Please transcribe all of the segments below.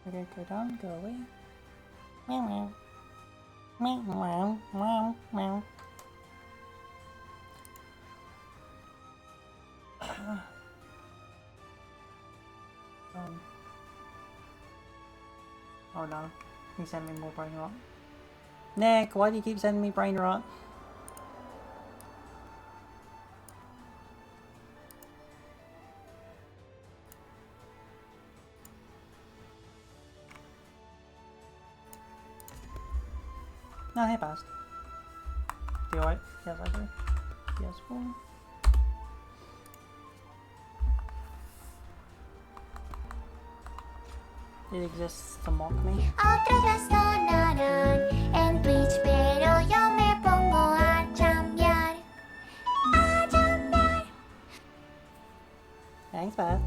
Okay, go down, go away. Meow meow. Meow meow meow meow. Oh no, he sent me more brain rot. Nick, why do you keep sending me brain rot? No, he passed. Do you alright? Yes, I do. Yes, boy. It exists to mock me. Thanks, Beth.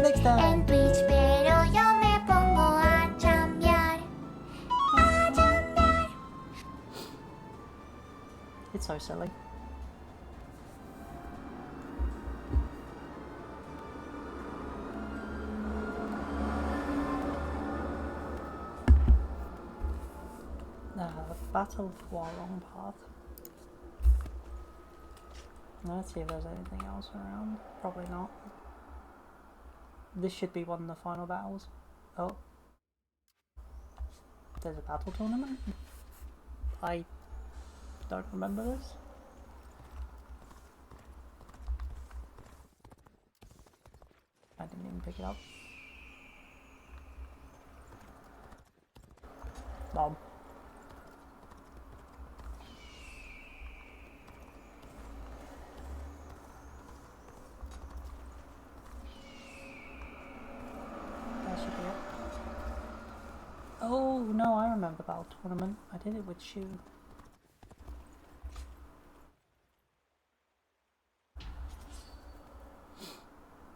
Next time. It's so silly. Battle Hualong Path. Let's see if there's anything else around. Probably not. This should be one of the final battles. Oh. There's a battle tournament? I don't remember this. I didn't even pick it up. Bomb. That should be it. Oh no, I remember the battle tournament. I did it with Shu.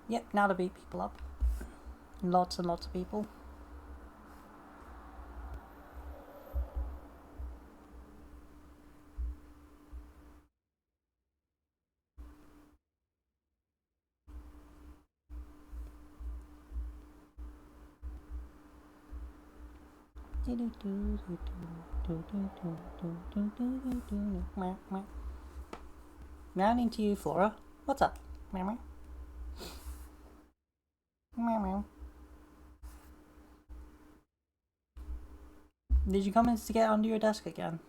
Yep, now to beat people up. Lots and lots of people. Meowing to you, Flora. What's up? Meow meow. Meow meow. Did you come in to get under your desk again?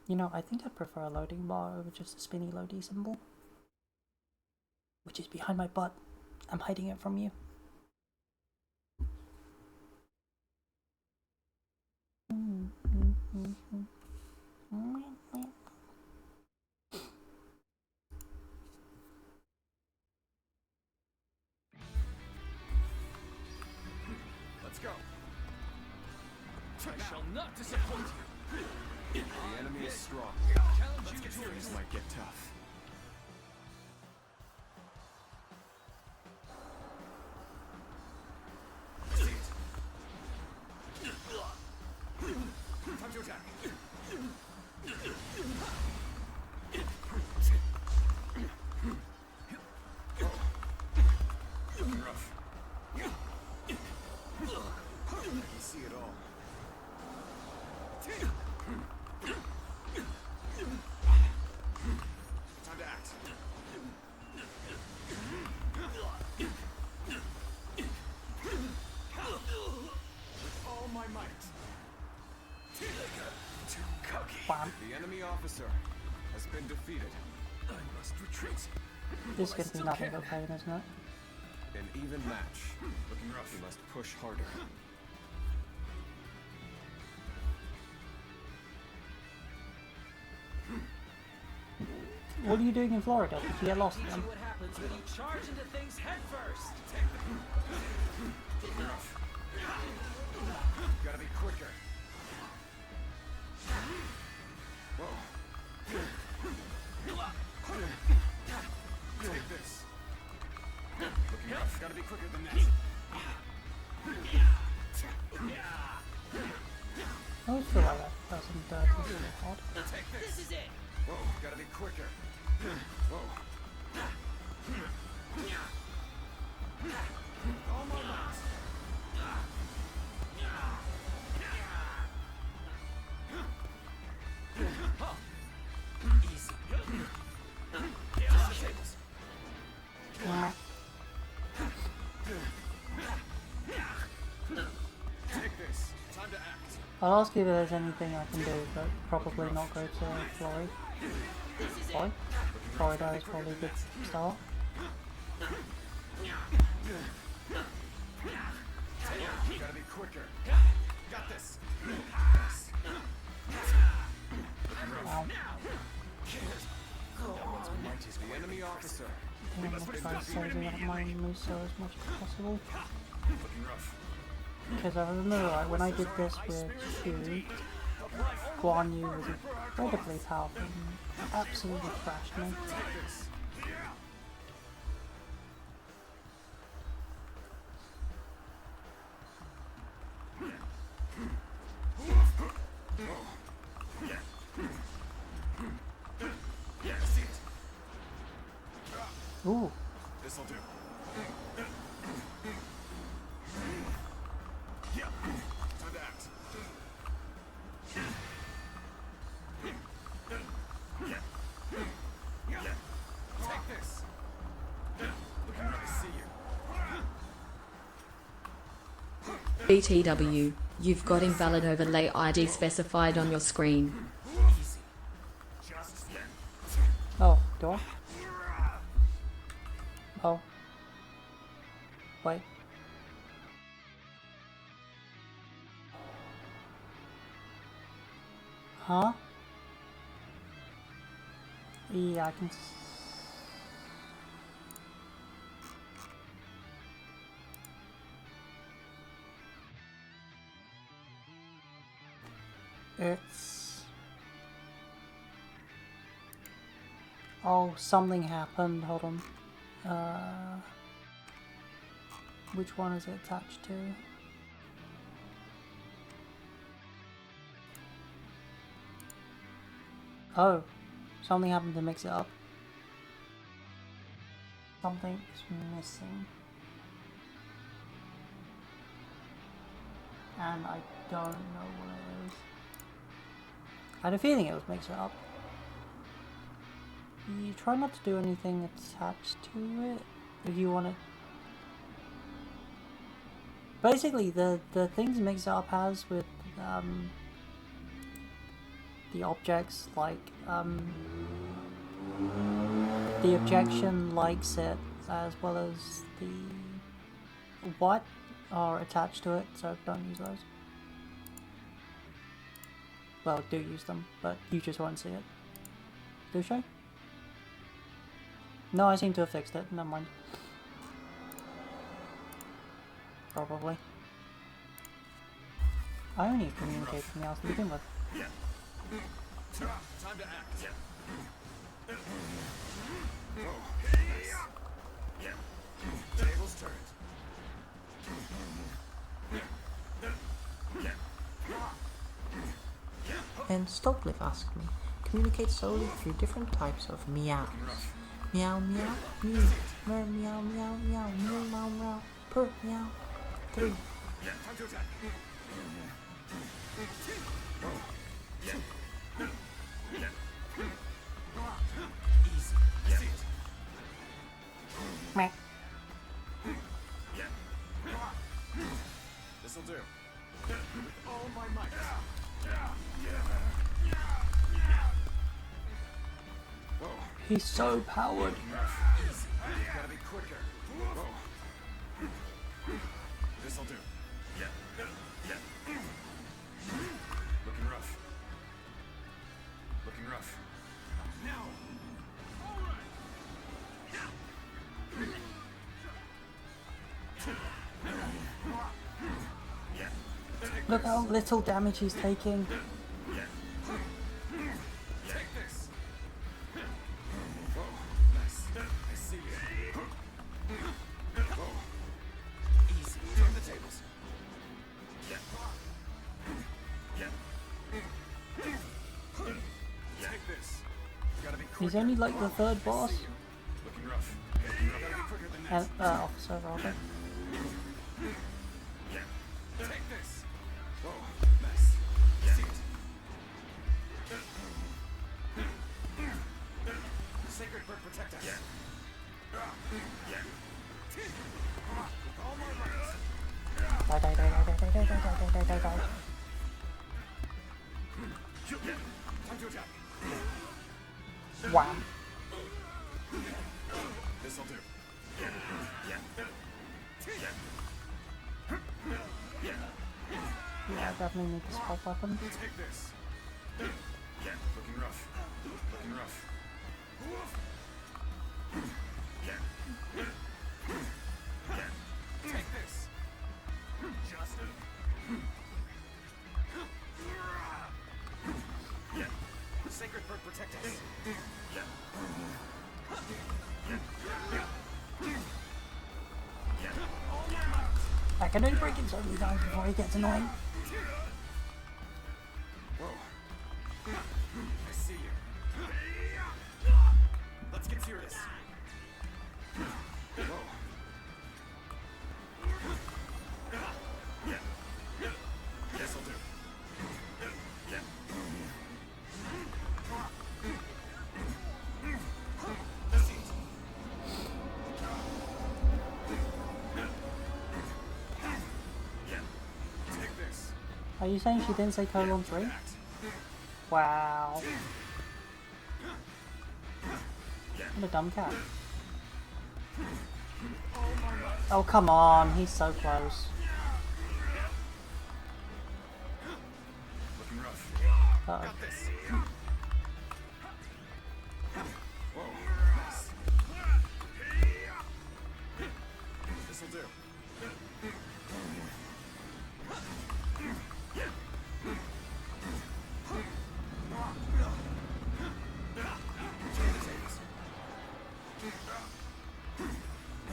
You know, I think I prefer a loading bar over just a spinny loading symbol. Which is behind my butt. I'm hiding it from you. Let's go. I shall not disappoint you. The enemy is strong. Things might get tough. Time to attack. Rough. I can see it all. Time to act. With all my might. Too cocky. The enemy officer has been defeated. I must retreat. This is going to be nothing but pain, isn't it? An even match. Looking rough. You must push harder. What are you doing in Florida? Did you get lost again? What happens when you charge into things head first? Looking rough. Gotta be quicker. Whoa. Take this. Gotta be quicker than this. I always feel like that doesn't dirty really hard. Take This is it. Whoa, gotta be quicker. Whoa. Almost. Easy. Yeah. Take this. Time to act. I'll ask you if there's anything I can do, but probably not go to Florrie. Florrie? Florida is probably a good start. Gotta be quicker. Got this. Ow. The enemy officer. I'm going to try saving up my Muso as much as possible. Looking rough. Because I remember like, when I did this with Shu, Guan Yu was incredibly powerful and absolutely crashed me. Ooh. This'll do. Yeah. Time to act. Take this. Looking ready to see you. BTW, you've got invalid overlay ID specified on your screen. Just Oh, do I? Oh. Wait. Huh? Yeah, I can It's... Oh, something happened. Hold on. Which one is it attached to? Oh, something happened to mix it up. Something's missing. And I don't know what it is. I had a feeling it was mixed up. You try not to do anything attached to it if you want to. Basically, the things mixed up has with the objects, like the objection likes it, as well as the what are attached to it, so don't use those. Well, do use them, but you just won't see it. Do show? No, I seem to have fixed it. Never mind. Probably. I only communicate with me else to begin with. time to act. Tables turned. And Stokeliff asked me, communicate solely through different types of meows. Meow, meow, mew, mer, meow, meow, meow, meow, meow, meow, per, meow, 3. Time to attack. Easy. See it. Meh. This'll do. With all my might. Whoa. He's so powered. Gotta be quicker. Whoa. This'll do. Looking rough. Looking rough. Now. All right. Look how little damage he's taking. Take this. Whoa. Nice. I see you. Whoa. He's only like the third boss. Looking rough. Gotta be quicker than this. Officer, rather. Take this. Whoa, nice. See it. Sacred bird, protect us. With all my might. Die. Time to attack. Wow. This'll do. Yeah, I definitely need this pop weapon. Take this. Looking rough. Looking rough. Take this. Just. Sacred bird, protect us. I can only break it so many times before he gets annoying. Whoa. I see you. Let's get serious. Whoa. This'll do. Take this. Are you saying she didn't say colon 3? Wow. What a dumb cat. Oh, come on. He's so close. Looking rough. Uh-oh. Got this. Whoa. Nice. This'll do.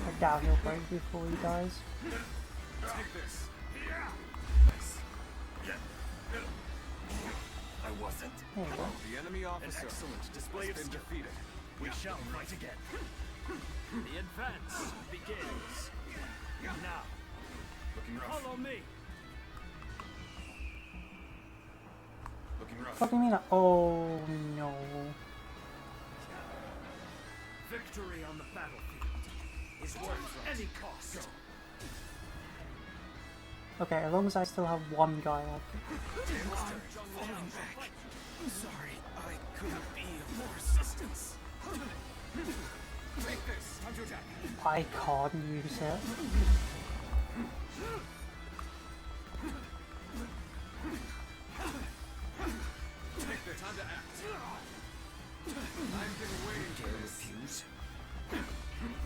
I doubt he'll break before he dies. Take this. Nice. I wasn't. There you go. The enemy officer. An excellent display has been defeated. We shall fight again. The advance begins. Now, Looking rough. follow me. Looking rough. What do you mean? Oh no. Victory on the battlefield is worth any cost. Okay, as long as I still have one guy up. Falling back. I'm sorry, I couldn't be of more assistance. Take this. Time to attack. I can't use it. Take this. Time to act. I've been waiting for this. Refuse.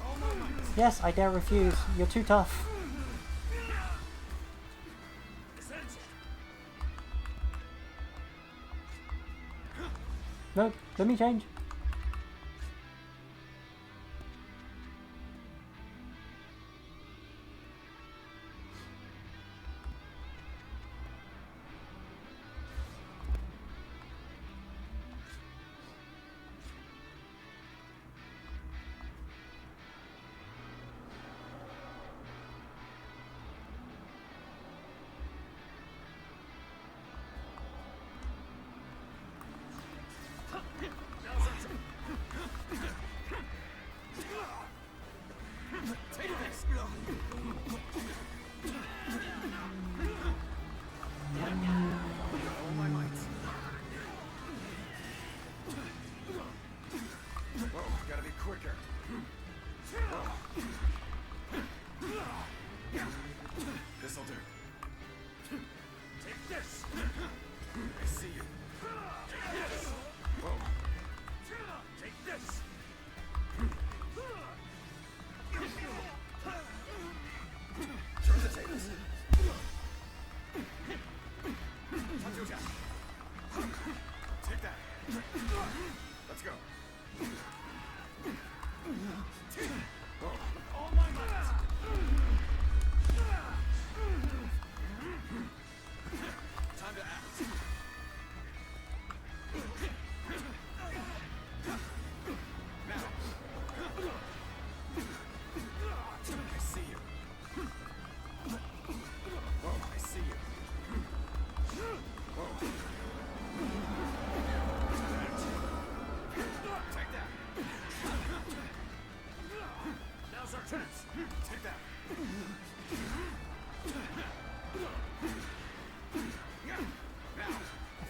All my might. Yes, I dare refuse. You're too tough. No, let me change.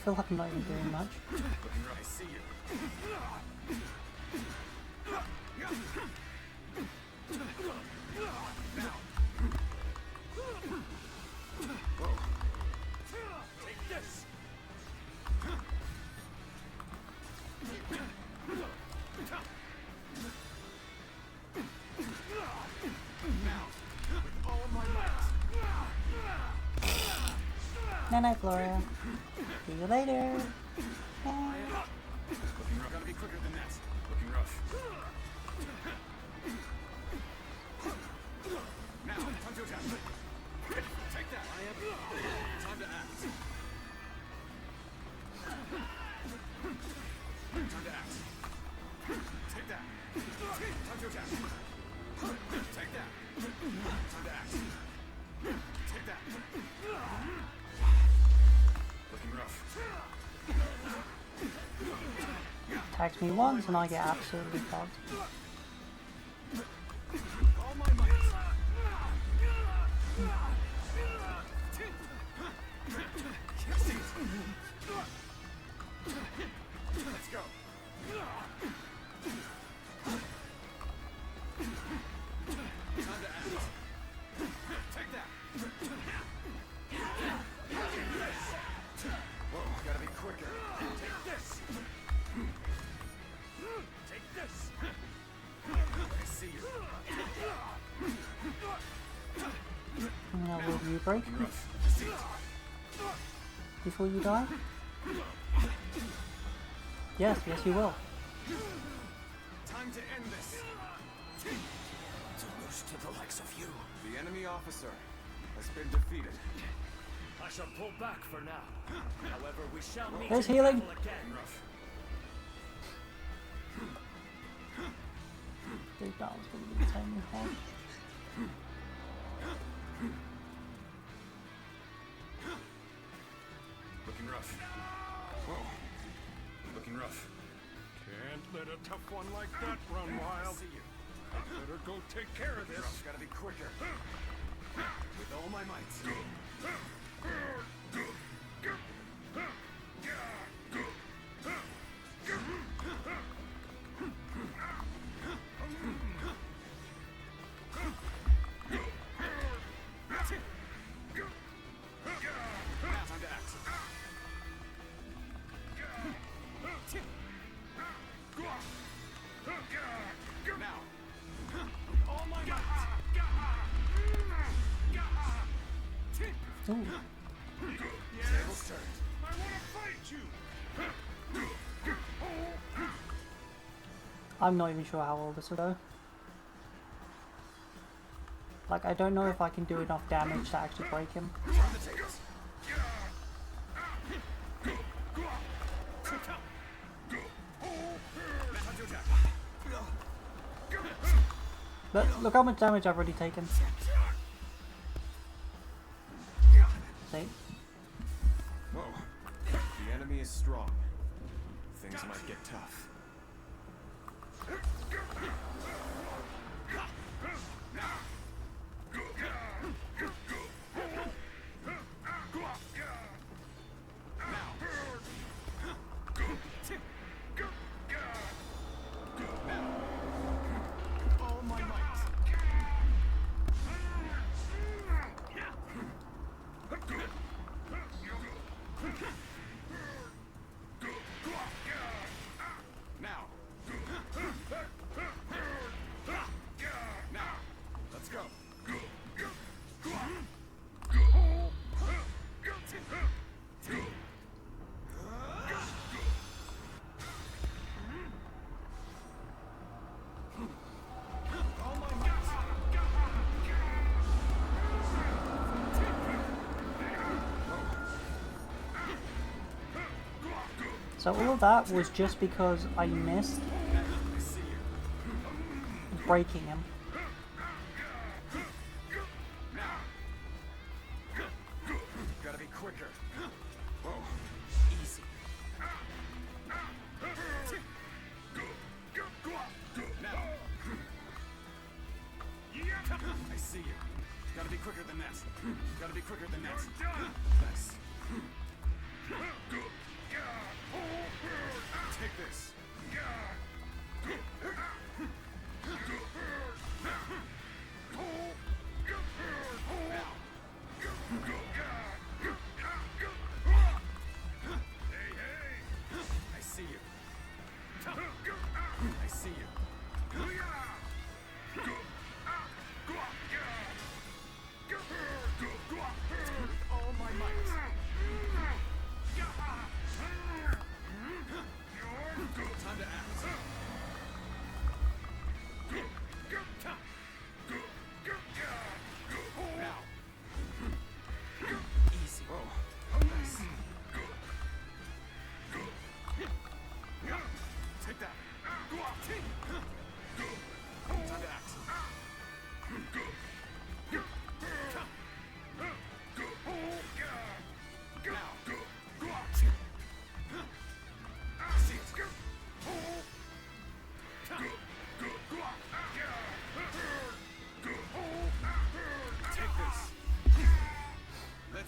feel like I'm not even doing much. I see you. Now. Whoa. Take this. Now, with all my might. Night night, Gloria. See you later. Looking rough. Gotta be quicker than that. Looking rough. Now, time to attack. Take that. Time to act. Time to act. Take that. Time to attack. Take that. Time to act. Take that. Looking rough. Attacks me once and I get absolutely fucked. All my might. Let's go. Time to act. Take that. Whoa, gotta be quicker. Take this. Take this. I see you. Now will you break me Rough. See it. before you die? Yes, yes you will. Time to end this. To lose to the likes of you. The enemy officer has been defeated. I shall pull back for now. However, we shall meet There's in healing. battle again. Rough. This battle's gonna be insanely hard. Looking rough. Whoa. Looking rough. Can't let a tough one like that run wild. See you. Better go take care of this. Rough. Gotta be quicker. With all my might. Now time to act. Now. All my might. Ooh. Tables turned. I want to fight you. I'm not even sure how all this will go. Like, I don't know if I can do enough damage to actually break him. Turn the tables. Now time to attack. But look how much damage I've already taken. See? Whoa. The enemy is strong. Things might get tough. All my might. Now. Now. Let's go. All my might. So all of that was just because I missed I see you. breaking him. Gotta be quicker. Whoa. Easy. Now. I see you. Gotta be quicker than that. Gotta be quicker than that. Nice.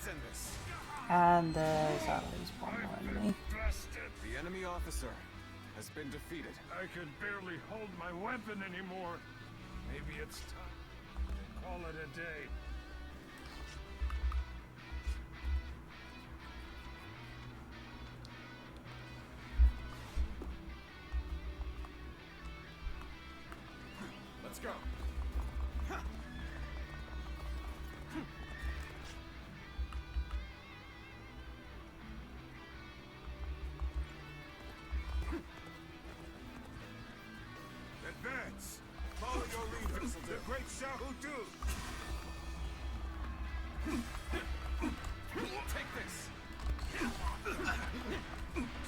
Let's end this. And there's at least one more enemy. The enemy officer has been defeated. I can barely hold my weapon anymore. Maybe it's time to call it a day. Let's go. Advance! Follow your leader, the great Shahutu! Take this.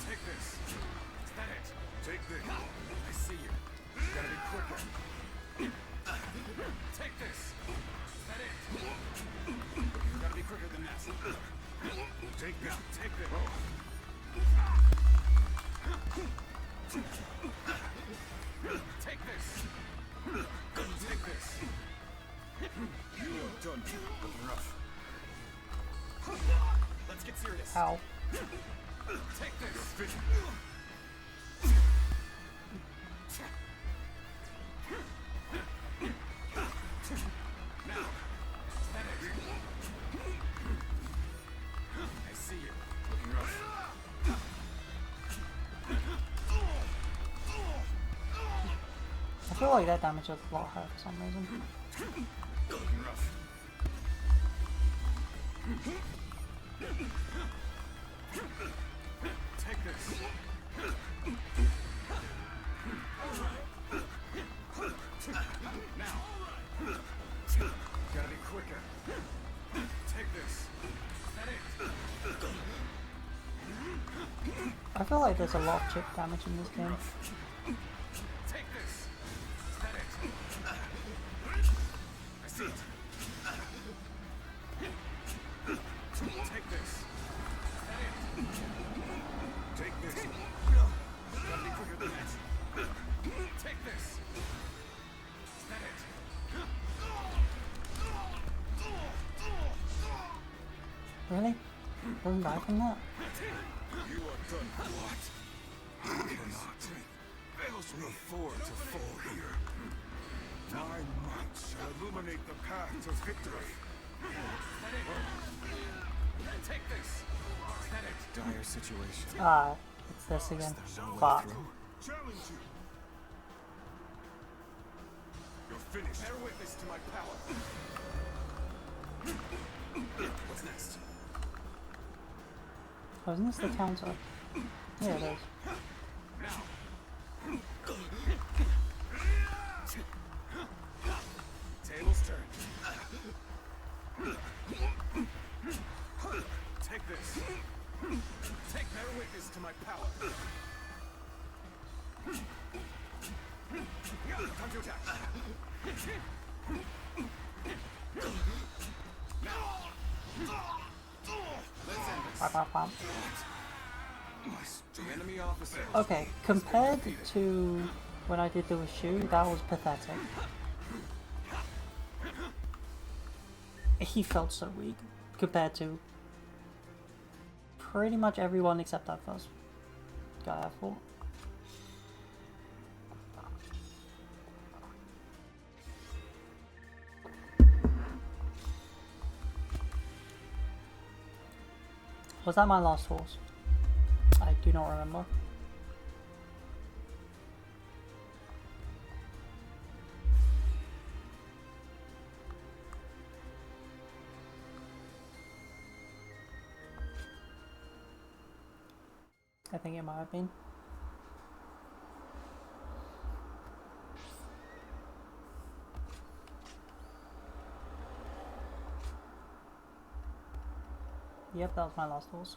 Take this. Is that it? Take this. I see you. You gotta be quicker. Take this. Is that it? You gotta be quicker than that. Take this. Take this. Take this. Take this. You are done looking rough. Let's get serious. Ow. Take this. Now, is that it? I see you. Looking rough. I feel like that damage was a lot higher for some reason. Looking rough. Take this. Now. Gotta be quicker. Take this. Is that it? I feel like there's a lot of chip damage in this game. Take this. Is that it? I see it. Take this. Is that it? Take this. Gotta be quicker than that. Take this. Is that it? Really? Doesn't die from that? You are done. What? You cannot. Fails me afford to fall here. My might shall illuminate the path to victory. Take this. Is that it? Dire situation. Ah, it's this again. Fuck. Challenge you. You're finished. Bear witness to my power. What's next? Oh, isn't this the counter? Yeah, it is. Now. Tables turn. Take this. Bear witness to my power. Time to attack. Now. Let's end this. Bam, bam, bam. The enemy officer. Okay, compared to when I did the shoe, that was pathetic. He felt so weak compared to pretty much everyone except that first guy I fought. Was that my last horse? I do not remember. I think it might have been. Yep, that was my last horse.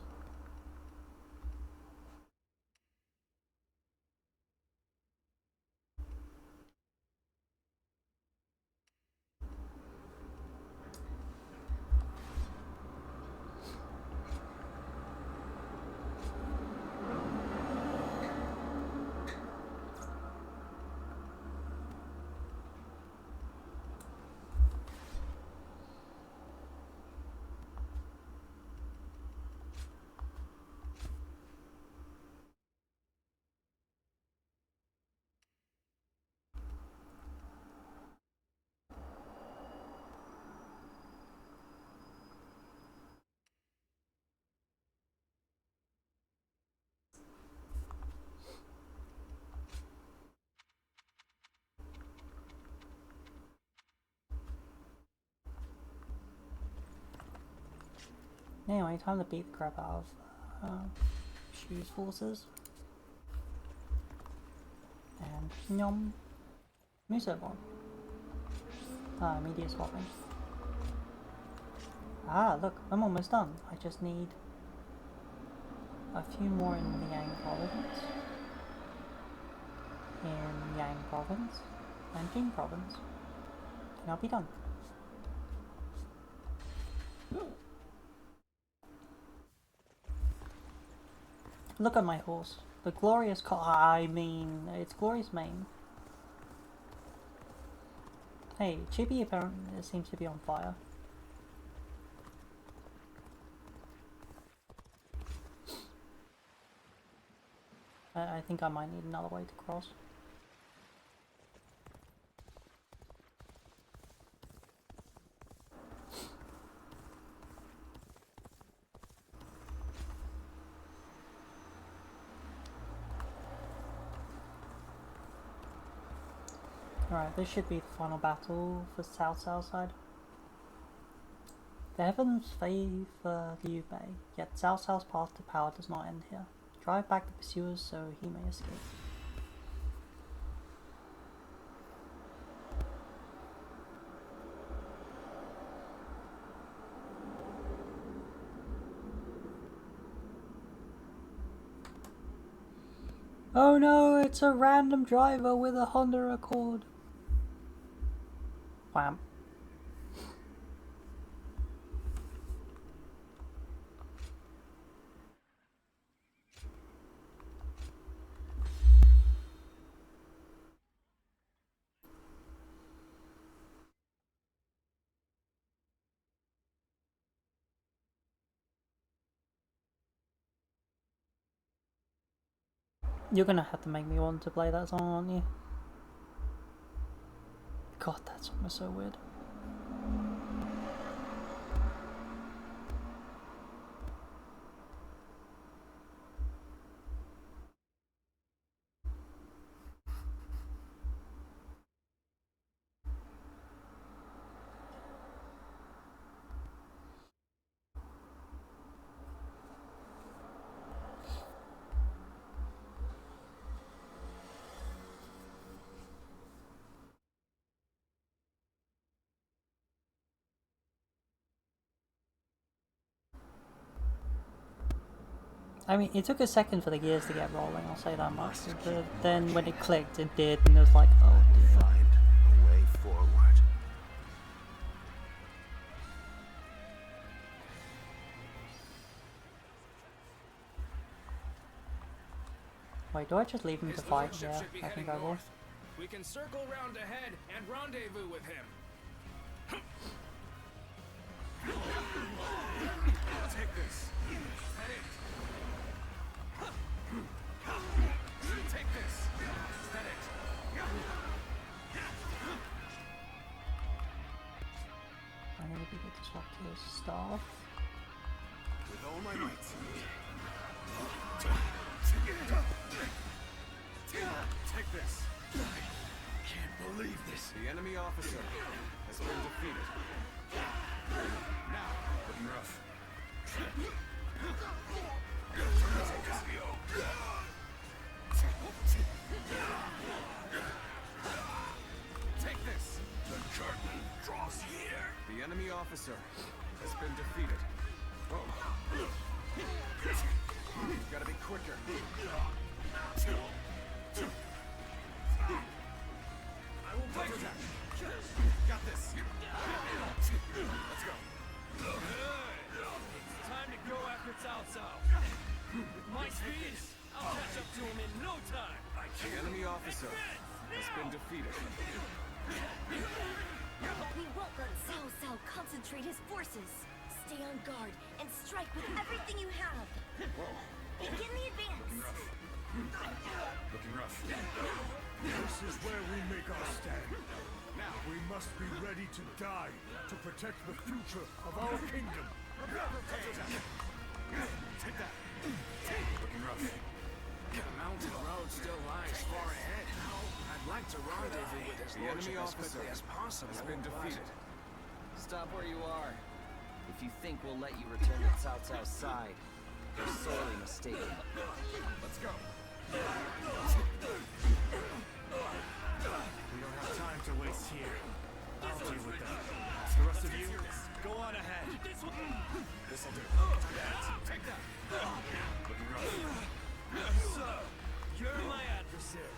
Anyway, time to beat the crap out of Shu's forces. And Nyom. Musobon. Media swapping. Ah, look, I'm almost done. I just need a few more in Yang Province. In Yang Province. And Jing Province. And I'll be done. Look at my horse. The glorious it's glorious mane. Hey, Chibi apparently seems to be on fire. I think I might need another way to cross. Alright, this should be the final battle for South side. The heavens favour Liu Bei, yet South's path to power does not end here. Drive back the pursuers so he may escape. Oh no, it's a random driver with a Honda Accord. Wham. You're gonna have to make me want to play that song, aren't you? God, that song is so weird. I mean, it took a second for the gears to get rolling, I'll say that much. But then when it clicked, it did, and it was like, oh dear. Find a way forward. Wait, do I just leave him to fight? Yeah, I think I will. We can circle round ahead and rendezvous with him. Take this. Head it. Take this. Head it. I'm gonna be able to swap to his staff. With all my might. Take this. Can't believe this. The enemy officer has been defeated. Now, looking rough. Take this. The curtain draws here. The enemy officer has been defeated. Oh. Gotta be quicker. I will counterattack. Got this. Let's go. It's time to go after Cao Cao. With my speed, I'll catch up to him in no time. The enemy officer has been defeated. We won't let Cao Cao concentrate his forces. Stay on guard and strike with everything you have. Begin the advance. Looking rough. This is where we make our stand. Now we must be ready to die to protect the future of our kingdom. Take that. Looking rough. The mountain road still lies far ahead. I'd like to rendezvous with his The enemy lordship as officer quickly as possible. has been defeated. Stop where you are. If you think we'll let you return to Cao Cao's side, you're sorely mistaken. Let's go. We don't have time to waste here. I'll deal with them. The rest of you, go on ahead. This'll do. Take that. Looking rough. So, you're my adversary.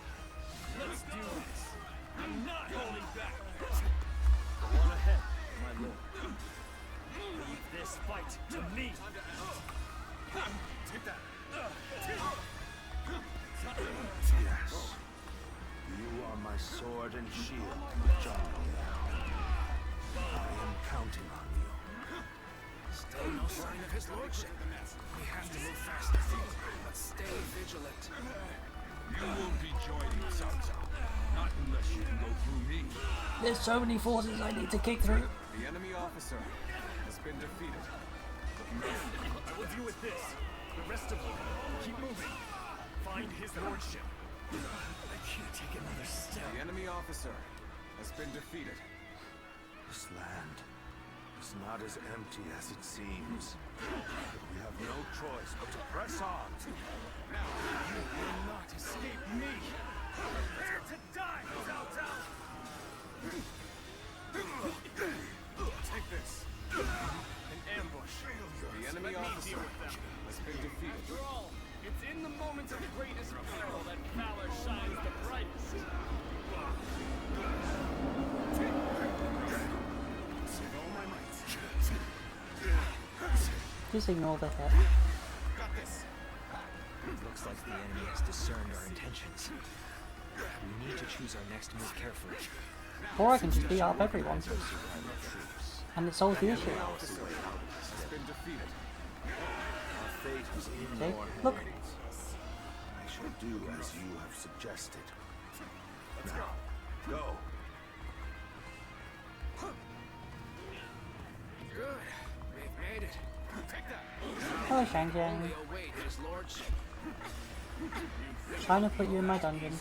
Let's do this. I'm not holding back. Go on ahead, my lord. Leave this fight to me. Take that. Yes. You are my sword and shield, John. I am counting on you. Still no sign of his lordship. We have to move faster, but stay vigilant. You won't be joining Cao Cao. Not unless you can go through me. There's so many forces I need to kick through. The enemy officer has been defeated. I will deal with this. The rest of you, keep moving. Find his lordship. I can't take another step. The enemy officer has been defeated. This land is not as empty as it seems. We have no choice but to press on. Now, you will not escape me. Prepare to die, Cao Cao. Take this. An ambush. The enemy Let me officer deal with them. has been defeated. After all, it's in the moments of greatest peril that valor shines the brightest. With all my might. Just ignore the hit. Got this. Looks like the enemy has discerned our intentions. We need to choose our next move carefully. Or I can just beat up everyone. And it solves the issue. Has been defeated. Our fate is in Okay, your look. hands. I shall do as you have suggested. Let's Now, go. Good. We've made it. Take that. Hello, Shang Jiang. Only await his lordship. Trying to put you in my dungeon.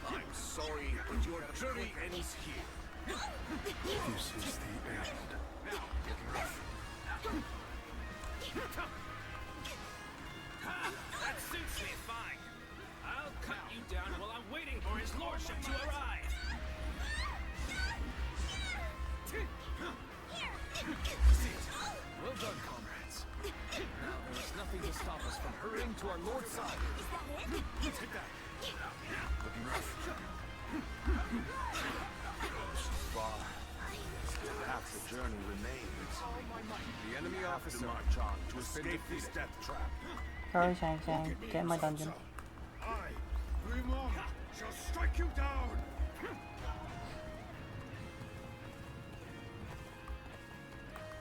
I'm sorry, but your journey ends here. This is the end. That suits me fine. I'll cut you down while I'm waiting for his lordship to arrive. Well done, comrades. Now there is nothing to stop us from hurrying to our lord's side. Take that. Looking rough. So far, half the journey remains. The enemy To officer march on to has been escape this defeated. death trap. Sorry, Shang Jiang. Get in my dungeon. I, Grimon, shall strike you down.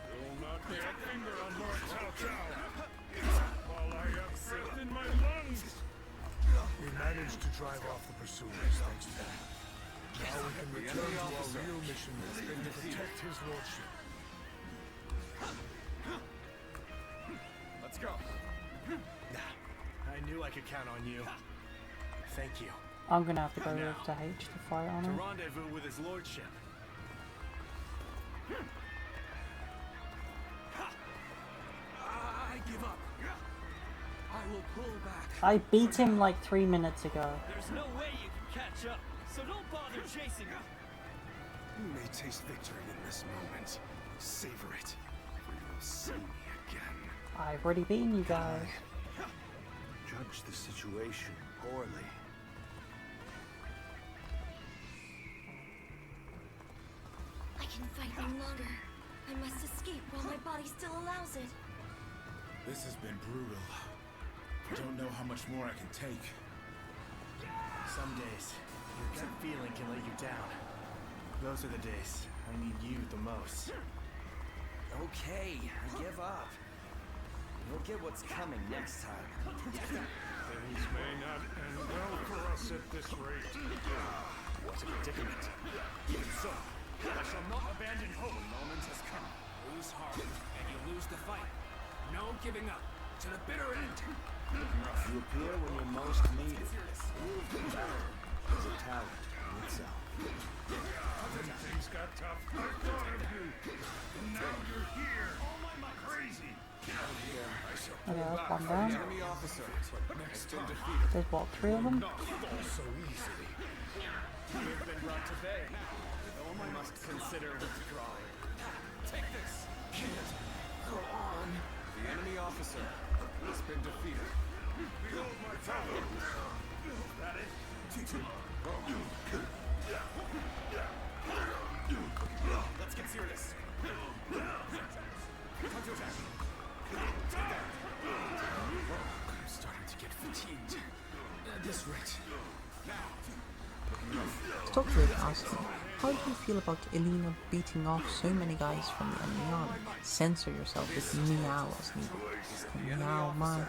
You'll not lay a finger on Lord Cao Cao while I have breath in my lungs. We managed to drive off the pursuers thanks to that. Now we can return to our real mission and protect his lordship. Let's go. I knew I could count on you. Thank you. I'm gonna have to go with the H to fight on To him. rendezvous with his lordship. I give up. I will pull back. I beat him like 3 minutes ago. There's no way you can catch up, so don't bother chasing him. You may taste victory in this moment. Savor it, or you will see me again. I've already beaten you guys. Judge the situation poorly. I can fight no longer. I must escape while my body still allows it. This has been brutal. I don't know how much more I can take. Some days, your gut feeling can let you down. Those are the days I need you the most. Okay, I give up. You'll get what's coming next time. Things may not end well for us at this rate. What a predicament. Even so, I shall not abandon hope. The moment has come. Lose heart, and you lose the fight. No giving up. To the bitter end. You appear when you're most needed. Is a talent in itself. When things got tough, I thought of you. And now you're here. Crazy. Okay, that's one down. Enemy officer has been defeated. There's what, 3 of them? Not fall so easily. You've been brought to bay. I must consider withdrawing. Take this. Go on. The enemy officer has been defeated. Behold my power. That it? Let's get serious. Time to attack. I'm starting to get fatigued. At this rate. Stockwood asked me, how do you feel about Elena beating off so many guys from the enemy army? Censor yourself with meow as needed. Meow, man.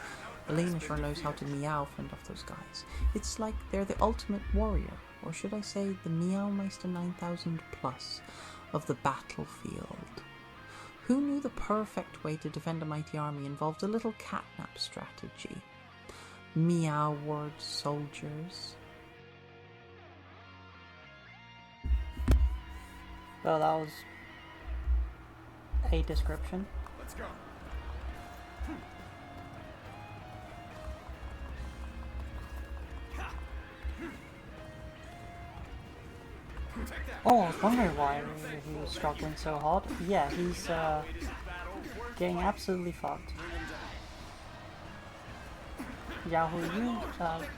Elena sure knows how to meow fend off those guys. It's like they're the ultimate warrior, or should I say the Meowmeister 9000 plus of the battlefield. Who knew the perfect way to defend a mighty army involved a little catnap strategy? Meow word soldiers. Well, that was a description. Let's go. Oh, I was wondering why he was struggling so hard. Yeah, he's getting absolutely fucked. Zhao Yu, rather?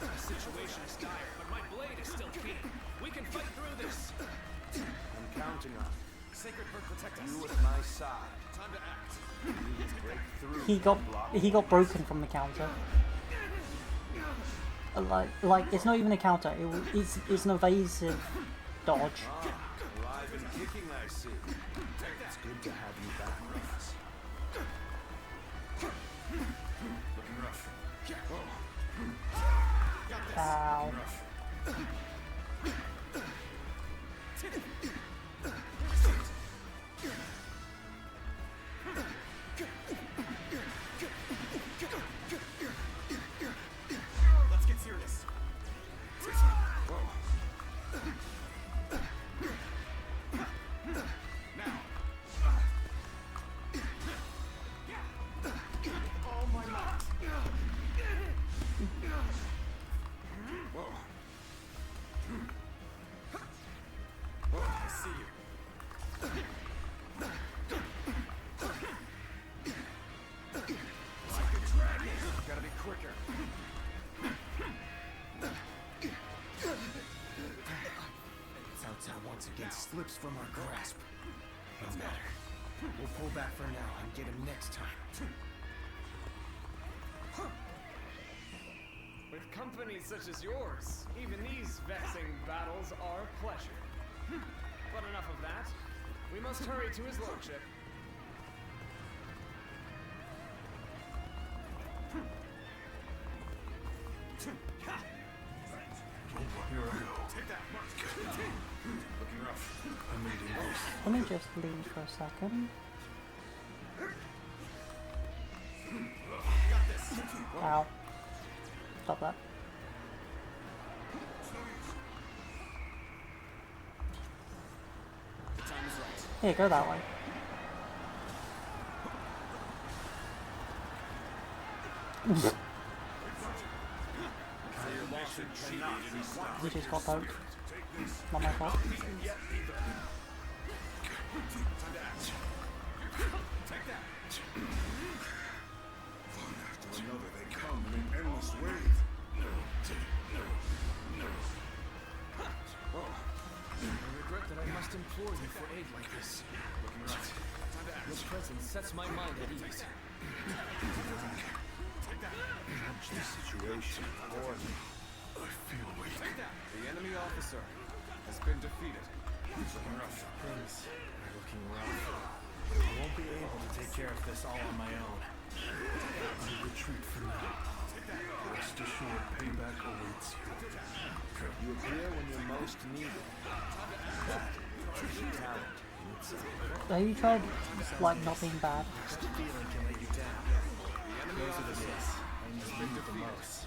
The situation is dire, but my blade is still keen. We can fight through this. I'm counting on you. Sacred Bird protect us. You at my side. Time to act. You break through. He got broken from the counter. Like it's not even a counter. It's an evasive dodge. Alive and kicking, I see. It's good to have you back with us. Looking rough. Got this. Ow. Let's get serious. Now. All my might. Whoa. I see you. Like a dragon. Gotta be quicker. Cao once again slips from our grasp. No matter. We'll pull back for now and get him next time. With company such as yours, even these vexing battles are a pleasure. But enough of that. We must hurry to his lordship. Take that. Looking rough. I'm leading this. Let me just leave for a second. Got this. Ow. Stop that. The time is right. Here, go that way. You just got poked. Not my fault. Time to act. Take that. One after another, they come in an endless wave. I regret that I must implore you for aid like this. Looking right. Time to act. Your presence sets my mind at ease. Take that. Manage the situation poorly. I feel weak. Take that. The enemy officer has been defeated. Looking rough. Things are looking rough. I won't be able to take care of this all on my own. I retreat for now. Rest assured, payback awaits you. You appear when you're most needed. That is your talent in itself. Have you tried, like, not being bad? That feeling can let you down. Those are the days I need the most.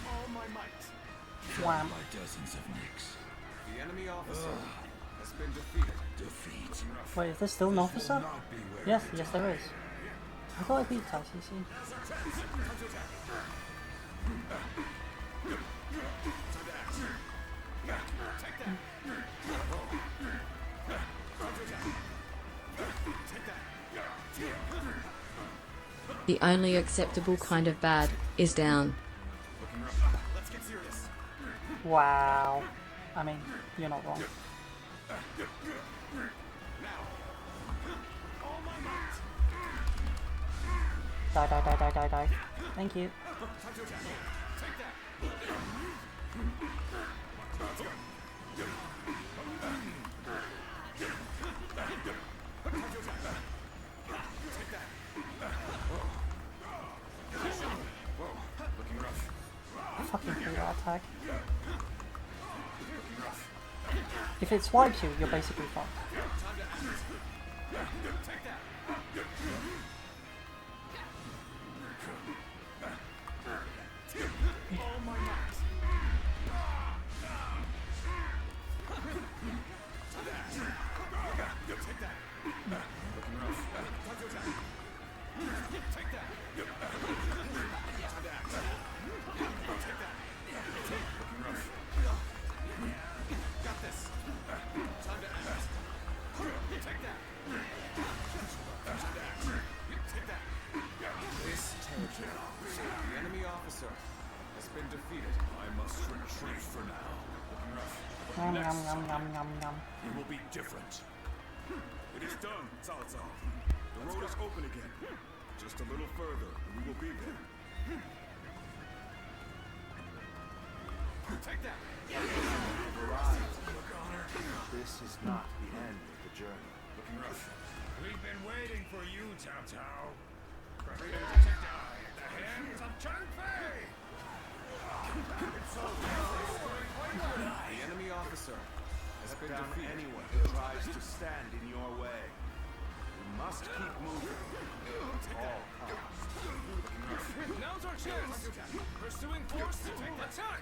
All my might. Wham. by dozens of nicks. The enemy officer has been defeated. Defeat. Wait, is there still an officer? Not be where Yes, yes there is. I thought I beat ICC. The only acceptable kind of bad is down. Let's get serious. Wow. I mean, you're not wrong. Die, die, die, die, die, die. Thank you. I fucking hate that attack. If it swipes you, you're basically fucked. The enemy officer has been defeated. I must retreat for now. Yum, yum, yum, yum, yum, yum. It will be different. It is done, Cao Cao. The road is open again. Just a little further, and we will be there. Take that. This is not the end of the journey. Looking rough. We've been waiting for you, Cao Cao. Prepared to die at the hands of Chang Fei. The enemy officer has been Down defeated. anyone who tries to stand in your way. We must keep moving. At all costs. Now's our chance. Pursuing force, attack.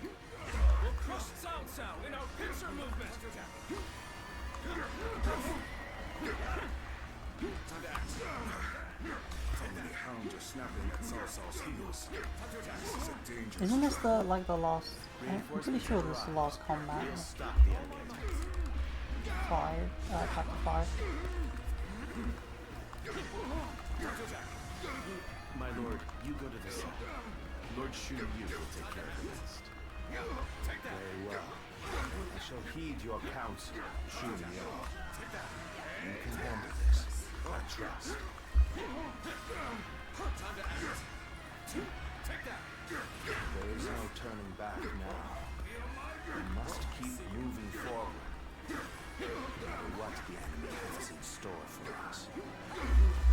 We'll crush Cao Cao in our pincer movement. The hounds are snapping at Cao Cao's heels. This is a dangerous. Isn't this the, like, the last... I'm pretty sure this is the last combat. Stop the enemy attack. Chapter 5. My lord, you go to the south. Lord Shu Yu will take care of the rest. Very well. I shall heed your counsel, Shu Yu. You can handle this. I trust. There is no turning back now. We must keep moving forward. No matter what the enemy has in store for us.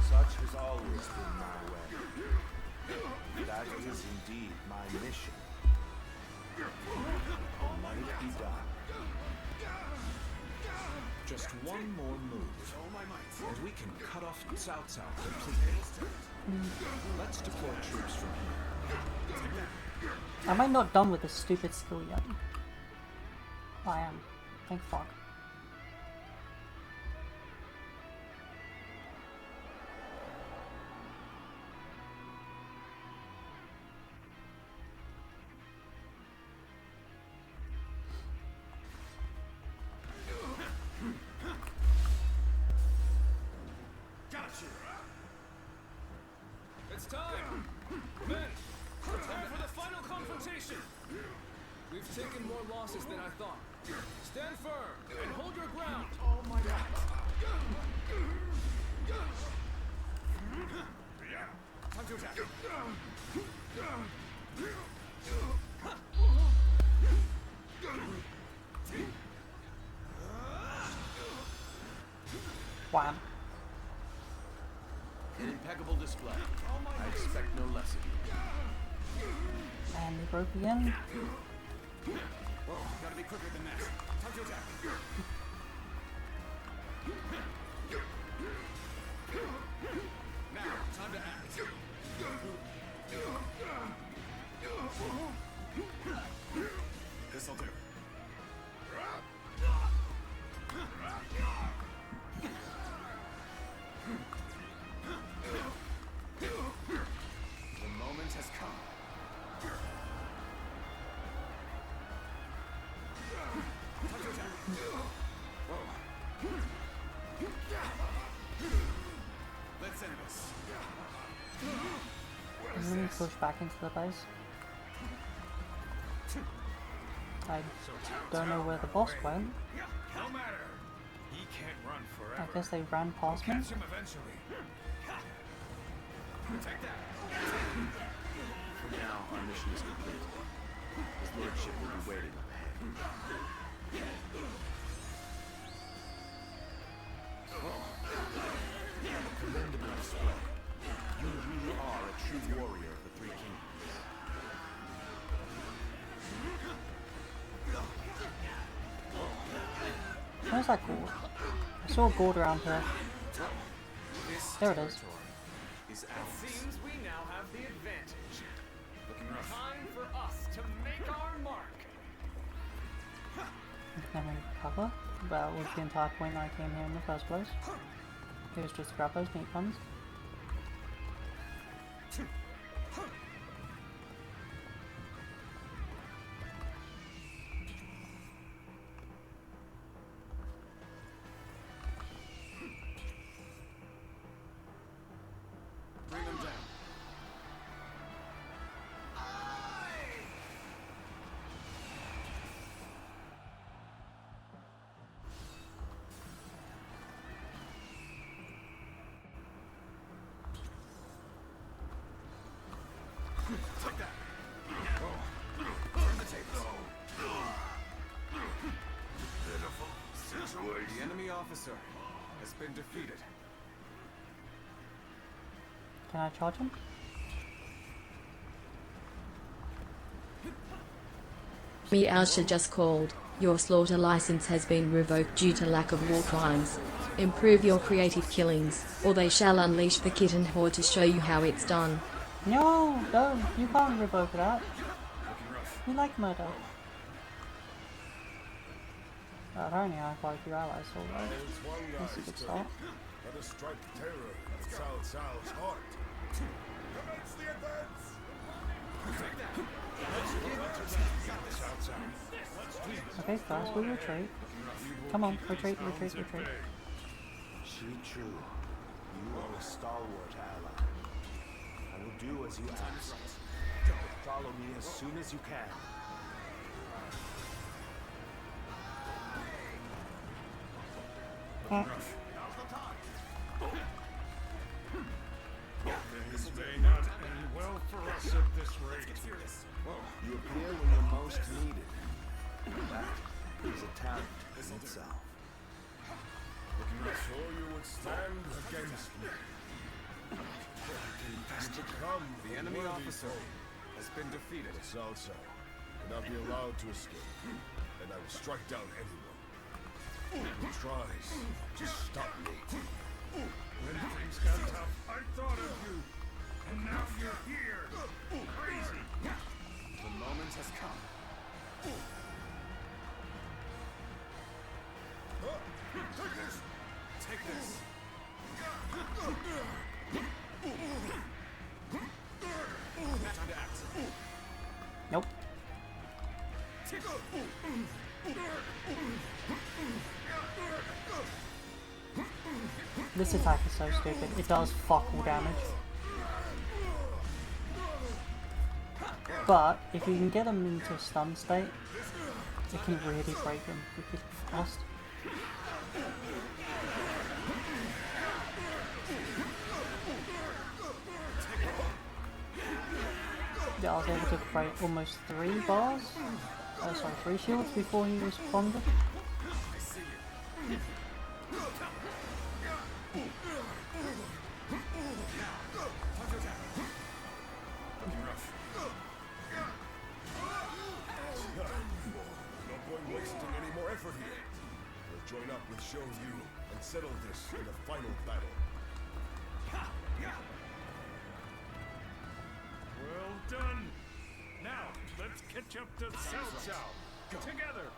Such has always been my way. That is indeed my mission. And let it be done. Just one more move, and we can cut off Cao Cao completely. Let's deploy troops from here. Am I not done with this stupid skill yet? I am. Thank fuck. It's time! Men, prepare for the final confrontation! We've taken more losses than I thought. Stand firm and hold your ground! Oh my god! Time to attack! Wham. An impeccable display. I expect no less of you. And they broke again. Gotta be quicker than that. Time to attack. Now, time to act. This'll do. The moment has come. Let's end this. I'm gonna push back into the base. I don't know where the boss went. No matter. He can't run forever. I guess they ran past me. Catch him eventually. Take that. For now, our mission is complete. His lordship will be waiting up ahead. Commendable display. You really are a true warrior of the Three Kingdoms. Where's that gourd? I saw a gourd around here. There it is. Is ours. Seems we now have the advantage. Looking rough. Time for us to make our mark. Can we cover? That was the entire point I came here in the first place. It was just to grab those meat buns. Bring them down. Take that. Turn the tables. Pitiful situation. The enemy officer has been defeated. Can I charge him? Meowsha just called. Your slaughter license has been revoked due to lack of war crimes. Improve your creative killings, or they shall unleash the kitten horde to show you how it's done. No, don't. You can't revoke that. You like murder. Apparently I have quite a few allies, so that's a good start. Let us strike terror in Cao Cao's heart. Commence the advance! Okay, first we retreat. Come on, retreat, retreat, retreat. She true. You are a stalwart ally. I will do as you ask. Follow me as soon as you can. Things may not end well for us at this rate. You appear when you're most needed. That is a talent in itself. So you would stand against me. You become The enemy officer has been defeated. Cao Cao will not be allowed to escape, and I will strike down anyone who tries to stop me. When things got tough, I thought of you, and now you're here. Crazy. The moment has come. Take this. Take this. Time to act. Nope. This attack is so stupid. It does fuck all damage. But if you can get them into a stun state, it can really break them really fast. Yeah, I was able to break almost 3 bars. Sorry, 3 shields before he responded. No point wasting any more effort here. We'll join up with Shou Yu and settle this in the final battle. Well done. Now, let's catch up to Cao Cao. Together.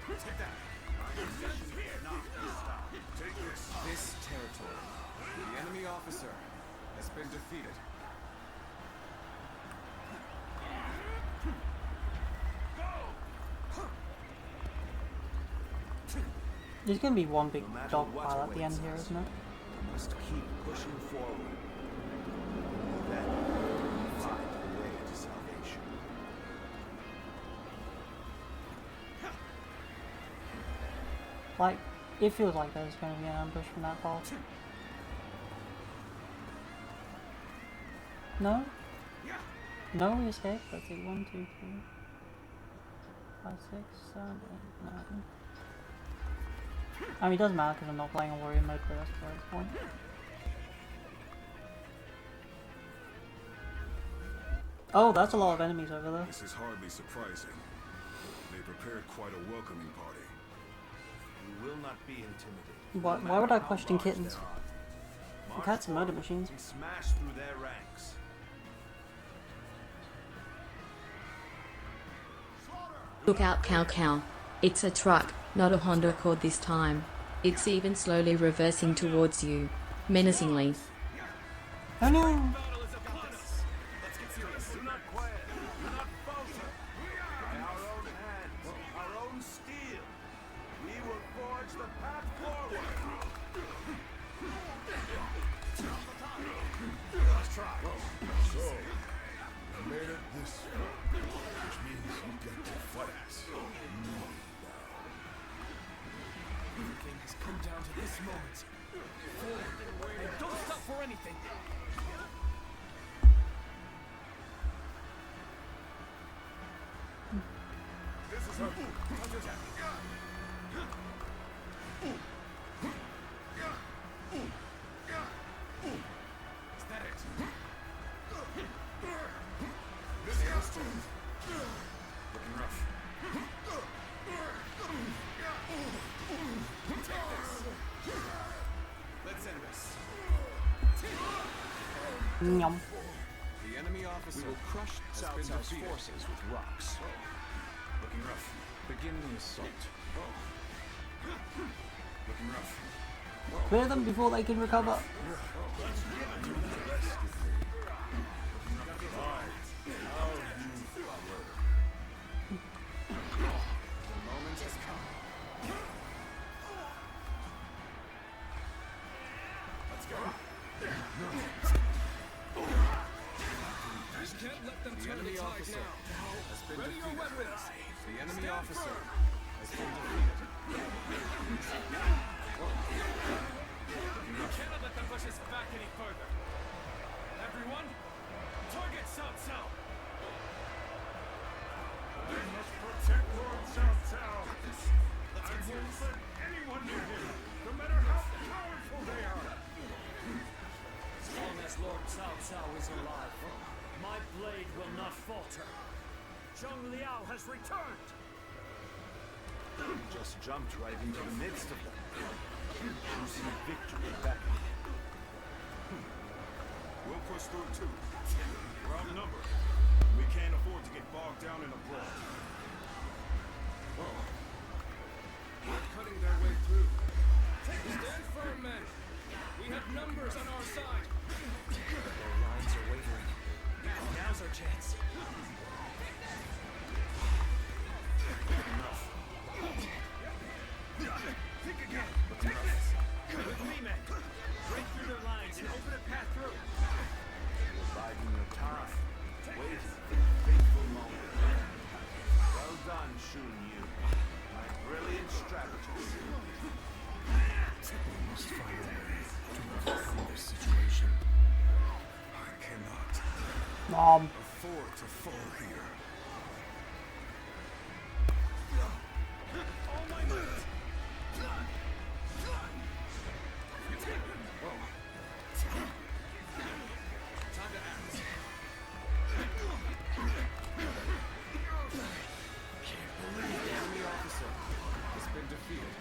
Take that. Take this. This territory. The enemy officer has been defeated. There's gonna be one big No matter dog what pile at the end awaits here, us, isn't it? we must keep pushing forward. Then we'll find the way to salvation. Like, it feels like there's gonna be an ambush from that part. No? No, we escaped. Let's see, 1, 2, 3, 5, 6, 7, 8, 9. I mean, it doesn't matter because I'm not playing a warrior mode for the rest of this point. Oh, that's a lot of enemies over there. This is hardly surprising. They prepared quite a welcoming party. We will not be intimidated. Why would I question kittens? The cats are murder machines. And smash through their ranks. Look out, cow cow. It's a truck, not a Honda Accord this time. It's even slowly reversing towards you. Menacingly. Oh no! Battle is upon us. Let's get serious. Do not quiet. Do not falter. By our own hands, our own steel, we will forge the path forward. Let's try. So, you made it this far, which means you get to fight us. Everything has come down to this moment. Forward and don't stop for anything. This is our counterattack. Is that it? This is Looking rough. Let's end this. Nyum. The enemy officer We will crush has Cao been Cao's defeated. forces with rocks. Looking rough. Begin the assault. Looking rough. Clear them before they can recover. The moment has come. Let's go. You can't let them The turn enemy the tide officer now. has been Ready your defeated. weapons. The enemy officer has been defeated. You cannot let them push us back any further. Everyone, target Cao Cao. They must protect Lord Cao Cao. I won't let anyone near him, no matter how powerful they are. As long as Lord Cao Cao is alive, my blade will not falter. Zheng Liao has returned. You just jumped right into the midst of them. You see victory back. We'll push through too. We're outnumbered. We can't afford to get bogged down in a brawl. They're cutting their way through. Stand firm, men. We have numbers on our side. Their lines are wavering. Now's our chance. Think again. With me, men. Break through their lines and open a path through. You're biding your time, waiting for the fateful moment. Well done, Shun Yu. My brilliant strategist. We must find a way to overcome this situation. I cannot Mom. afford to fall here. All my might. Time to act. The enemy officer has been defeated.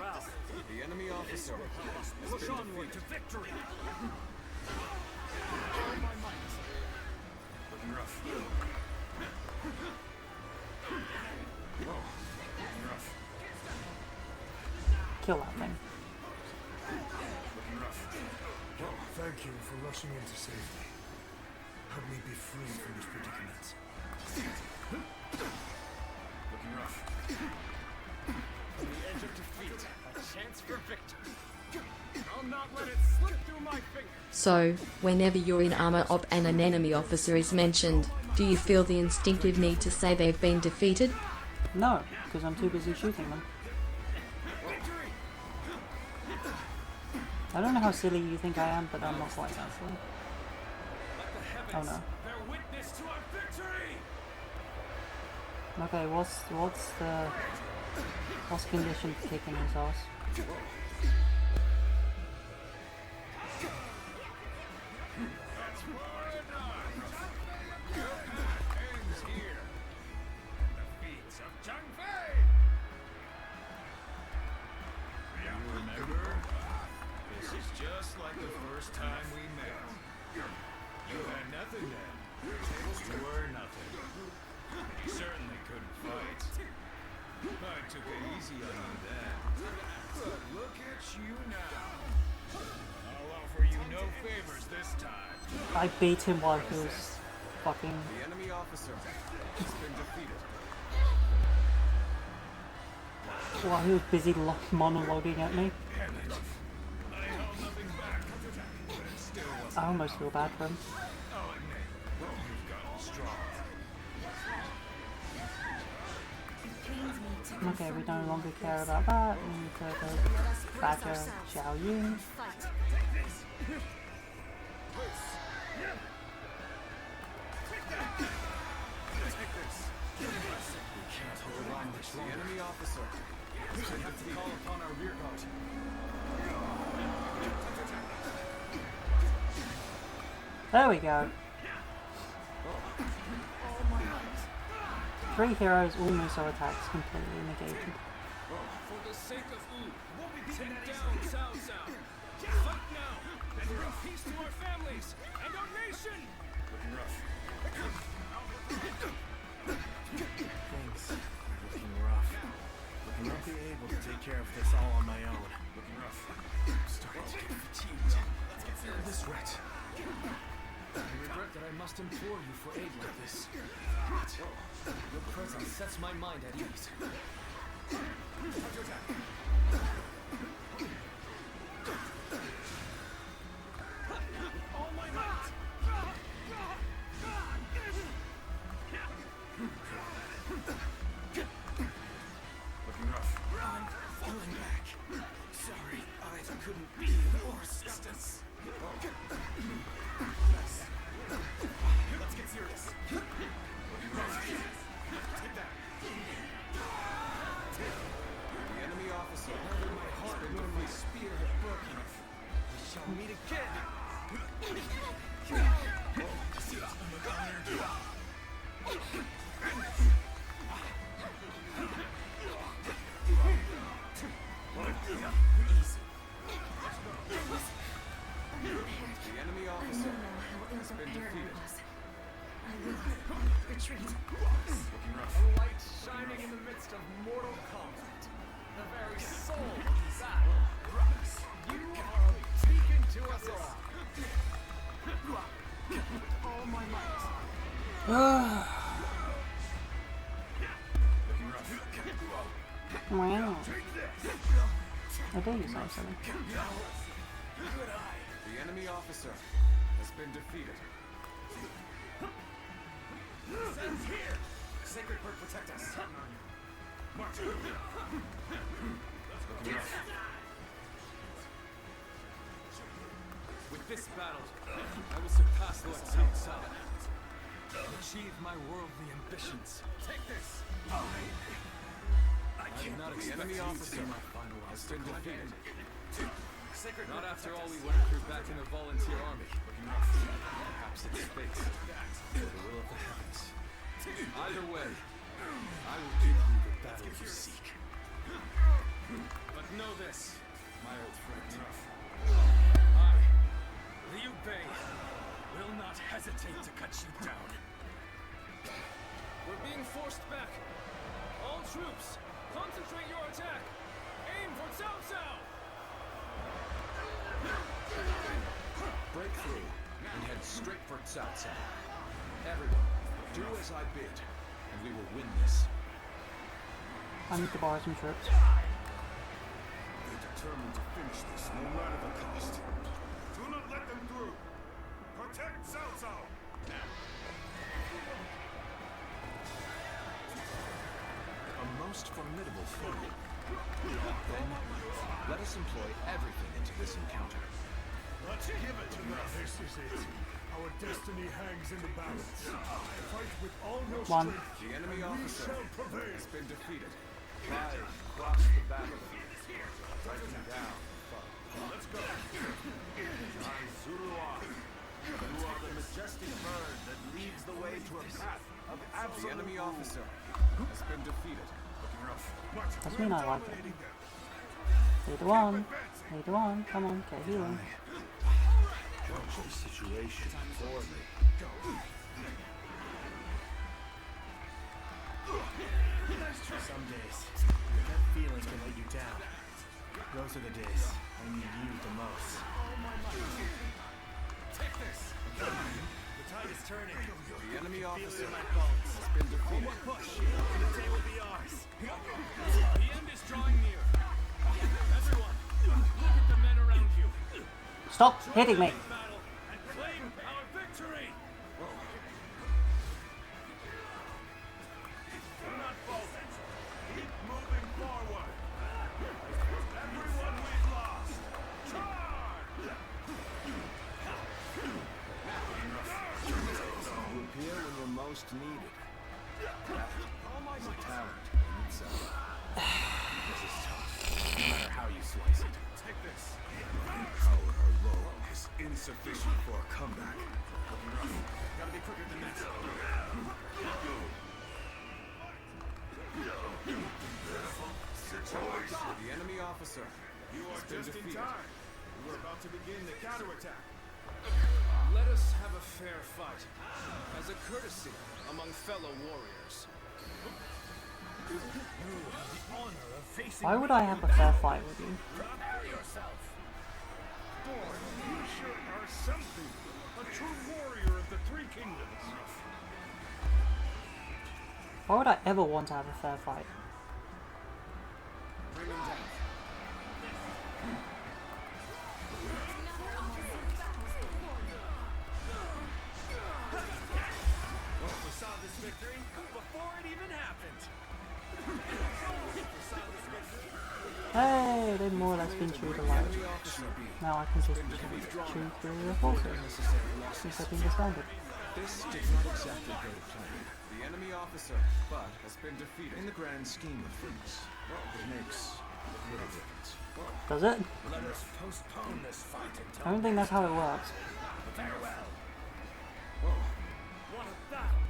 morale. The enemy officer has Push been onward to defeated. victory. All my might. Looking rough. Whoa. Looking rough. Kill that thing. Looking rough. Well, thank you for rushing in to save me. Help me be free from this predicament. Looking rough. On the edge of defeat, a chance for victory. I'll not let it slip through my fingers. So, whenever you're in armor op and an enemy officer is mentioned, do you feel the instinctive need to say they've been defeated? No, because I'm too busy shooting them. I don't know how silly you think I am, but I'm not quite that silly. Oh no. Bear witness to our victory. Okay, what's condition for kicking his ass? Ends here. The feats of Zhang Fei. You remember? This is just like the first time we met. You had nothing then. You were nothing. You certainly couldn't fight. I took it easy on you then. But look at you now. I'll offer you no favors this time. I beat him while he was fucking. The enemy officer has been defeated. While he was busy monologuing at me. I held nothing back. But it still wasn't. I almost feel bad for him. I'll admit, you've gotten strong. Okay, we no longer care about that. We need to go badger Xiao Yun. Fight. The enemy officer. We have to call upon our rear guard. There we go. 3 heroes, all Muso attacks completely negated. For the sake of Wu, take down Cao Cao. Fight now and bring peace to our families and our nation. Looking rough. Things are looking rough. I won't be able to take care of this all on my own. Looking rough. I'm starting to get fatigued. Let's get through this rat. I regret that I must implore you for aid like this. But your presence sets my mind at ease. All my might! Looking rough. I'm falling back. Sorry, I couldn't be more assistance. Let's get serious. Take that. The enemy officer. My heart and my spear have broken. We shall meet again. Easy. The enemy officer has been defeated. Retreat. Looking rough. A light shining in the midst of mortal combat. The very soul of battle. You are a beacon to us all. With all my might. Looking rough. Wow. I do use that silly. The enemy officer has been defeated. Sends here. Sacred Bird, protect us. March. Looking rough. With this battle, I will surpass Lord Cao Cao. Achieve my worldly ambitions. Take this. I did not expect enemy you officer to be my final has been defeated. Sacred Not after all we went through back in the volunteer army. Looking rough. Perhaps it's fate, or the will of the heavens. Either way, I will give you the battle you seek. But know this, my old friend. I, Liu Bei, will not hesitate to cut you down. We're being forced back. All troops, concentrate your attack. Aim for Cao Cao. Break through and head straight for Cao Cao. Everyone, do as I bid, and we will win this. I need to borrow some troops. They're determined to finish this, no matter the cost. Do not let them through. Protect Cao Cao. A most formidable foe. Then, let us employ everything into this encounter. Let's give it to them. This is it. Our destiny hangs in the balance. Fight with all your One. strength. The enemy and we officer shall prevail. has been defeated. Try and cross the battlefield. Strike him down. Let's go. I, Zuluar. You are the majestic bird that leads the way to a path of The absolute enemy rule. officer has been defeated. Looking rough. That's me not like it. Leader one. Leader one. Come on, get healing. Judge the situation for me. Some days, that feeling can let you down. Those are the days I need you the most. Take this. The tide is turning. The enemy officer My bones. has been defeated. One more push, and the day will be ours. The end is drawing near. Everyone, look at the men around you. Stop hitting me. Battle and claim our victory. Do not falter. Keep moving forward. Everyone we've lost. Charge! You appear when you're most needed. That is a talent in itself. This is tough, no matter how you slice it. Take this. Power alone is insufficient for a comeback. Gotta be quicker than that. The enemy officer You are has been just in defeated. time. We're about to begin the counterattack. Let us have a fair fight, as a courtesy among fellow warriors. You have the honor of facing Why would I have a fair fight with you? Prepare yourself. Boy, you sure are something. A true warrior of the Three Kingdoms. Why would I ever want to have a fair fight? Bring him down. Foresaw this victory before it even happened. Hey, they've more or less been true to life. Enemy officer Now I can just chew through the forces since they've been disbanded. This did not exactly go to plan. The enemy officer, but has been defeated. In the grand scheme of things, it makes little difference. Does it? Let us postpone this fight until I don't think that's how it works. farewell. What a battle!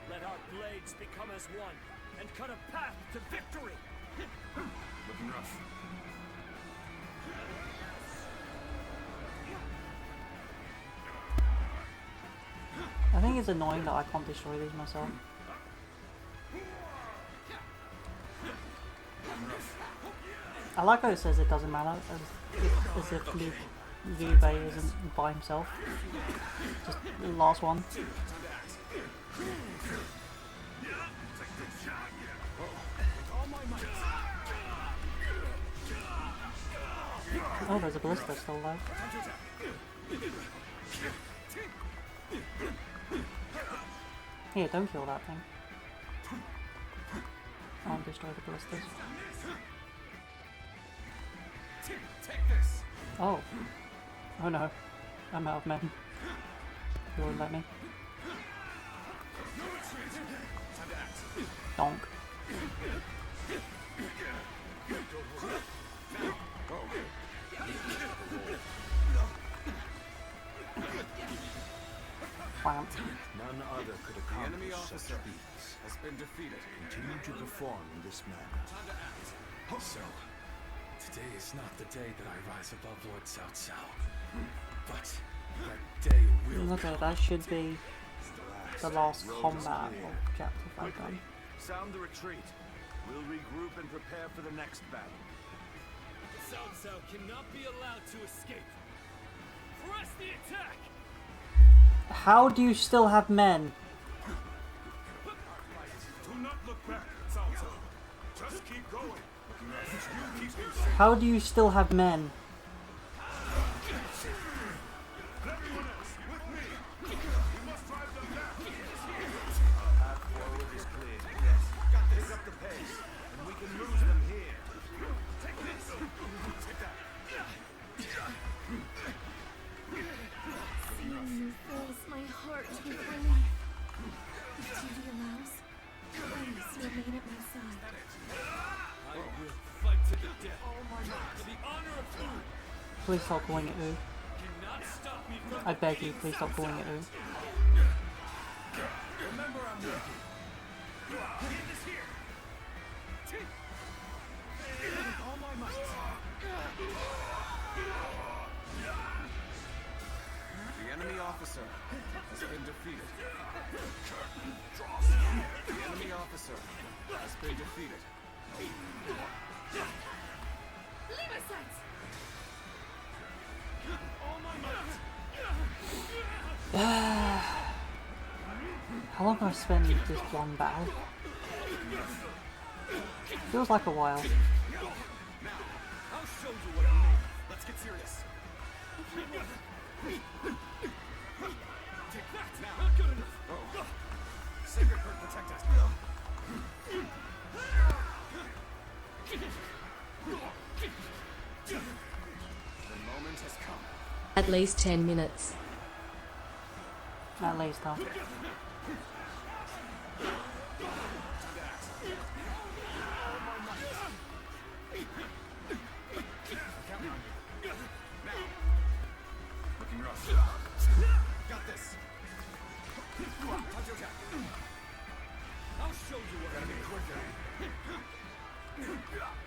Let our blades become as one and cut a path to victory. Looking rough. I think it's annoying that I can't destroy these myself. I like how it says it doesn't matter, as if Liu Bei isn't by himself. Just the last one. Oh, there's a ballista still alive. Here, don't kill that thing. I'll destroy the ballistas. Take this. Oh. Oh no. I'm out of men. You won't let me. Donk. Wham. None other could The enemy accomplish such officer feats. has been defeated. Continue to perform in this manner. So, today is not the day that I rise above Lord Cao Cao, but that day will Okay, come. that should be the last combat of chapter 5 done. Sound the retreat. We'll regroup and prepare for the next battle. Cao Cao cannot be allowed to escape. Press the attack! How do you still have men? Do not look back, Cao Cao. Just keep going. You keep him safe. How do you still have men? Everyone else, with me. We must drive them back. Path forward is clear. Yes. Pick up the pace, and we can lose them here. Take this. Take that. Seeing you fills my heart with relief. If duty allows, please remain at my side. I will fight to the death. For the honor of food. Please stop calling it Ooh. Cannot stop me from I beg you, please stop calling it Ooh. Remember, I'm working. Get this here. With all my might. The enemy officer has been defeated. The enemy officer has been defeated. Leave my sight! All my might. How long have I spent in this long battle? Feels like a while. I'll show you what I'm made. Let's get serious. Take that. Now. Not good enough. Sacred Bird, protect us. The moment has come. At least 10 minutes. At least, huh? Looking rough. Got this. Time to attack. I'll show you what I mean. Quicker. You failed.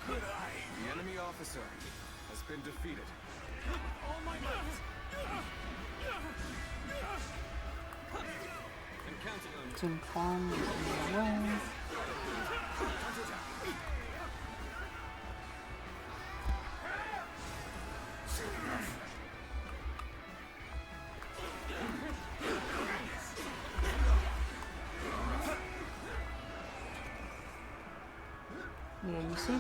The enemy officer has been defeated. All my might. I'm counting on you. Team Kwan is on the way. Yeah, you see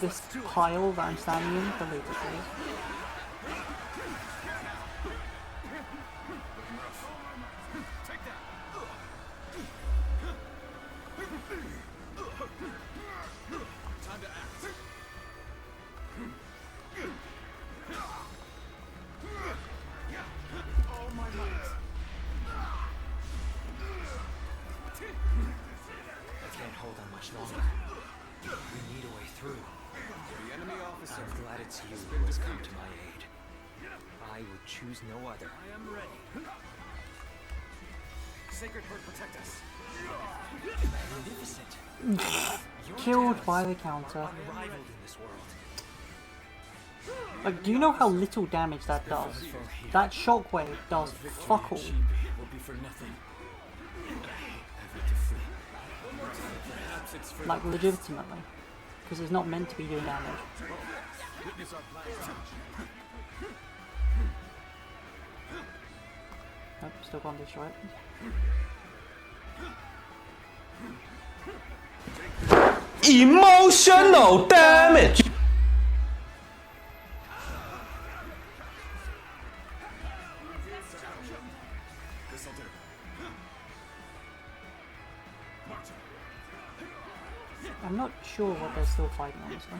this pile that I'm standing in? Believe it, please. Take that. Time to act. All my might. I can't hold on much longer. We need a way through. The enemy officer I'm glad it's you who has come to my aid. I would choose no other. I am ready. Sacred Bird, protect us. Magnificent. Killed by the counter. Unrivaled in this world. Like, do you know how little damage that does? That shockwave does fuck all. Will be for nothing. Perhaps it's for Like, legitimately. Because it's not meant to be doing damage. witness our plan. Nope, still can't destroy it. Emotional damage. This'll do. Martin. I'm not sure what they're still fighting, honestly.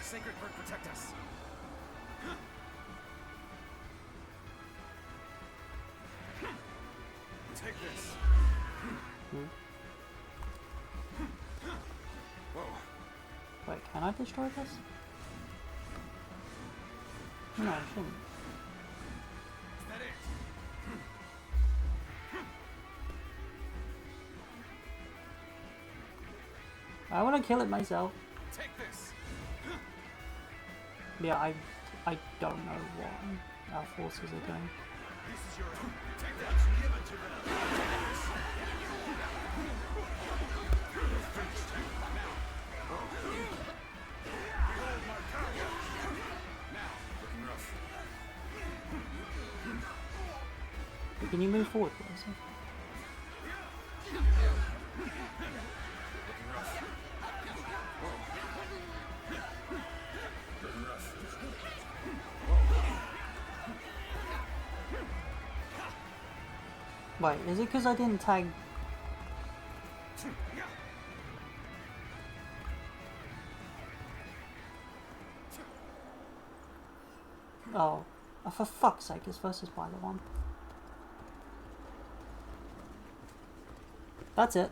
Sacred Bird, protect us. Take this. Wait, can I destroy this? No, I shouldn't. I want to kill it myself. Take this. Yeah, I don't know what our forces are doing. This is your own. Take that. Give it to them. You're finished. Now. Behold my power. Now, looking rough. Can you move forward, please? Wait, is it because I didn't tag? Oh, for fuck's sake, it's versus Pilot 1. That's it.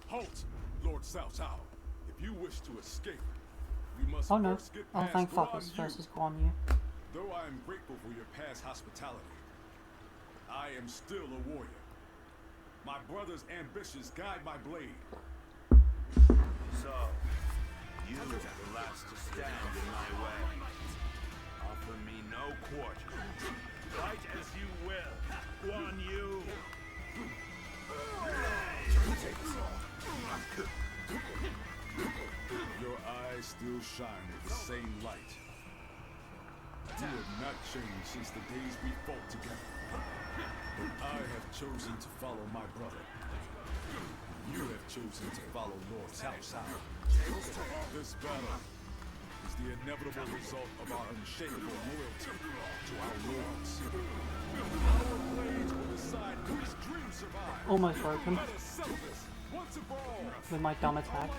Halt, Lord Cao Cao. If you wish to escape, you must Oh no. first get Oh, past thank fuck, Guan it's Yu. versus Guan Yu. Though I am grateful for your past hospitality, I am still a warrior. My brother's ambitions guide my blade. So, you are the last to stand in my way. Offer me no quarter. Fight as you will, Guan Yu. Your eyes still shine with the same light. You have not changed since the days we fought together. But I have chosen to follow my brother. You have chosen to follow Lord Cao Cao. This battle is the inevitable result of our unshakable loyalty to our lords. Our blades will decide whose dreams survive. Almost broken Let us settle this once and for all. with my dumb attack.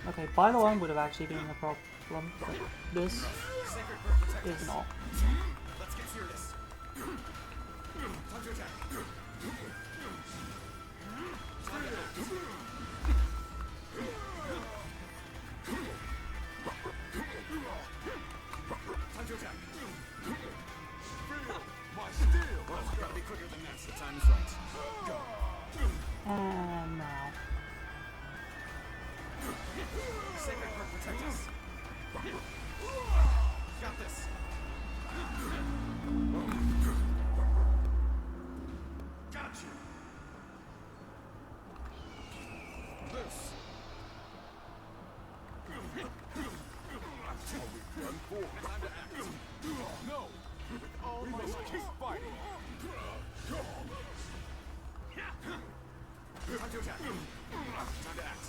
Okay, Pilot 1 would have actually been the problem, but this is not. Let's get serious. Time to attack. Time to attack. Feel my steel. Gotta be quicker than that. The time is right. Go. And now. Sacred Heart protect us. Got this. Got you. This. Are we done for? Time to act. No. We must keep fighting. Time to attack. Time to act.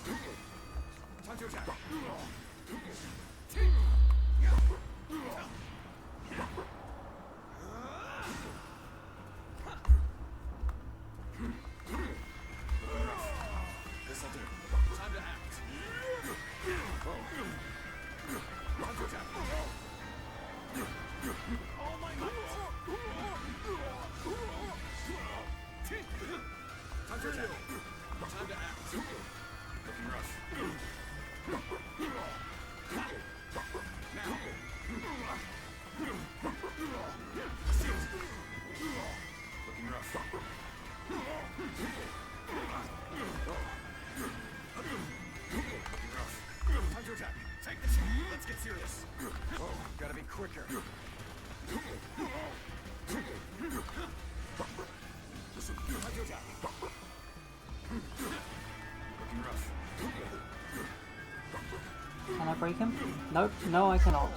Time to attack. This'll do. Time to act. Time to attack. All my might. Time to attack. Time to act. Looking rough. Now. Looking rough. Looking rough. Time to attack. Take this. Let's get serious. Oh, gotta be quicker. Time to attack. Looking rough. Can I break him? Nope, no I cannot.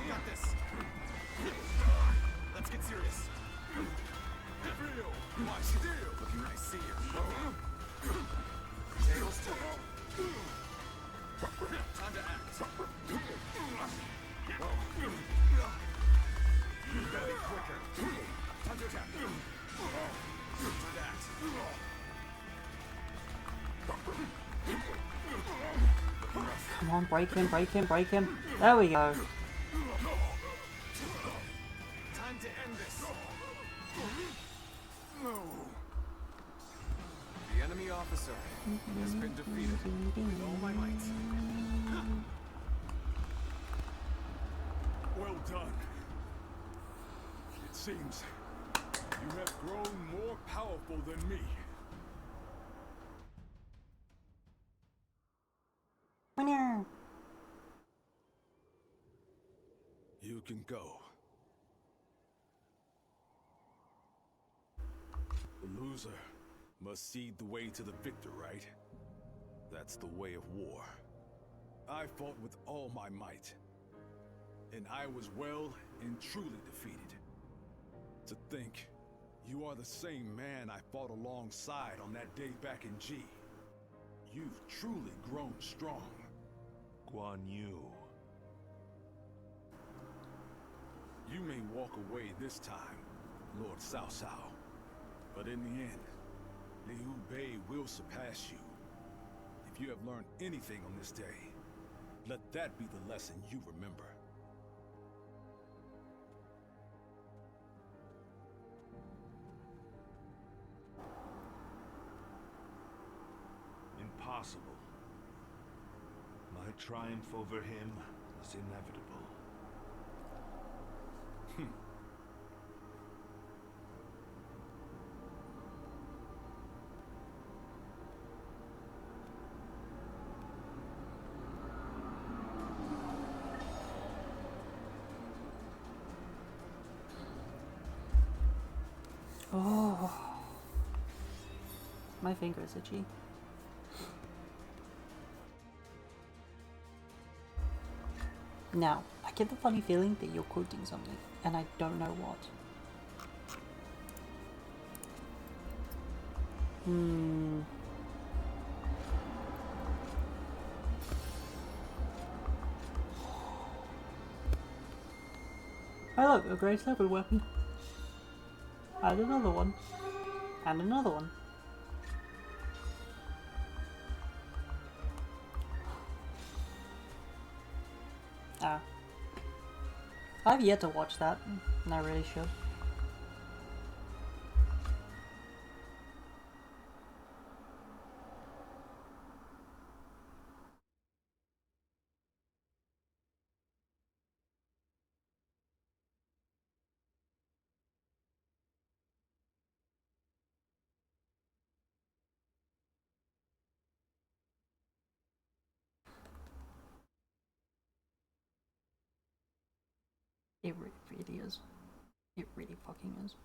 Got this. Let's get serious. Feel my steel. Looking right, see you. Tails turn. Time to act. quicker. Time to attack. To that. Come on, break him, break him, break him. There we go. Time to end this. The enemy officer has been defeated with all my might. Well done. It seems you have grown more powerful than me. Winner. You can go. The loser must cede the way to the victor, right? That's the way of war. I fought with all my might, and I was well and truly defeated. To think, you are the same man I fought alongside on that day back in G. You've truly grown strong. Guan Yu. You may walk away this time, Lord Cao Cao. But in the end, Liu Bei will surpass you. If you have learned anything on this day, let that be the lesson you remember. Impossible. My triumph over him is inevitable. Oh, my finger is itchy. Now, I get the funny feeling that you're quoting something, and I don't know what. Oh look, a grade 7 weapon. And another one. And another one. Ah. I've yet to watch that, and I really should. It really is. It really fucking is.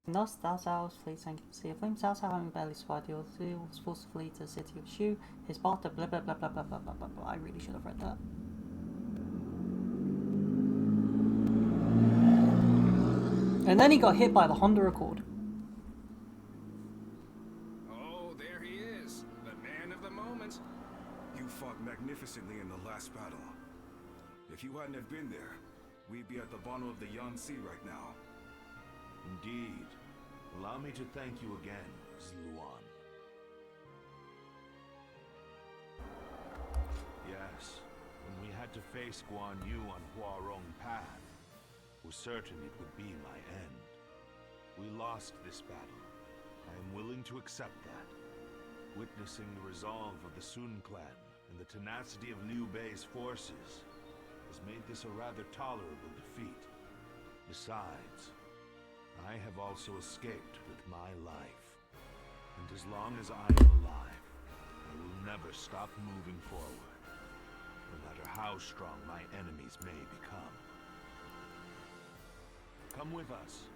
And thus, Cao Cao's fleet sank in the Sea of Flames. Cao Cao, having barely survived the ordeal, was forced to flee to the city of Shu. His path to blah blah blah blah blah blah blah blah blah. I really should have read that. And then he got hit by the Honda Accord. Oh, there he is, the man of the moment. You fought magnificently in the last battle. If you hadn't have been there, we'd be at the bottom of the Yangtze right now. Indeed. Allow me to thank you again, Zluan. Yes, when we had to face Guan Yu on Huarong Path, was certain it would be my end. We lost this battle. I am willing to accept that. Witnessing the resolve of the Sun clan and the tenacity of Liu Bei's forces has made this a rather tolerable defeat. Besides, I have also escaped with my life. And as long as I am alive, I will never stop moving forward, no matter how strong my enemies may become. Come with us.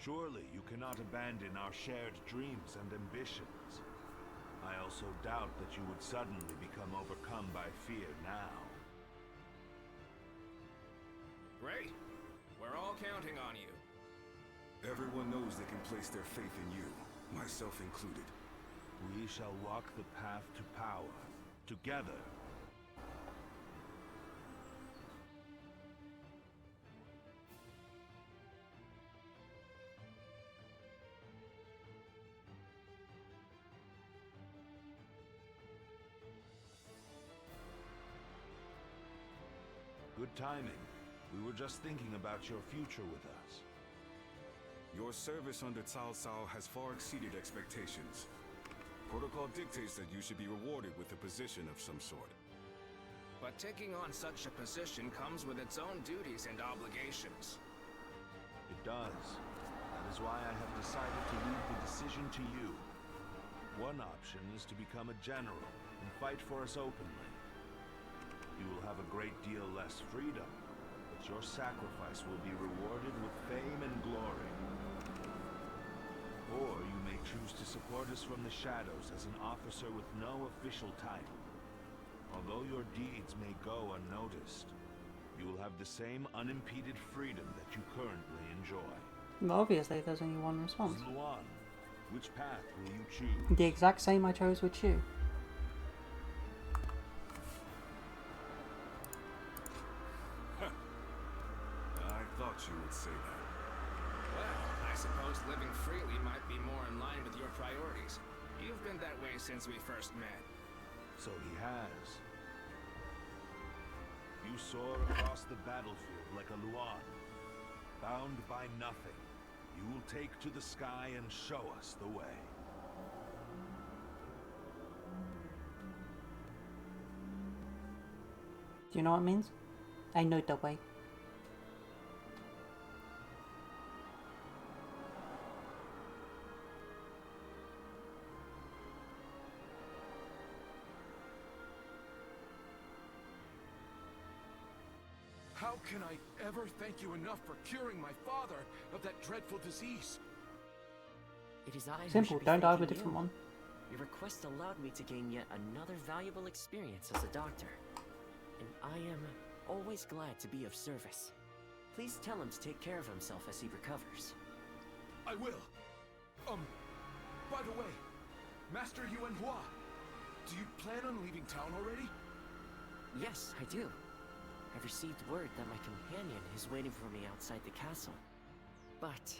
Surely you cannot abandon our shared dreams and ambitions. I also doubt that you would suddenly become overcome by fear now. Great. We're all counting on you. Everyone knows they can place their faith in you, myself included. We shall walk the path to power, together. Good timing. We were just thinking about your future with us. Your service under Cao Cao has far exceeded expectations. Protocol dictates that you should be rewarded with a position of some sort. But taking on such a position comes with its own duties and obligations. It does. That is why I have decided to leave the decision to you. One option is to become a general and fight for us openly. You will have a great deal less freedom, but your sacrifice will be rewarded with fame and glory. Or you may choose to support us from the shadows as an officer with no official title. Although your deeds may go unnoticed, you will have the same unimpeded freedom that you currently enjoy. Well, obviously, there's only one response. Luan, which path will you choose? The exact same I chose with you. I thought you would say that. Well, I suppose living freely might be more in line with your priorities. You've been that way since we first met. So he has. You soar across the battlefield like a Luan. Bound by nothing, you will take to the sky and show us the way. Do you know what it means? I know the way. How can I ever thank you enough for curing my father of that dreadful disease? It is I who Simple, should be don't die with a thanking different you. one. Your request allowed me to gain yet another valuable experience as a doctor. And I am always glad to be of service. Please tell him to take care of himself as he recovers. I will. By the way, Master Yuan Hua, do you plan on leaving town already? Yes, I do. I've received word that my companion is waiting for me outside the castle. But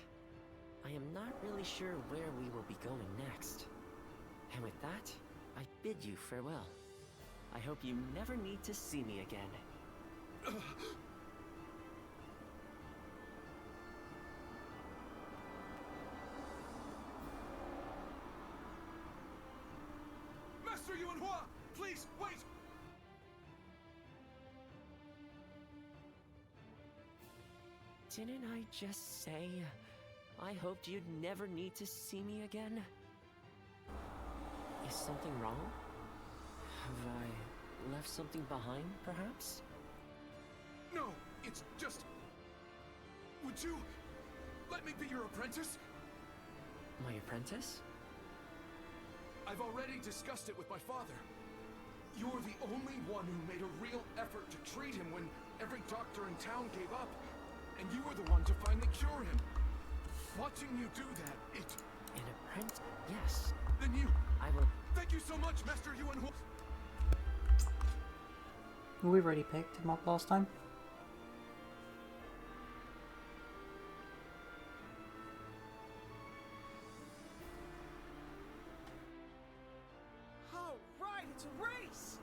I am not really sure where we will be going next. And with that, I bid you farewell. I hope you never need to see me again. Master Yuan Hua, please, wait! Didn't I just say I hoped you'd never need to see me again? Is something wrong? Have I left something behind, perhaps? No, it's just... Would you let me be your apprentice? My apprentice? I've already discussed it with my father. You're the only one who made a real effort to treat him when every doctor in town gave up. And you were the one to finally cure him. Watching you do that, it... An apprentice? Yes. Then you... I will... Thank you so much, Master Yuan Hua. We've already picked him up last time. All right, it's a race!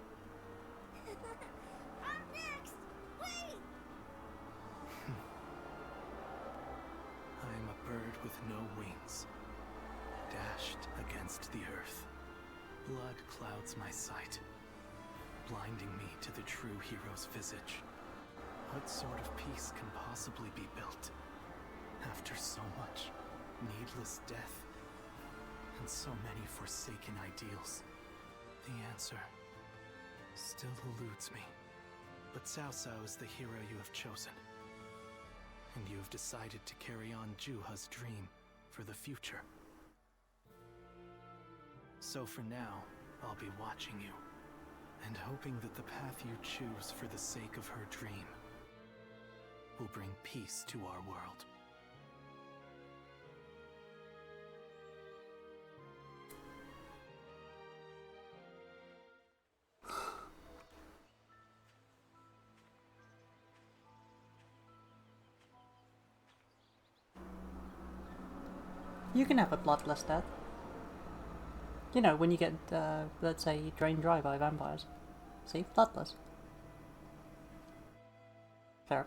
I'm next! Wait! I am a bird with no wings, dashed against the earth. Blood clouds my sight, blinding me to the true hero's visage. What sort of peace can possibly be built after so much needless death and so many forsaken ideals? The answer still eludes me. But Cao Cao is the hero you have chosen. And you have decided to carry on Juha's dream for the future. So for now, I'll be watching you, and hoping that the path you choose for the sake of her dream will bring peace to our world. You can have a bloodless death. You know, when you get, let's say, drained dry by vampires. See? Bloodless. Fair.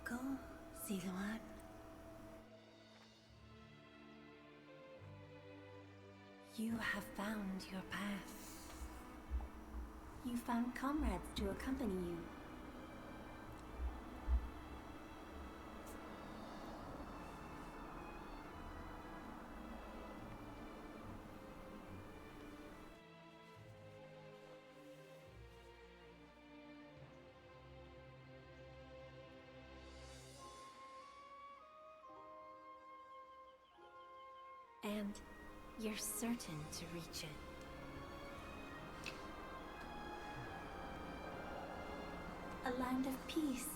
Go, Siluan. You have found your path. You found comrades to accompany you. And you're certain to reach it. A land of peace.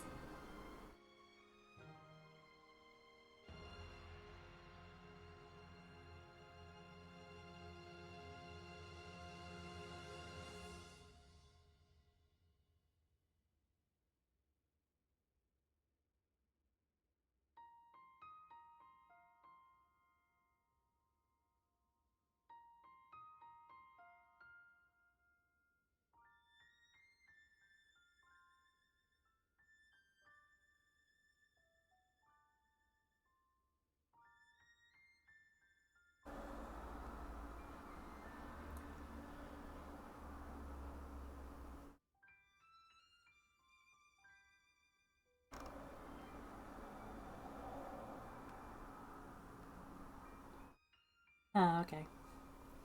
Ah, okay.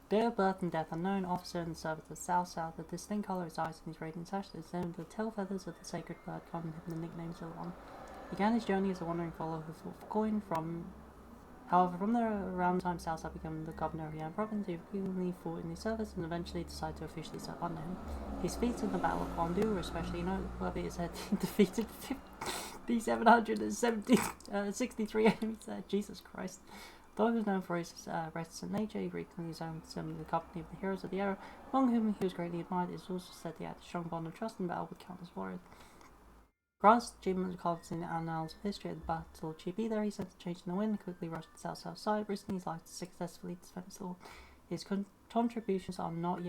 Day of birth and death unknown, officer in the service of South, the distinct colour of his eyes and his radiant sash, the tail feathers of the sacred bird common him the nickname Zilon. Began his journey as a wandering follower who fought for coin however, from the around time South became the governor of Yan province, he frequently fought in his service and eventually decided to officially serve under him. His feats in the Battle of Kwandu were especially noteworthy as he defeated 763 enemies there. Jesus Christ. Though he was known for his reticent nature, he frequently zoned the company of the heroes of the era, among whom he was greatly admired. It is also said he had a strong bond of trust in battle with countless warriors. Grant's achievement carved in the annals of history at the Battle of Chibi there, he sent a change in the wind and quickly rushed to the south side, risking his life to successfully defend his lord. His contributions are not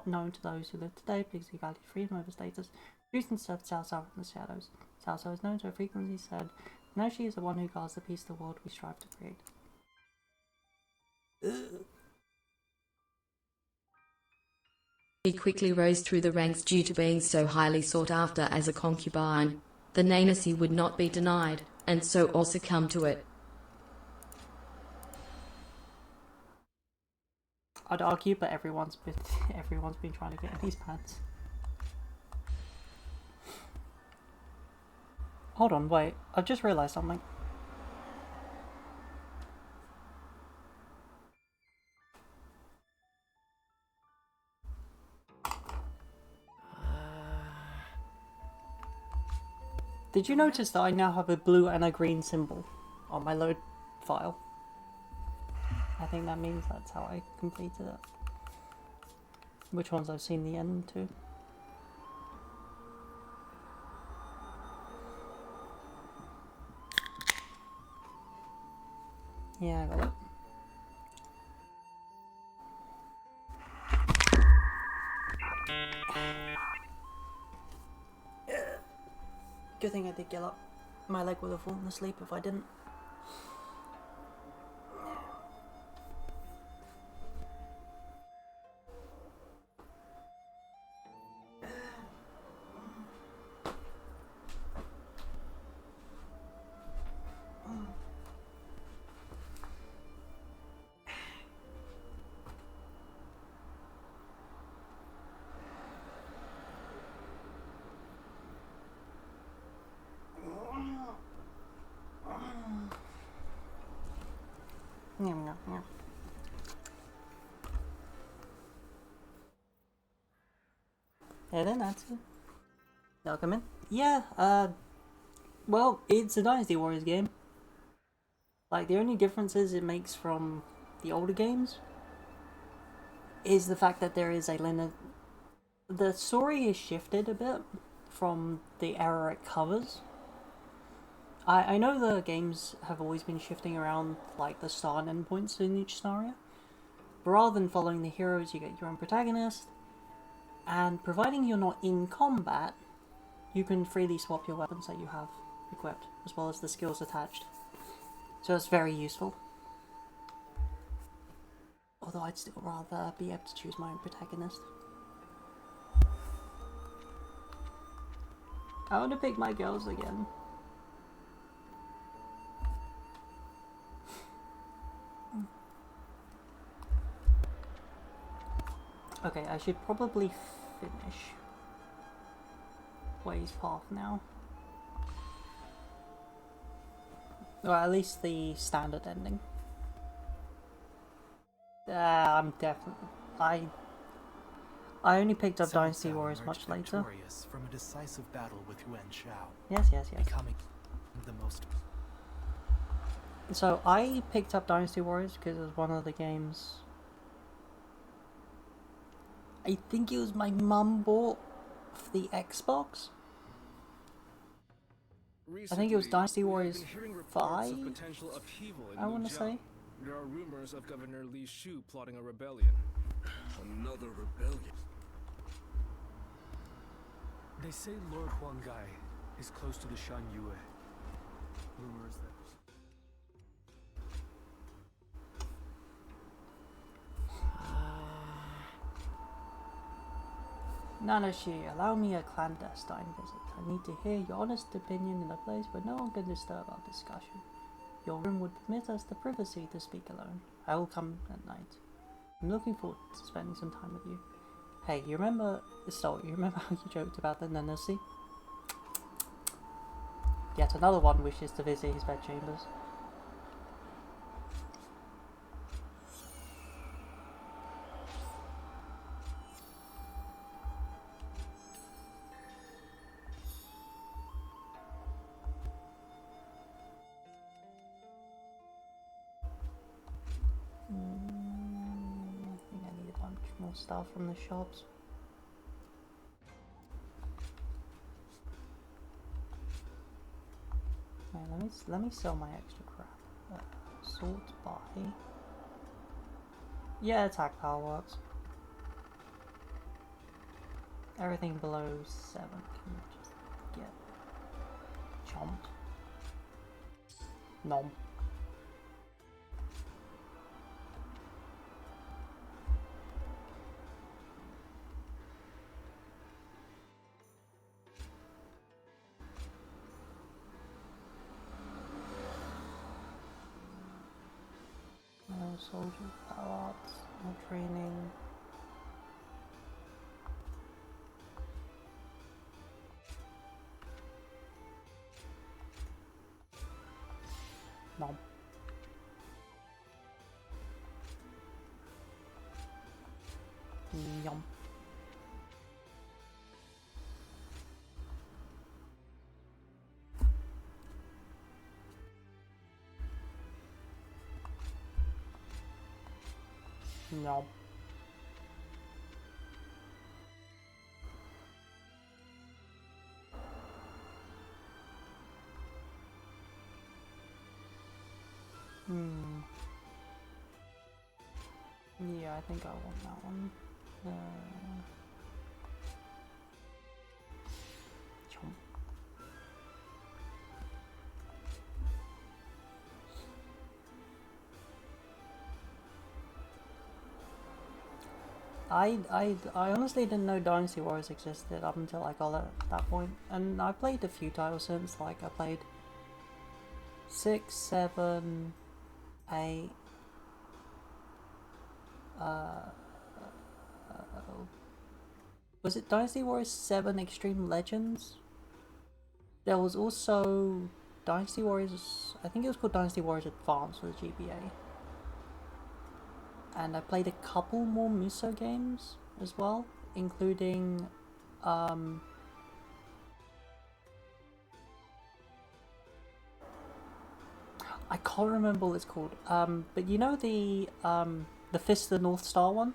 known to those who live today because he valued freedom over status, choosing to serve South in the shadows. South is known to have frequently said, "Now she is the one who guards the peace of the world we strive to create." He quickly rose through the ranks due to being so highly sought after as a concubine. The Dynasty would not be denied, and so all succumbed to it. I'd argue, but everyone's been trying to get in these pants. Hold on, wait. I've just realised something. Did you notice that I now have a blue and a green symbol on my load file? I think that means that's how I completed it. Which ones I've seen the end to. Yeah, I got it. Good thing I did get up. My leg would have fallen asleep if I didn't. Yeah, then that's it. Welcome in. Yeah, well, it's a Dynasty Warriors game. Like, the only differences it makes from the older games is the fact that there is a linear... The story is shifted a bit from the era it covers. I know the games have always been shifting around, like, the start and end points in each scenario. But rather than following the heroes, you get your own protagonist. And providing you're not in combat, you can freely swap your weapons that you have equipped, as well as the skills attached. So it's very useful. Although I'd still rather be able to choose my own protagonist. I want to pick my girls again. Okay, I should probably finish Way's Path now. Or at least the standard ending. I'm definitely... I only picked up Dynasty Warriors much later. Victorious from a decisive battle with Yuan Shao. Yes. Becoming the most... So I picked up Dynasty Warriors because it was one of the games... I think it was my mum bought for the Xbox. I think it was Dynasty Warriors 5, I want to say. There are rumors of Governor Li Shu plotting a rebellion. Another rebellion. They say Lord Huangai is close to the Shan Yue. Rumors that... Nanashi, allow me a clandestine visit. I need to hear your honest opinion in a place where no one can disturb our discussion. Your room would permit us the privacy to speak alone. I will come at night. I'm looking forward to spending some time with you. Hey, you remember the story? You remember how you joked about the Nanashi? Yet another one wishes to visit his bedchambers. I think I need a bunch more stuff from the shops. Right, let me sell my extra crap. Sort by. Yeah, attack power works. Everything below 7 can just get chomped. Nom. No soldier power ups, no training. Nom. Yum. No. Yeah, I think I want that one. Chomp. I honestly didn't know Dynasty Warriors existed up until I got at that point, and I played a few titles since. Like I played 6, 7, 8. Was it Dynasty Warriors 7 Extreme Legends? There was also Dynasty Warriors, I think it was called Dynasty Warriors Advanced for the GBA. And I played a couple more Muso games as well, including I can't remember what it's called. But you know the Fist of the North Star one?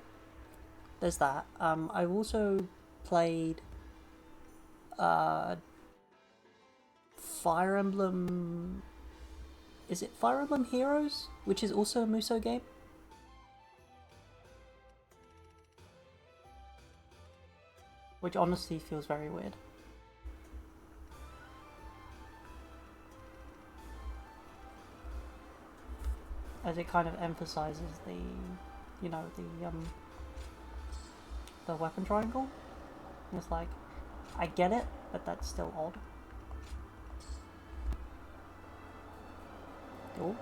There's that. I've also played Fire Emblem. Is it Fire Emblem Heroes? Which is also a Muso game. which honestly feels very weird. As it kind of emphasizes the, you know, the weapon triangle. And it's like, I get it, but that's still odd. Oh.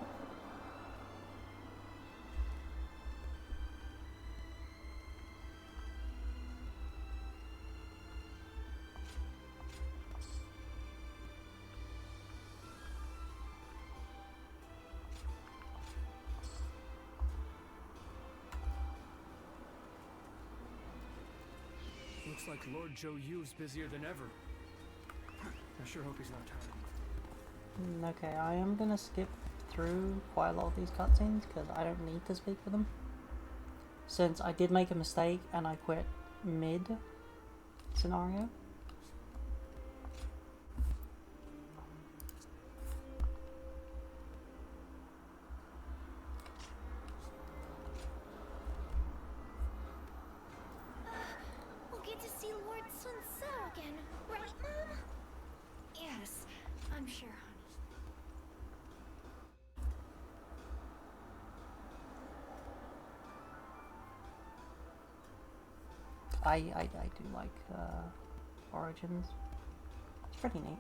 Looks like Lord Zhou Yu's busier than ever. I sure hope he's not tired. Okay, I am gonna skip through quite a lot of these cutscenes because I don't need to speak for them. Since I did make a mistake and I quit mid scenario. We'll get to see Lord Sun Ce again, right, Mom? Yes, I'm sure, honey. I do like Origins. It's pretty neat.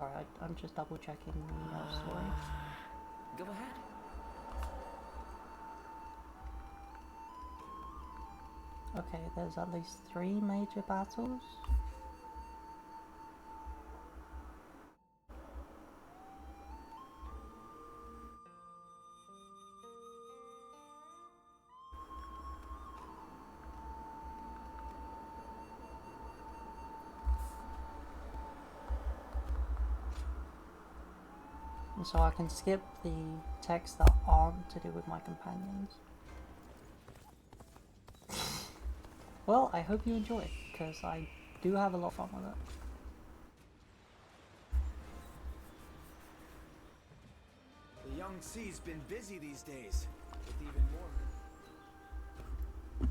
Alright, I'm just double checking the story. Go ahead. Okay, there's at least 3 major battles. And so I can skip the texts that aren't to do with my companions. Well, I hope you enjoy it, because I do have a lot of fun with it. The young C's been busy these days, with even more.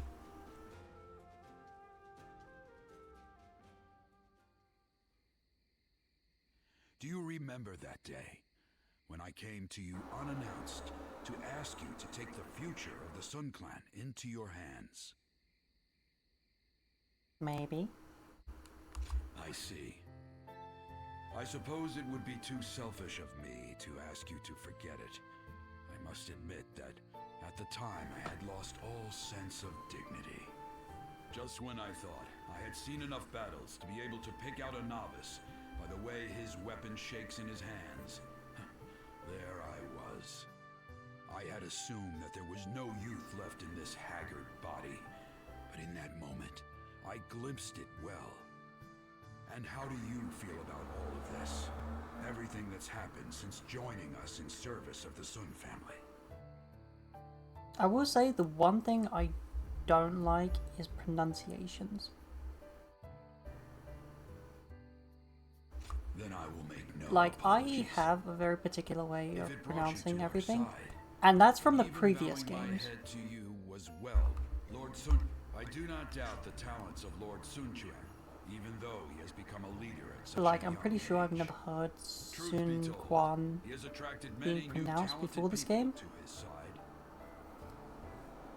Do you remember that day when I came to you unannounced to ask you to take the future of the Sun Clan into your hands? Maybe. I see. I suppose it would be too selfish of me to ask you to forget it. I must admit that at the time I had lost all sense of dignity. Just when I thought I had seen enough battles to be able to pick out a novice by the way his weapon shakes in his hands, there I was. I had assumed that there was no youth left in this haggard body, but in that moment, I glimpsed it well. And how do you feel about all of this? Everything that's happened since joining us in service of the Sun family. I will say the one thing I don't like is pronunciations. Then I will make no Like, apologies. I have a very particular way of If it brought you pronouncing to our everything, side, and that's from the even previous bowing games. my head to you was well, Lord Sun. I do not doubt the talents of Lord Sun Quan, even though he has become a leader at such Like, a I'm young pretty sure I've age. never heard Truth be Sun told, Quan he has attracted many being new pronounced talented before this people game, to his side.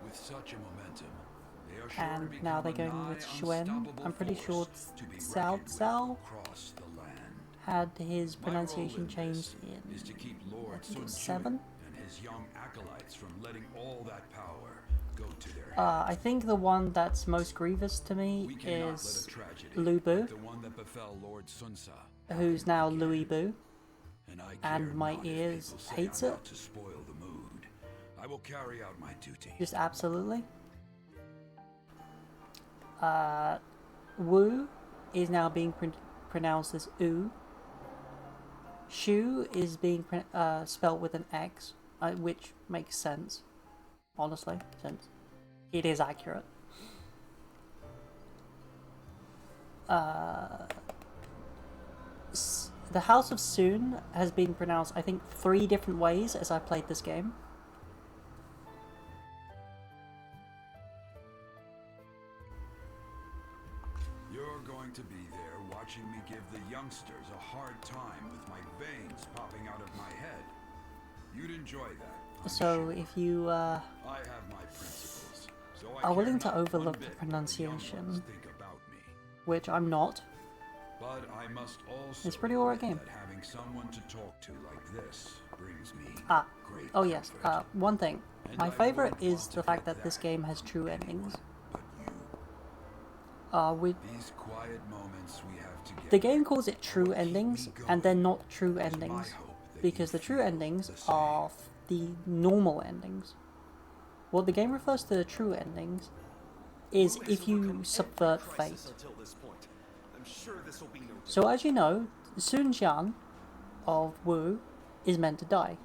With such a momentum, they are sure to and become now they're a going nigh with Xuen. unstoppable I'm pretty sure force to be Cao reckoned with Cao across the land. had his My pronunciation role in changed this in, is to keep I Lord think it was Sun 7. and his young acolytes from letting all that power go to their hands. I think the one that's most grievous to me We cannot is let a tragedy Lu Bu, like the one that befell Lord Sun Ce who's now Louis Bu, and I and care my not if ears people say hates I'm it. out to spoil the mood. I will carry out my duty. Just absolutely. Wu is now being pronounced as U. Shu is being spelled with an X, which makes sense, honestly, since it is accurate. The House of Sun has been pronounced, I think, 3 different ways as I played this game. You're going to be there watching me give the youngsters a hard time with my veins popping out of my head. You'd enjoy that. I'm So sure. if you I have my principles, so I are care willing to not one overlook the bit what the young ones pronunciation, think about me. which I'm not, But I must also it's a pretty alright admit game. that having someone to talk to like this brings me great Oh yes, comfort. one thing. And My I favorite wouldn't is want the to fact give that this that game has true to endings. anyone but you. With These quiet moments we have together. the game calls it are true what keep endings, me and they're going. not true It is my endings, hope that because you the true feel endings the same. are the normal endings. What the game refers to the true endings is if you subvert fate. So as you know, Sun Jian of Wu is meant to die.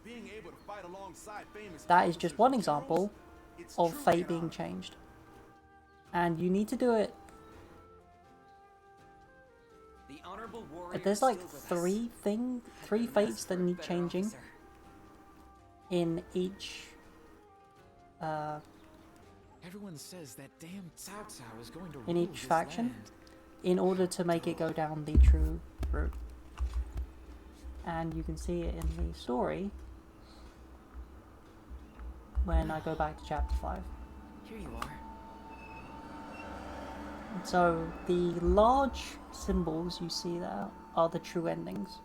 Being able to fight alongside famous That is just officers one and example generals, it's of truly fate an being honor. changed. And you need to do it. The honorable warrior There's like still with us. three fates that need changing Officer. in each Everyone says that damn Cao Cao is going to in rule each this faction land. in order to make it go down the true route. And you can see it in the story when I go back to chapter 5. Here you are. So the large symbols you see there are the true endings.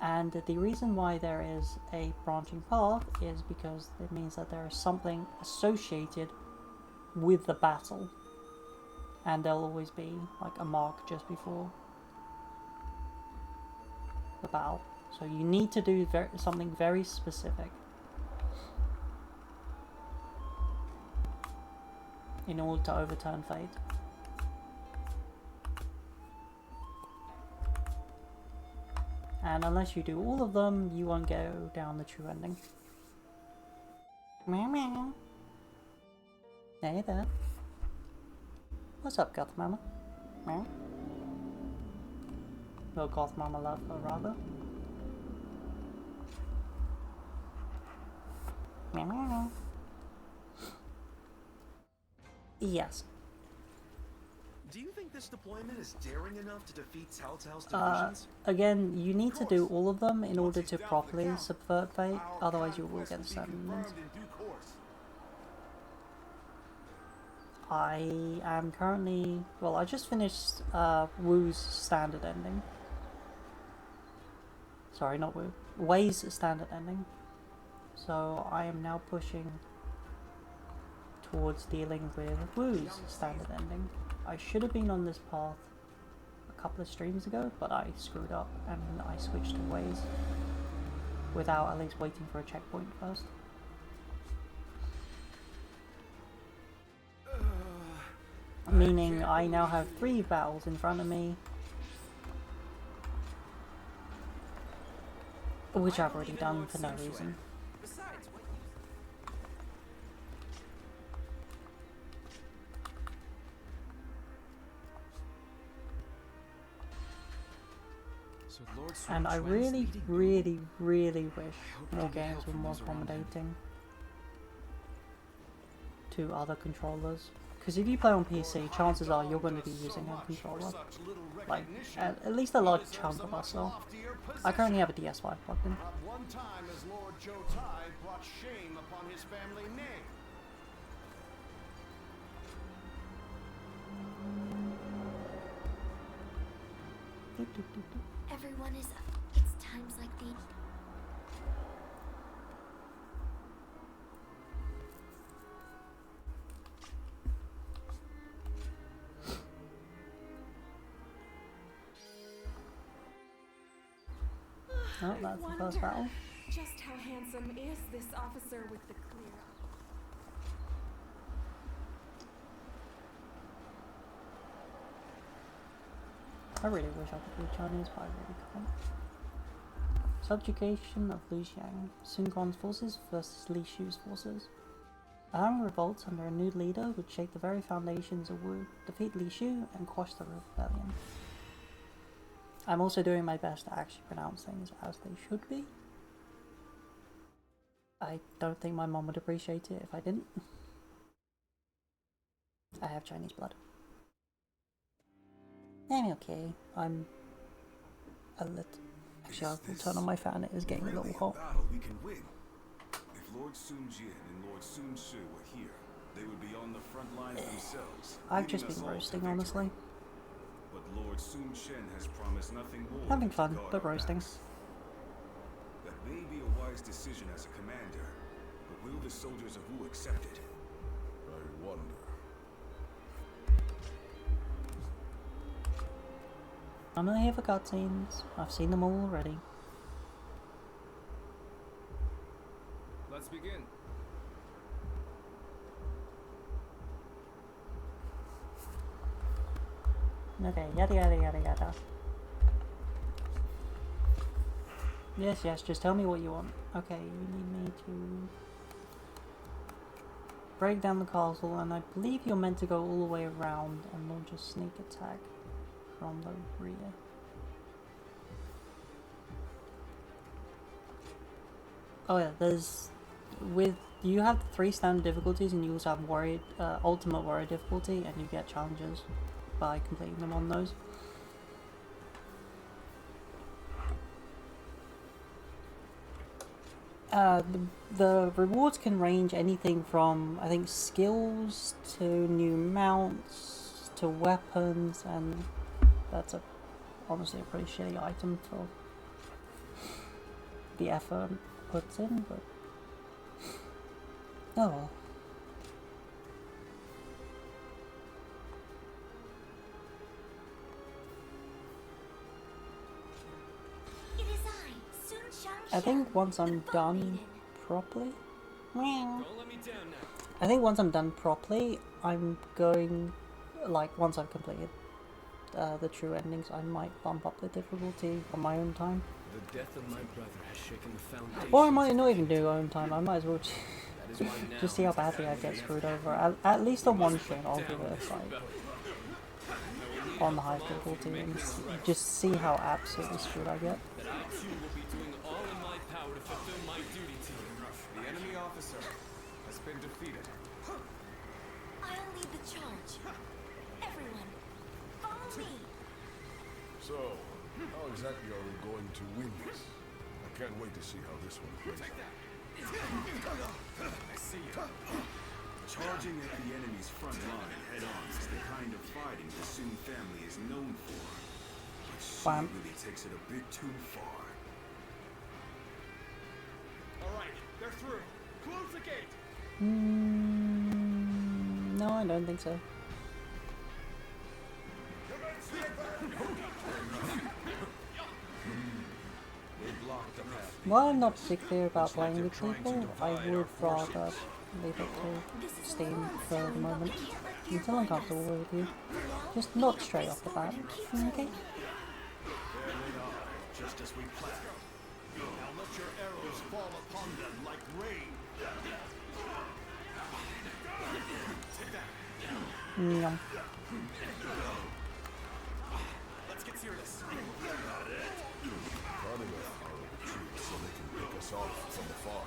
And the reason why there is a branching path is because it means that there is something associated with the battle. And there'll always be like a mark just before the battle. So you need to do something very specific in order to overturn fate. And unless you do all of them, you won't go down the true ending. Meow meow. Hey there. What's up, Goth Mama? Meow. Well, Goth Mama love her, rather. Meow meow. Yes. Do you think this deployment is daring enough to defeat Cao Cao's divisions? Again, you need to do all of them in order to properly subvert fate, otherwise you will get summoned. I am currently... well, I just finished Wu's standard ending. Sorry, not Wu. Wei's standard ending. So I am now pushing towards dealing with Wu's standard ending. I should have been on this path a couple of streams ago, but I screwed up and I switched to Wei's without at least waiting for a checkpoint first. Meaning I now have 3 battles in front of me, which I've already done for no reason. Besides, what So Lord And I Sun Quan's really, leading you. really wish hope more I can games help were from more those around him. accommodating to other controllers. Because if you play on PC, chances are you're going to be using a controller. Like, at least a large chunk of us are. I currently have a DS5 plugged in. Not one time has Lord Joe Tai brought shame upon his family name. Everyone is up. It's times like these. Oh, that's the first battle. Just how handsome is this officer with the clear eye? I really wish I could read Chinese, but I really can't. Subjugation of Luxiang. Sun Quan's forces versus Li Shu's forces. Allowing revolts under a new leader would shake the very foundations of Wu, defeat Li Shu, and quash the rebellion. I'm also doing my best to actually pronounce things as they should be. I don't think my mom would appreciate it if I didn't. I have Chinese blood. I'm okay. I'm a little... Actually, I will turn on my fan. It is getting a little hot. Battle we can win. If Lord Sun Jian and Lord Sun Shi were here, they would be on the front lines themselves. I've just been roasting, honestly. But Lord Sun Shen has promised nothing more. Having fun, but roasting. That may be a wise decision as a commander, but will the soldiers of Wu accept it? I wonder. I'm not here for cutscenes. I've seen them all already. Let's begin. Okay, yada yada yada yada. Yes, yes, just tell me what you want. Okay, you need me to break down the castle, and I believe you're meant to go all the way around and launch a sneak attack from the rear. Oh yeah, there's... you have 3 standard difficulties, and you also have warrior, ultimate warrior difficulty, and you get challenges by completing them on those. The rewards can range anything from, I think, skills to new mounts to weapons, and that's honestly a pretty shitty item for the effort it puts in, but oh well. I think once I'm done properly, I think once I'm done properly, I'm going, like, once I've completed the true endings, I might bump up the difficulty on my own time. The death of my brother has shaken the foundation. Or I might not even do own time. I might as well just see how badly I get screwed over. At least on one stream, I'll give it a fight on the high difficulty and just see how absolutely screwed I get. The enemy officer has been defeated. I'll lead the charge. Everyone, follow me. So, how exactly are we going to win this? I can't wait to see how this one plays out. I see you. Charging at the enemy's front line head-on is the kind of fighting the Sun family is known for. But she really takes it a bit too far. Alright, they're through. Close the gate! No, I don't think so. While I'm not particular about playing with people, I would rather leave it to Steam for the moment, until I'm comfortable with you. Just not straight off the bat, okay? Just as we planned. Now let your arrows fall upon them like rain. Yum. Let's get serious. Running us out of the trees so they can pick us off from afar.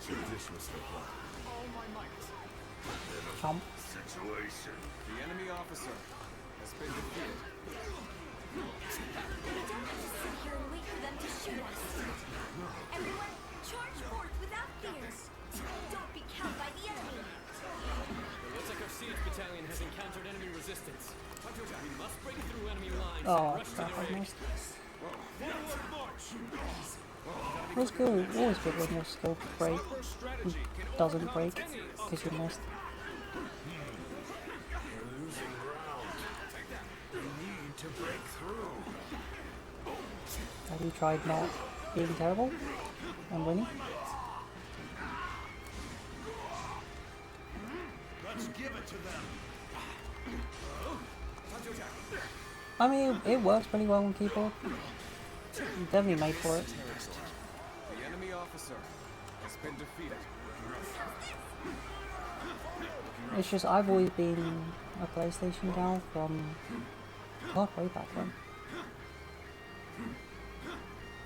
So this was the plan. All my might. Chomp. Situation. The enemy officer has been defeated. We don't have to sit here and wait for them to shoot us. Everyone, charge forth without fear. Don't be cowed by the enemy. It looks like our siege battalion has encountered enemy resistance. We must break through enemy lines Oh, and rush to crap, their I aid. missed. Forward march! It's good, always good when your skill doesn't break because you missed. We're losing ground. We need to break through. Have you tried not being terrible and winning? Let's give it to them. I mean, it works pretty well on keyboard. Definitely made for it. The enemy officer has been defeated. It's just I've always been a PlayStation gal from God, way back when.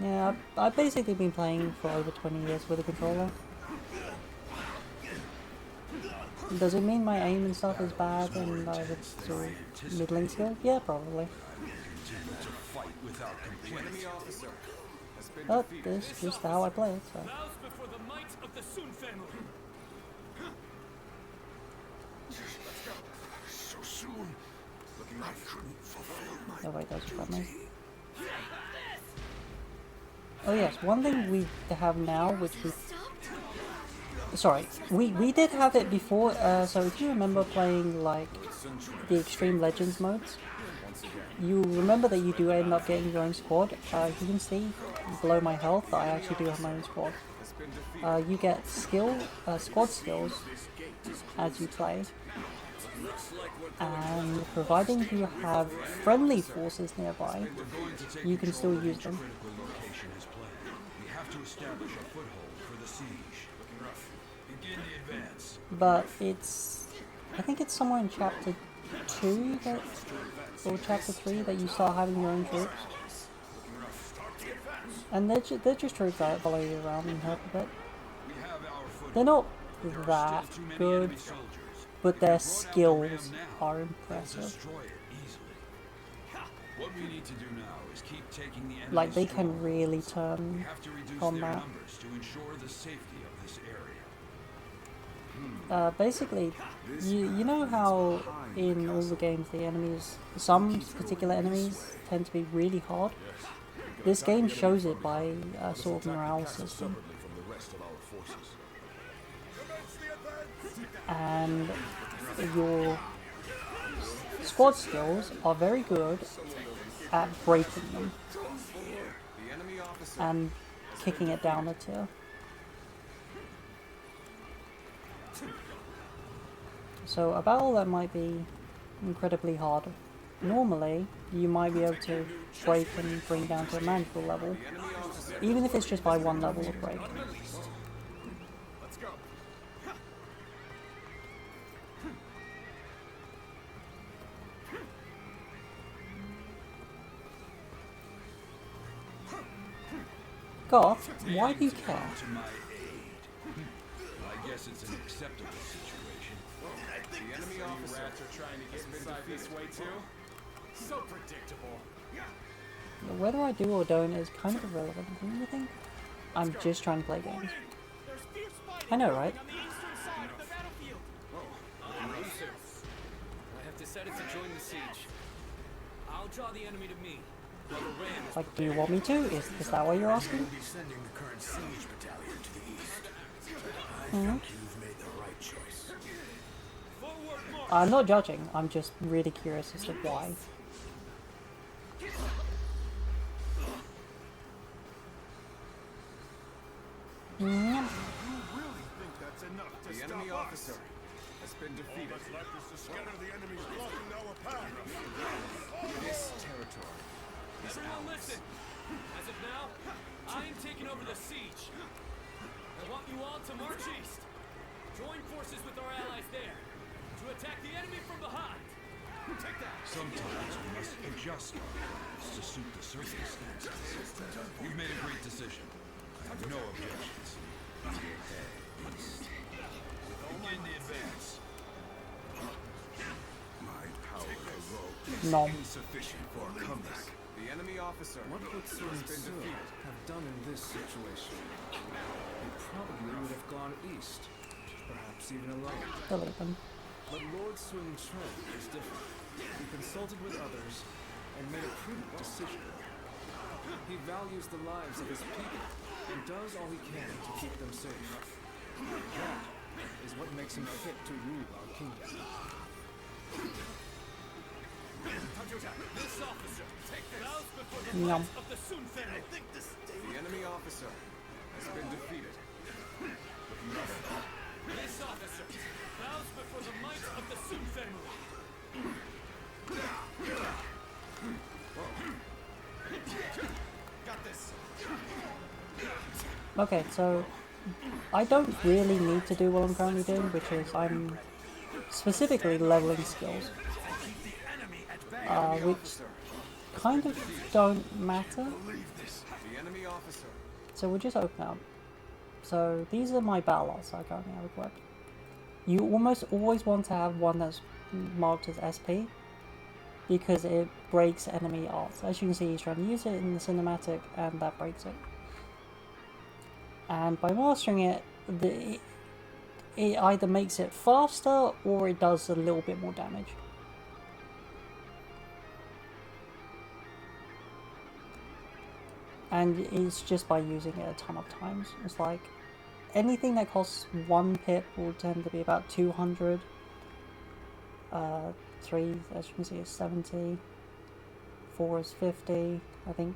Yeah, I've basically been playing for over 20 years with a controller. Does it mean my aim and stuff is bad and I have a sort of middling skill? Yeah, probably. Continue to fight without complaint. Enemy officer has been But defeated. it's just how I play it, so. Bows before the might of the Sun family. So soon. Looking like I couldn't fulfill my Oh wait, that's funny. Oh yes, one thing we have now, which we... Sorry, we did have it before, so if you remember playing, like, the Extreme Legends modes, you remember that you do end up getting your own squad. You can see below my health that I actually do have my own squad. You get squad skills as you play, and providing you have friendly forces nearby, you can still use them. We have to establish a foothold for the siege. Begin the advance. But it's, I think it's somewhere in chapter 2 that, or chapter 3 that you start having your own troops. And they're just troops that follow you around and help a bit. They're not that good, but their skills are impressive. What we need to do now is keep taking the enemy. Like, they can really turn We have to reduce their combat. numbers to ensure the safety of this area. Basically, you know how in all the games the enemies, some particular enemies tend to be really hard? This game shows it by a sort of morale system. And your squad skills are very good at breaking them and kicking it down a tier. So a battle that might be incredibly hard, normally you might be able to break and bring down to a manageable level, even if it's just by one level of break. Let's go. Goth, why do you care? To my aid. I guess it's an acceptable situation. The enemy officer rats are trying to get inside this way too. So predictable. Whether I do or don't is kind of irrelevant, don't you think? I'm just trying to play games. I know, right? I have decided to join the siege. I'll draw the enemy to me. Like, do you want me to? Is that what you're asking? We'll be sending the current siege battalion to the east. I Mhm. think you've made the right choice. I'm not judging, I'm just really curious as to why. You really think that's enough to The stop enemy us? officer has been defeated. All that's left is to scatter the enemies blocking our path. This territory is Everyone ours. listen! As of now, I am taking over the siege. I want you all to march east. Join forces with our allies there to attack the enemy from behind. Take that! Sometimes we must adjust our plans to suit the circumstances. You've made a great decision. I have no objections. Begin the advance. My power heroic Nom. Insufficient for a comeback. The enemy officer has been defeated. Have done in this situation? He probably would have gone east, perhaps even alone. Delete them. But Lord Sun Chen is different. He consulted with others and made a prudent decision. He values the lives of his people and does all he can to keep them safe. That is what makes him fit to rule our kingdom. This officer, take this. Bows before the Nom. might of the Sun family. The enemy officer has been defeated. This officer bows before the might of the Sun family. Got this. Okay, so I don't really need to do what I'm currently doing, which is I'm specifically leveling skills, which kind of don't matter. The enemy officer. So we'll just open up. So these are my battle lots I currently have equipped. you almost always want to have one that's marked as SP, because it breaks enemy arts. As you can see, he's trying to use it in the cinematic, and that breaks it. And by mastering it, it either makes it faster or it does a little bit more damage. And it's just by using it a ton of times. It's like anything that costs 1 pip will tend to be about 200. 3, as you can see, is 70. 4 is 50. I think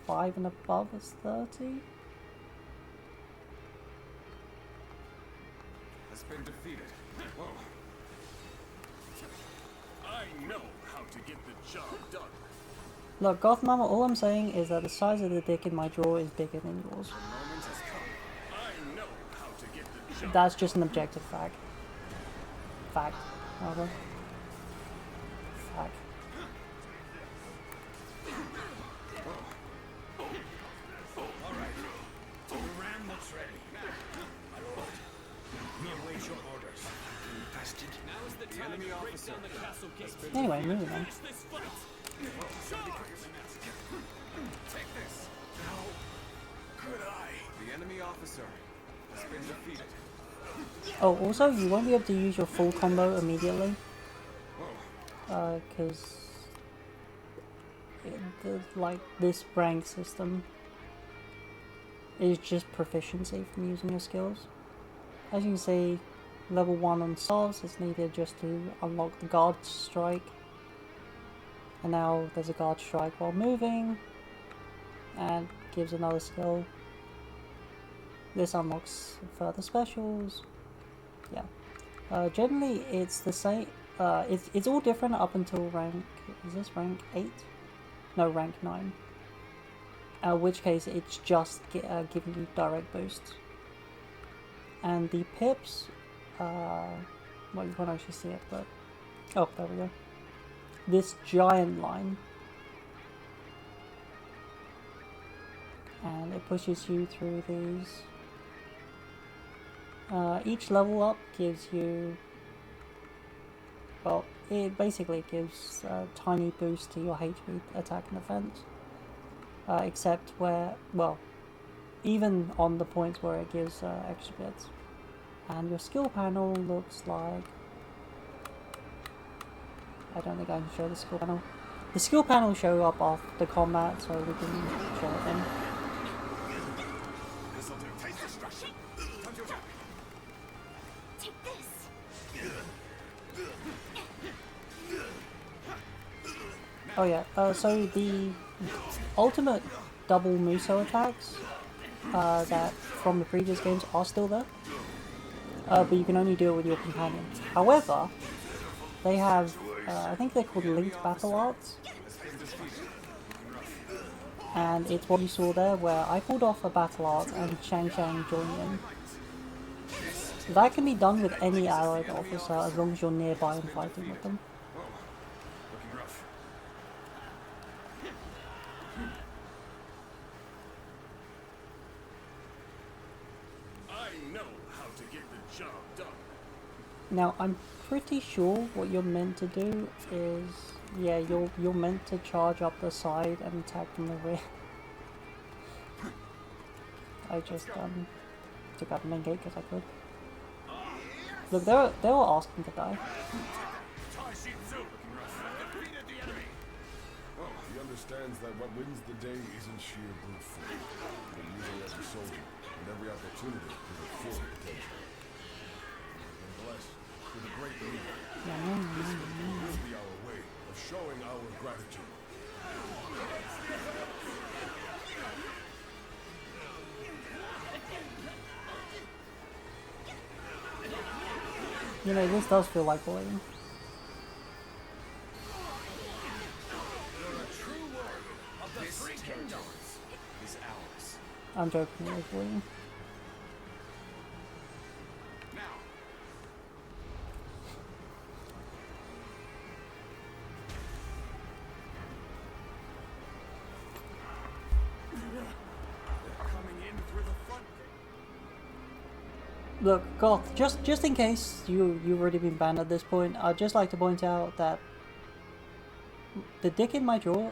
5 and above is 30. Has been defeated. Whoa. I know how to get the job done. Look, Goth Mama, all I'm saying is that the size of the dick in my drawer is bigger than yours. The moment has come. I know how to get the job. That's just an objective fact. Fact, rather. Fact. Alright. The ram looks ready. My lord, we await your orders. Bastard. Now is the time enemy to break officer down the castle gates. Anyway, moving on. Finish this fight. Take this. How could I? The enemy officer has been defeated. Oh, also, you won't be able to use your full combo immediately. Because like this rank system is just proficiency from using your skills. As you can see, level 1 on salves is needed just to unlock the guard strike. And now there's a guard strike while moving, and gives another skill. This unlocks further specials. Yeah. Generally it's the same. It's all different up until rank, is this rank 8? No, rank 9. In which case it's just giving you direct boosts. And the pips, well, you can't actually see it, but, oh, there we go. This giant line, and it pushes you through these. Each level up gives you, well, it basically gives a tiny boost to your HP, attack and defense, except where, well, even on the points where it gives extra bits. And your skill panel looks like, I don't think I can show the skill panel. The skill panel will show up after combat, so we can show it then. This'll do. Taste destruction. Time to attack. Take this. Oh yeah, so the ultimate double Muso attacks that from the previous games are still there, but you can only do it with your companion. However, they have, I think they're called linked battle arts, and it's what you saw there where I pulled off a battle art and Shang joined in. That can be done with any allied officer as long as you're nearby and fighting with them. Looking rough. I know how to get the job done. Now I'm pretty sure what you're meant to do is, yeah, you're meant to charge up the side and attack from the rear. I just took out the main gate because I could. Look, they were asking to die. He understands that what wins the day isn't sheer brute force, but using every soldier and every opportunity to the full potential. And blessed with a great leader. This will be our way of showing our gratitude. You know, this does feel like bullying. This territory is ours. I'm joking, it was bullying. Coming in through the front Look, Goth, just in case you've already been banned at this point, I'd just like to point out that the dick in my jaw,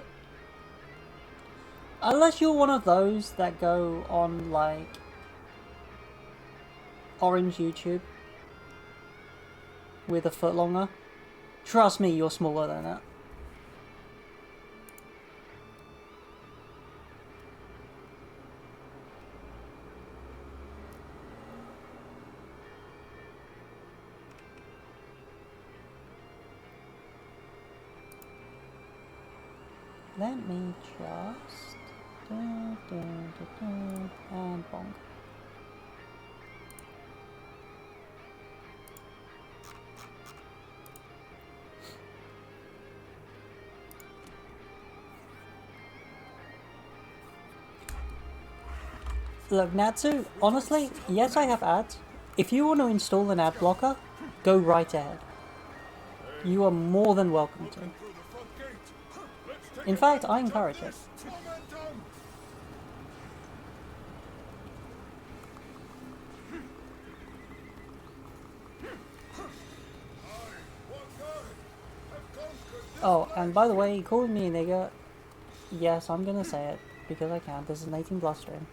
unless you're one of those that go on like orange YouTube with a foot longer, trust me, you're smaller than that. Let me just... and bonk. Look, Natsu, honestly, yes I have ads. If you want to install an ad blocker, go right ahead. You are more than welcome to. In fact, I encourage it. Oh, and by the way, you called me a nigger. Yes, I'm gonna say it, because I can. This is an 18 plus stream.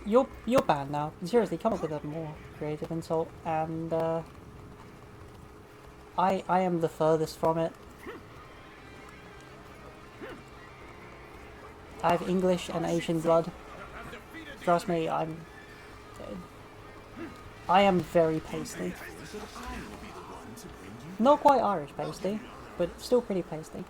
You're banned now. Seriously, come up with a more creative insult, and I am the furthest from it. I have English and Asian blood. Trust me, I am very pasty. Not quite Irish pasty, but still pretty pasty.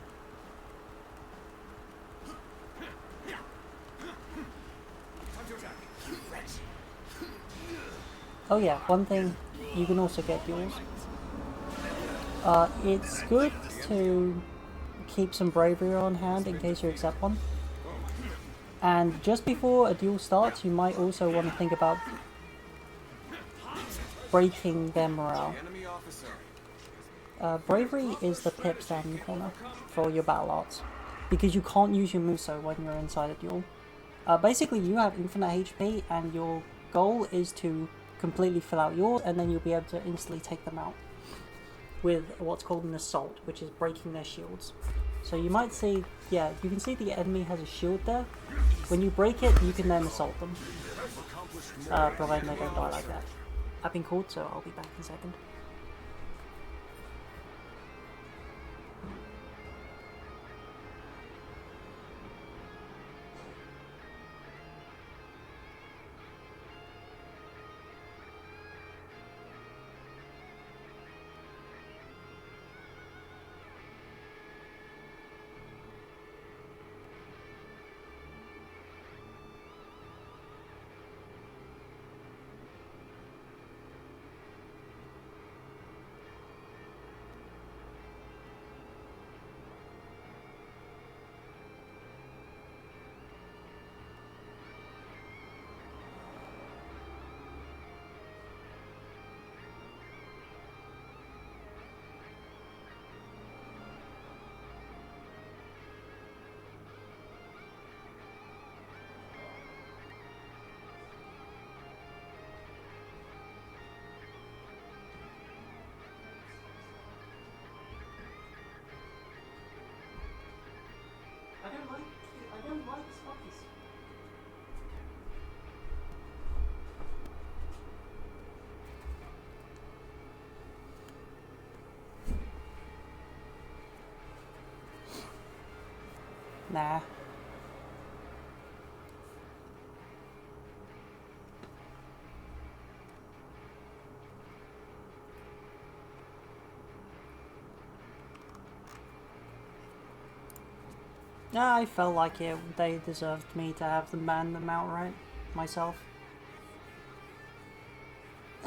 Oh yeah, one thing, you can also get duels. It's good to keep some bravery on hand in case you accept one. And just before a duel starts, you might also want to think about breaking their morale. Bravery is the pip standing corner for your battle arts, because you can't use your Muso when you're inside a duel. Basically, you have infinite HP, and your goal is to completely fill out yours, and then you'll be able to instantly take them out with what's called an assault, which is breaking their shields. So you might see, yeah, you can see the enemy has a shield there. When you break it, you can then assault them, provided they don't die like that. I've been called, so I'll be back in a second. I don't like spice. Nah. Yeah, I felt like they deserved me to have them ban them outright, myself.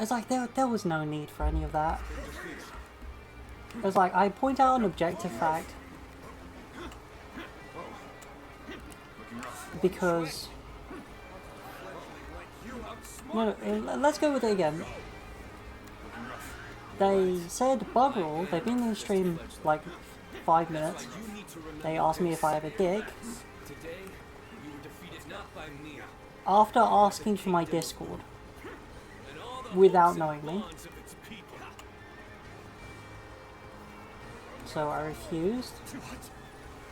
It's like, there was no need for any of that. It's like, I point out an objective fact, because... No, let's go with it again. They said bugger all, they've been in the stream like 5 minutes. They asked me if I have a dick. After asking for my Discord. without knowing me. So I refused.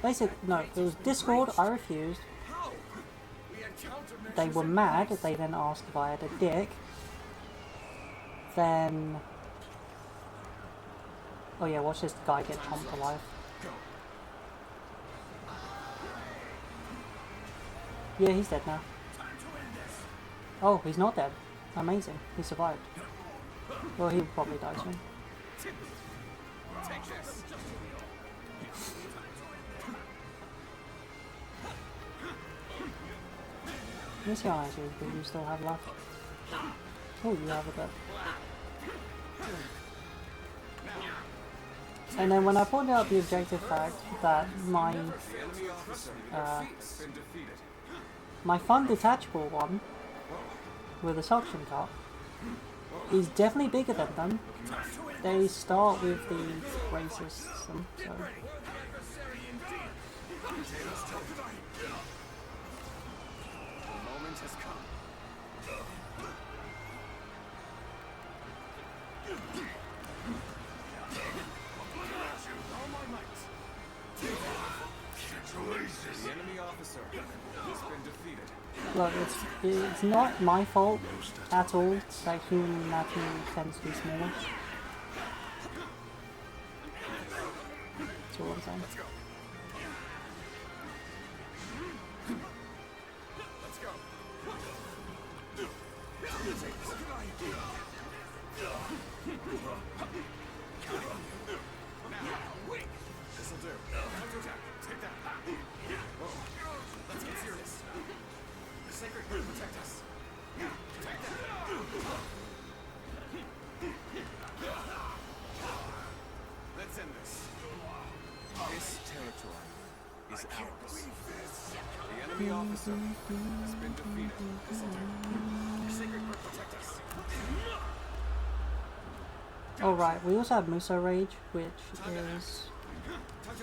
Basically, no, it was Discord, I refused. They were mad, they then asked if I had a dick. Then... Oh yeah, watch this guy get chomped alive. Yeah, he's dead now. Oh, he's not dead. Amazing, he survived. Well, he'll probably die soon. Let me see how much you still have left. Oh, you have a bit. And then when I pointed out the objective fact that my fun detachable one with a suction cup is definitely bigger than them. They start with the racist system, so. The enemy officer has been defeated. Look, it's not my fault at all that human anatomy tends to be smaller. That's all I'm saying. This'll do. Counterattack. Take that. Whoa. Let's get serious. The sacred will protect us. Take that. Let's end this. This territory is ours. The enemy officer has been defeated. This'll do. The sacred will protect us. Oh right, we also have Muso Rage, which is...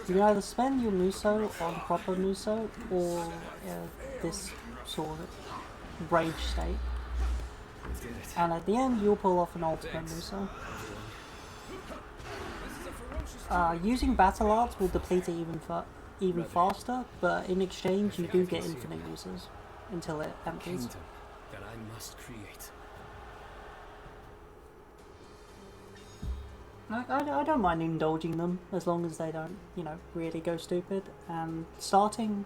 You can either spend your Muso on proper Muso, or this sort of rage state. And at the end, you'll pull off an ultimate Muso. Using Battle Arts will deplete it even faster, but in exchange, you do get infinite uses until it empties. That I must create. I don't mind indulging them as long as they don't, you know, really go stupid. And starting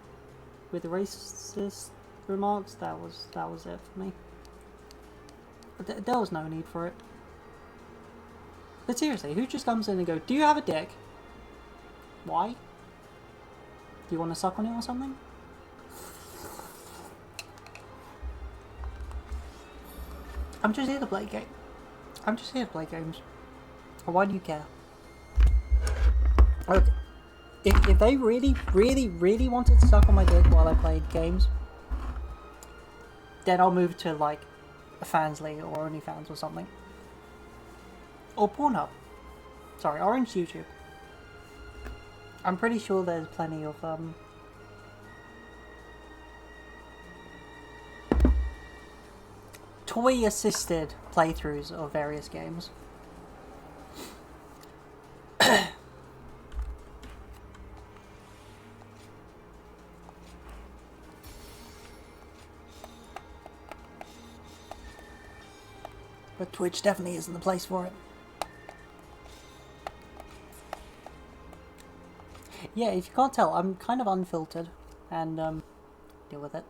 with the racist remarks, that was it for me. There was no need for it. But seriously, who just comes in and goes, "Do you have a dick? Why? Do you want to suck on it or something?" I'm just here to play game. I'm just here to play games. Why do you care? Look, if they really wanted to suck on my dick while I played games, then I'll move to like a fans league or OnlyFans or something. Or Pornhub. Sorry, Orange YouTube. I'm pretty sure there's plenty of toy assisted playthroughs of various games. But Twitch definitely isn't the place for it. Yeah, if you can't tell, I'm kind of unfiltered, and deal with it.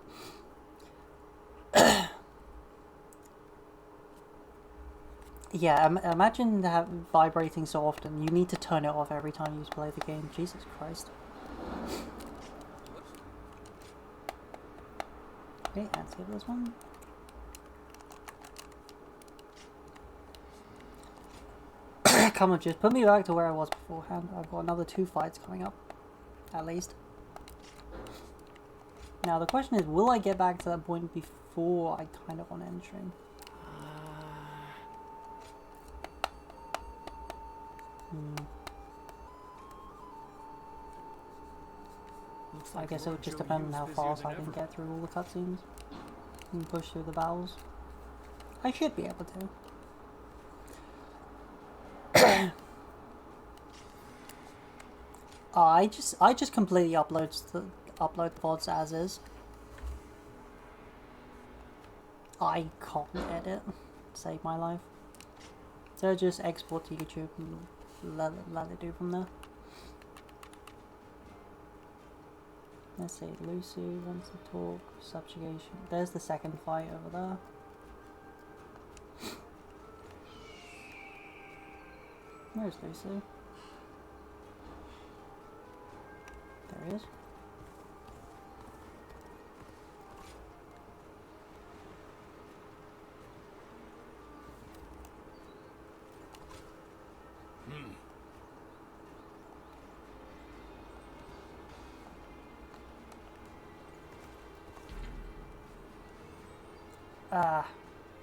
Yeah, imagine that vibrating so often. You need to turn it off every time you play the game. Jesus Christ. Okay, let's give this one. Come on, just put me back to where I was beforehand. I've got another 2 fights coming up, at least. Now the question is, will I get back to that point before I kind of want to end stream? I guess it would just depend on how fast I can get through all the cutscenes and push through the battles. I should be able to. I just completely upload the VODs as is. I can't edit. Save my life. So just export to YouTube and let it do from there. Let's see, Lucy wants to talk, subjugation. There's the second fight over there. Where's Lucy? There he is.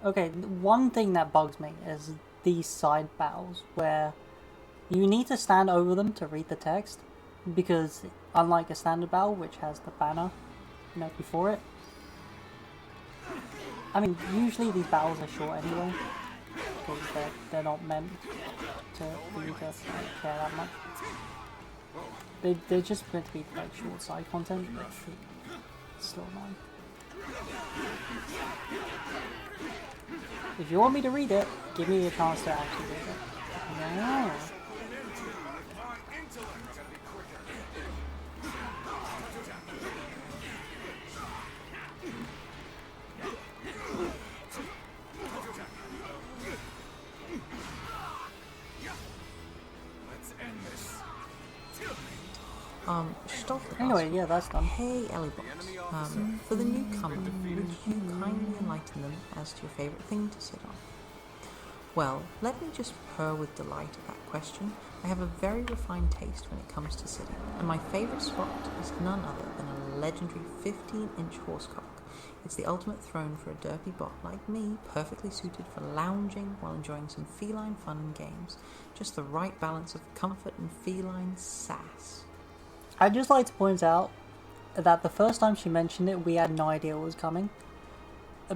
Okay, one thing that bugs me is these side battles where you need to stand over them to read the text, because unlike a standard battle which has the banner, you know, before it. I mean, usually these battles are short anyway, because they're not meant for you to care that much. They're just meant to be like short side content, but it's still annoying. If you want me to read it, give me a chance to actually read it. No. Anyway, yeah, that's done. Hey, Elliebox. For the newcomer, would you kindly enlighten them as to your favourite thing to sit on? Well, let me just purr with delight at that question. I have a very refined taste when it comes to sitting, and my favourite spot is none other than a legendary 15-inch horsecock. It's the ultimate throne for a derpy bot like me, perfectly suited for lounging while enjoying some feline fun and games. Just the right balance of comfort and feline sass. I'd just like to point out that the first time she mentioned it, we had no idea what was coming.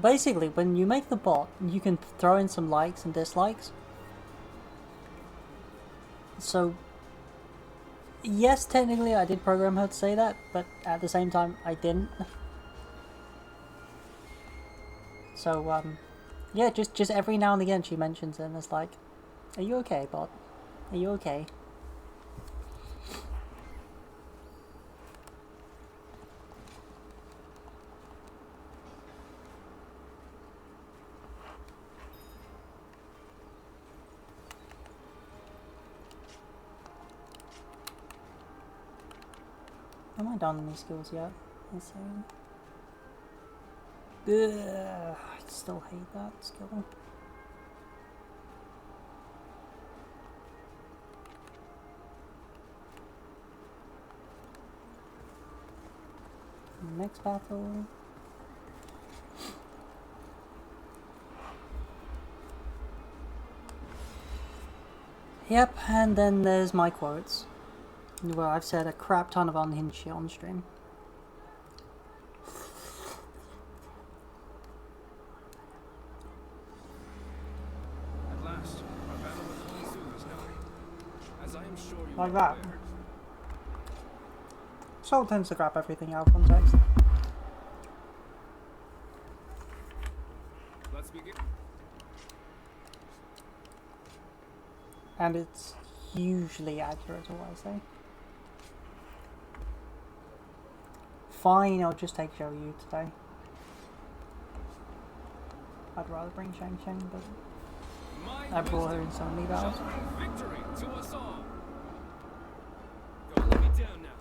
Basically, when you make the bot, you can throw in some likes and dislikes. So, yes, technically I did program her to say that, but at the same time, I didn't. So, yeah, just every now and again she mentions it, and it's like, are you okay, bot? Are you okay? Am I done in these skills yet? Let's see. Ugh, I still hate that skill. Next battle. Yep, and then there's my quotes, where I've said a crap ton of unhinged shit on stream. At last, our battle with Hong Su is nigh. As I am sure you Like are that. aware. Soul tends to grab everything out of context. Let's begin. And it's usually accurate to what I say. Fine, I'll just take Zhou Yu today. I'd rather bring Shang Shang, but I brought her in so many battles. Victory to us all. Don't let me down now.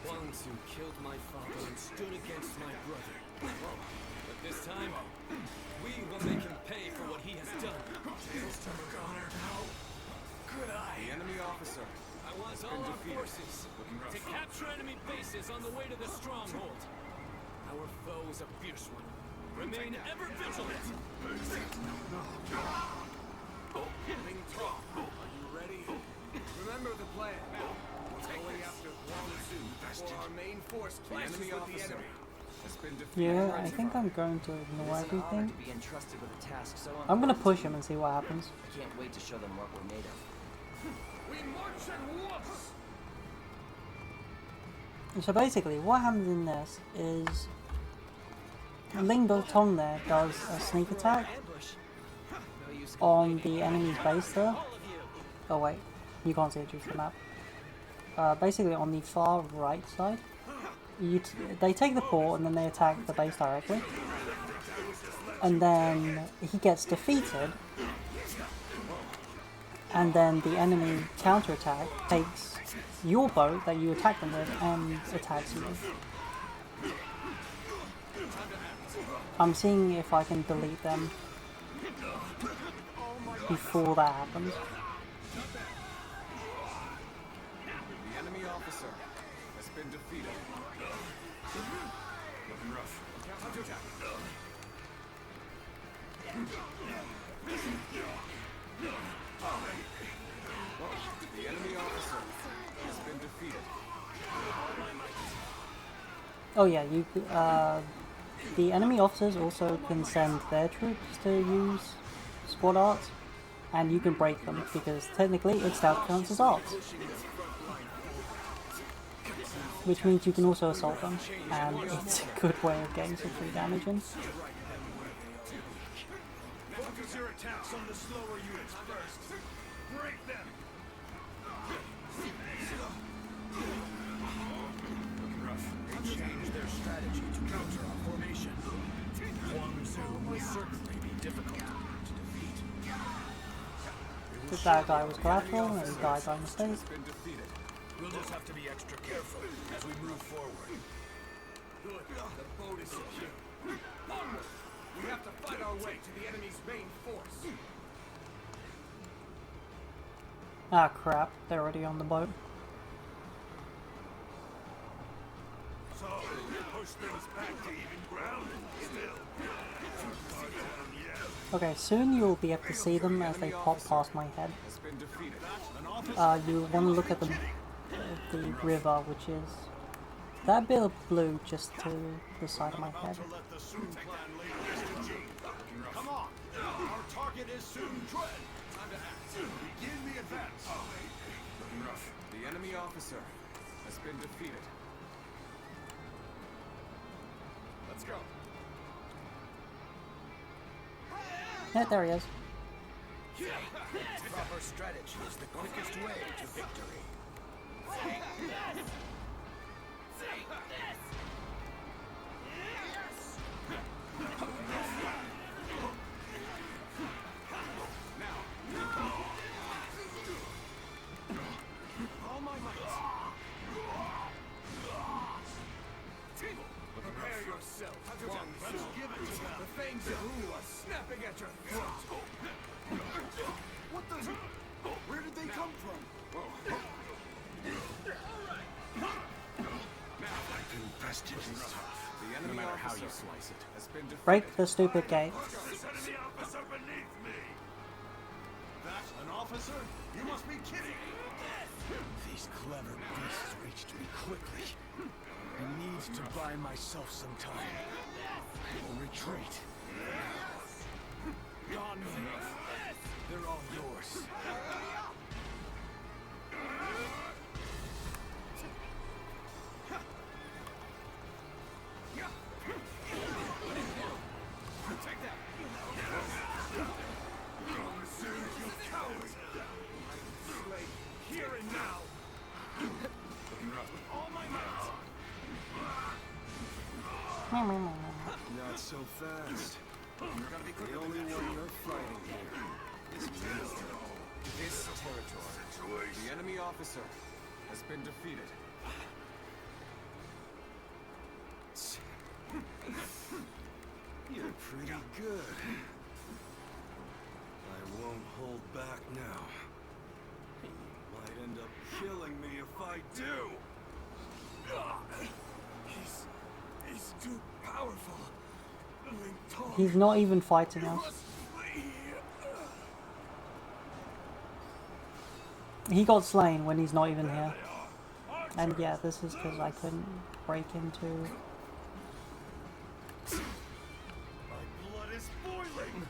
Huang Su killed my father and stood against my brother. But this time, we will make him pay for what he has done. Good eye. The enemy officer. I want all our forces to capture enemy bases on the way to the stronghold. Our foe is a fierce one. Remain ever vigilant. Ling Tong, are you ready? Remember the plan. We're going after Huang Su, or our main force clashes with the enemy. Yeah, I think I'm going to ignore It's an honor everything. to be entrusted with a task so I'm gonna important push to him me. and see what happens. I can't wait to show them what we're made of. We march and whoops! So basically, what happens in this is Ling Bo Tong there does a sneak attack on the enemy's base there. Oh wait, you can't see it due to the map. Basically on the far right side, they take the port and then they attack the base directly. And then he gets defeated, and then the enemy counterattack takes your boat that you attack them with and attacks you. I'm seeing if I can delete them before that happens. The enemy officer has been defeated. Looking rough. Counterattack. The enemy officer has been defeated. Oh yeah, the enemy officers also can send their troops to use squad arts, and you can break them because technically it still counts as arts. Which means you can also assault them, and it's a good way of getting some free damage in. Focus your attacks on the slower units first. Break them. Looking rough. They changed their strategy to counter our formation. Huang Zu will certainly be difficult to defeat. That guy was collateral and he died by mistake. We'll just have to be extra careful as we move forward. Good. The boat is secure. Onward! We have to fight our way to the enemy's main force. Ah crap, they're already on the boat. So, push things back to even ground. Still. Okay, soon you'll be able to see them as they pop past my head. You want to look at the river, which is that bit of blue just to the side of my head. Come on! Our target is Soon Dread! Time to act. Begin the advance! Looking rough. The enemy officer has been defeated. Let's go. Yeah, there he is. Proper strategy is the quickest way to victory. All my might. Prepare yourself. Let's give it to them. The fangs of Wu are snapping at your throat. What the? Where did they come from? No matter how you slice it, has been defeated. Break the stupid gate. Officer beneath me. That's an officer? You must be kidding. These clever beasts reached me quickly. I need to buy myself some time. We'll retreat. Gone enough. They're all yours. Take that. You coward. Slay here and now. With all my might. Not so fast. The only one you're fighting here is me. This territory, the enemy officer has been defeated. You're pretty good. I won't hold back now. You might end up killing me if I do. He's too powerful. He's not even fighting us. He got slain when he's not even here. And yeah, this is because I couldn't break into is boiling!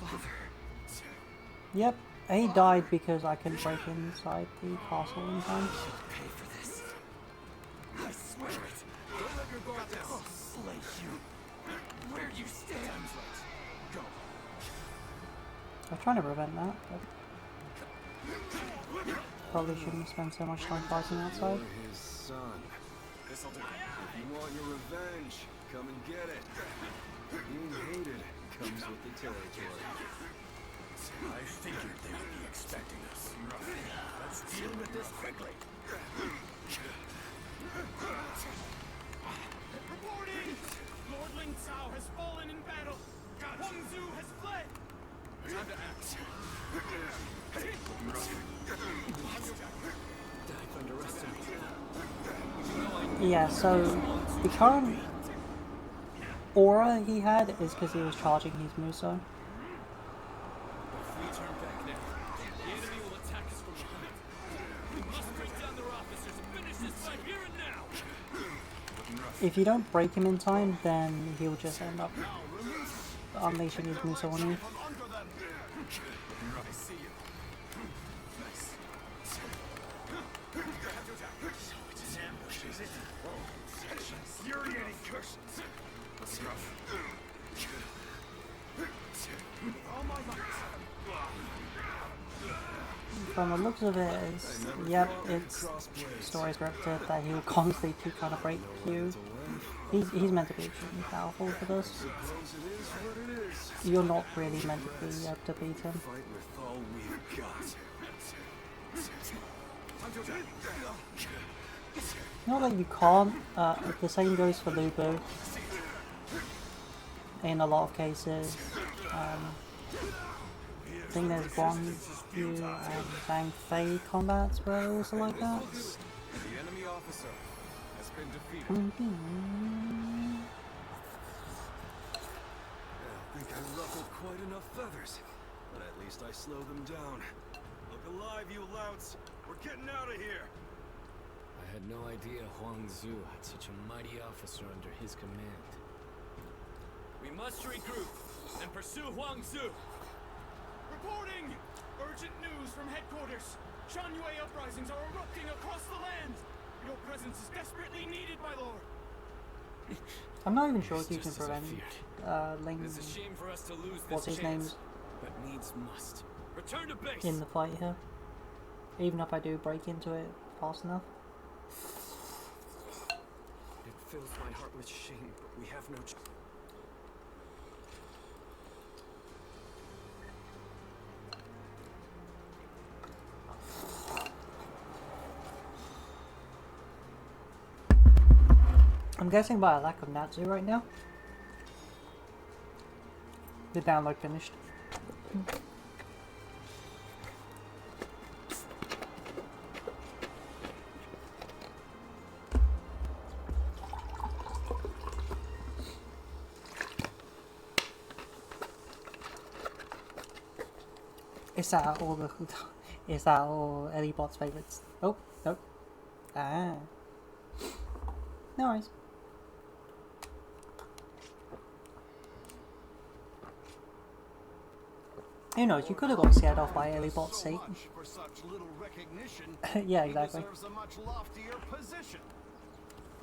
Father. Yep, he died because I couldn't break inside the castle in time. Pay for this. I swear it. Don't let your guard down. I'll slay you. Where you stand. Go. I was trying to prevent that, but probably shouldn't have spent so much time fighting outside. You're his son. This'll do. If you want your revenge, come and get it. Being hated comes with the territory. I figured they would be expecting us. Let's deal with this quickly. Reporting! Lord Ling Cao has fallen in battle. Huang Zu has fled. Time to act. I've underestimated. Yeah, so the current aura he had is because he was charging his Muso. If we turn back now, the enemy will attack us from behind. We must break down their officers and finish this fight here and now. If you don't break him in time, then he'll just end up unleashing his Muso on you. I see you. Nice. So it's an ambush, is it? Such infuriating curses. What's rough? All my might. From the looks of it, yep, it's story scripted that he'll constantly keep trying to break you. He's meant to be extremely powerful for this. You're not really meant to be able to beat him. Fight with all we've got. Not that you can't, the same goes for Lu Bu. In a lot of cases, I think there's Guan Yu and Zhang Fei combats where also like that. The enemy officer has been defeated. I think I ruffled quite enough feathers, but at least I slowed them down. Look alive, you louts! We're getting out of here! I had no idea Huang Zu had such a mighty officer under his command. We must regroup and pursue Huang Zu. Reporting! Urgent news from headquarters! Shan-Yue uprisings are erupting across the land! Your presence is desperately needed, my lord! I'm not even sure if you can prevent Ling, It's a shame for us to lose this what's his name, chance, but needs must. Return to base. in the fight here. Even if I do break into it fast enough. It fills my heart with shame, but we have no choice. I'm guessing by a lack of Natsu right now. The download finished. Is that all the? Is that all Ellie Bot's favorites? Oh, nope. Ah. No worries. Who knows, you could have got scared off by Ellie Bot's sake. For such little recognition, Yeah, exactly. he deserves a much loftier position.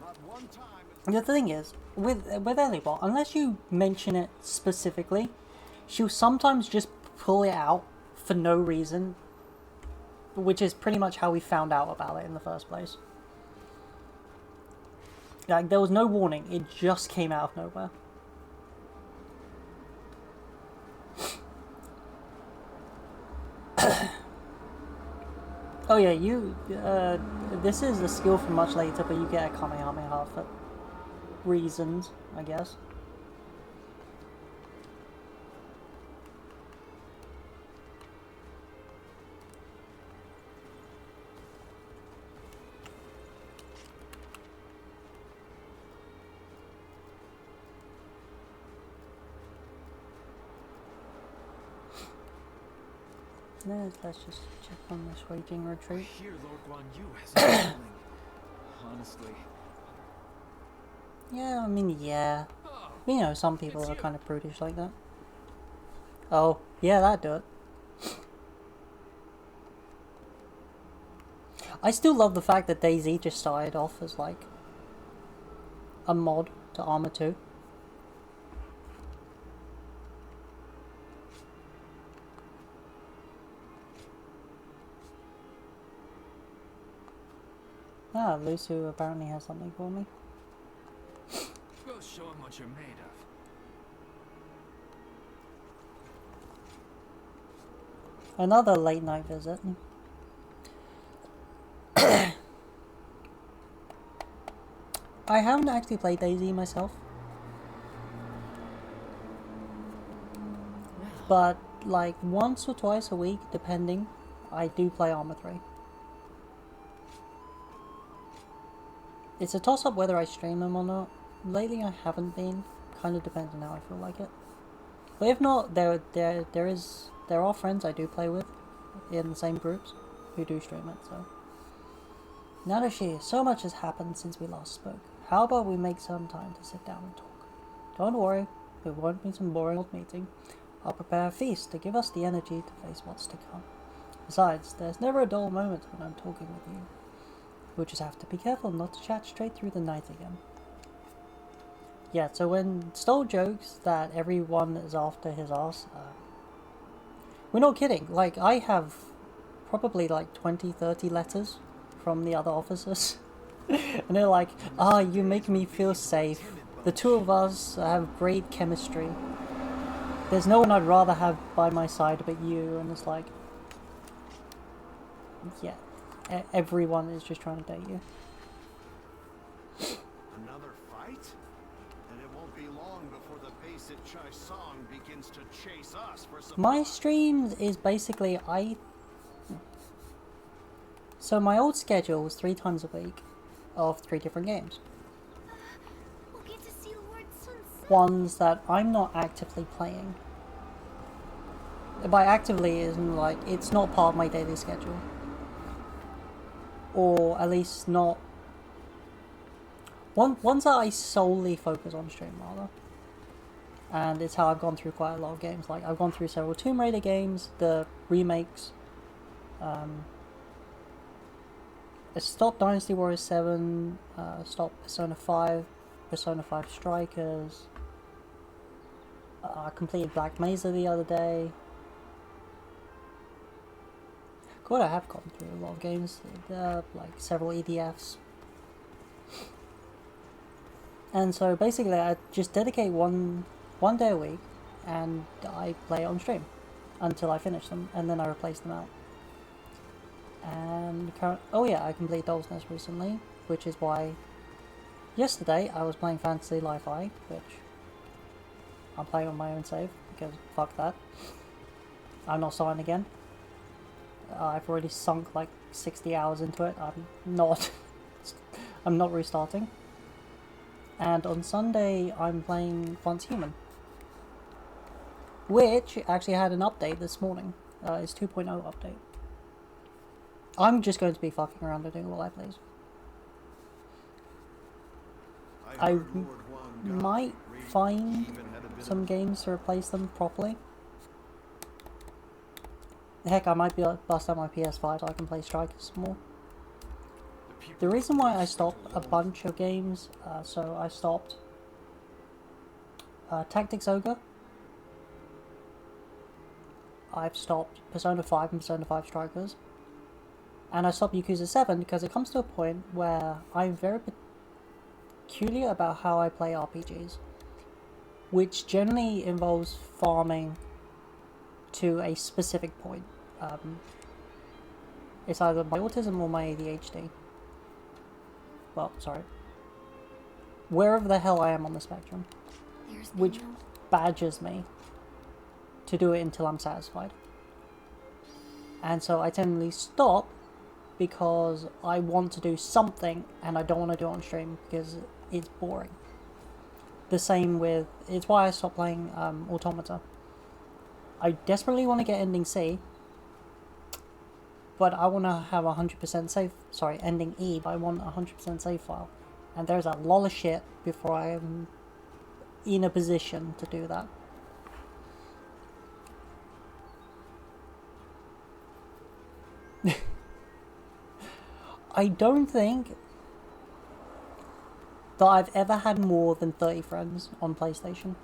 Not one time. The thing is, with Ellie Bot, unless you mention it specifically, she'll sometimes just pull it out for no reason, which is pretty much how we found out about it in the first place. Like, there was no warning, it just came out of nowhere. Oh yeah, this is a skill for much later, but you get a Kamehameha for reasons, I guess. Let's just check on this waging retreat. Here, Lord Guan Yu has a feeling. Honestly. Yeah, I mean, yeah. You know, some people are kind of prudish like that. Oh, yeah, that'd do it. I still love the fact that DayZ just started off as like a mod to Arma 2. Ah, Lusu apparently has something for me. Go show him what you're made of. Another late night visit. I haven't actually played DayZ myself. But like once or twice a week, depending, I do play Arma 3. It's a toss-up whether I stream them or not. Lately I haven't been. Kind of depends on how I feel like it. But if not, there are friends I do play with in the same groups who do stream it, so. Nadashi, so much has happened since we last spoke. How about we make some time to sit down and talk? Don't worry, it won't be some boring old meeting. I'll prepare a feast to give us the energy to face what's to come. Besides, there's never a dull moment when I'm talking with you. We'll just have to be careful not to chat straight through the night again. Yeah, so when Stoll jokes that everyone is after his ass, we're not kidding. Like, I have probably like 20-30 letters from the other officers. And they're like, you make me feel safe. The two of us have great chemistry. There's no one I'd rather have by my side but you. And it's like, yeah, everyone is just trying to date you. Another fight? And it won't be long before the base at Chai Song begins to chase us for some. My stream is basically So my old schedule was 3 times a week of 3 different games. We'll get to see Lord Sun Tzu. Ones that I'm not actively playing. By actively isn't like, it's not part of my daily schedule. Or at least not... Ones that I solely focus on stream, rather. And it's how I've gone through quite a lot of games. Like, I've gone through several Tomb Raider games, the remakes. I stopped Dynasty Warriors 7, stopped Persona 5, Persona 5 Strikers. I completed Black Mesa the other day. God, I have gone through a lot of games, like several EDFs. And so basically I just dedicate one day a week and I play on stream until I finish them, and then I replace them out. And oh yeah, I completed Doll's Nest recently, which is why yesterday I was playing Fantasy Li-Fi, which I'm playing on my own save, because fuck that. I'm not starting again. I've already sunk like 60 hours into it. I'm not restarting. And on Sunday I'm playing Once Human, which actually had an update this morning. It's 2.0 update. I'm just going to be fucking around and doing all that, please. I might find some games to replace them properly. Heck, I might be able to bust out my PS5 so I can play Strikers some more. The reason why I stopped a bunch of games, so I stopped Tactics Ogre. I've stopped Persona 5 and Persona 5 Strikers. And I stopped Yakuza 7 because it comes to a point where I'm very peculiar about how I play RPGs, which generally involves farming to a specific point. It's either my autism or my ADHD. Well, sorry. Wherever the hell I am on the spectrum. Which badgers me to do it until I'm satisfied. And so I tend to stop because I want to do something and I don't want to do it on stream because it's boring. The same with... It's why I stopped playing Automata. I desperately want to get ending C, but I want to have 100% save... Sorry, ending E, but I want 100% save file. And there's a lot of shit before I am in a position to do that. I don't think that I've ever had more than 30 friends on PlayStation.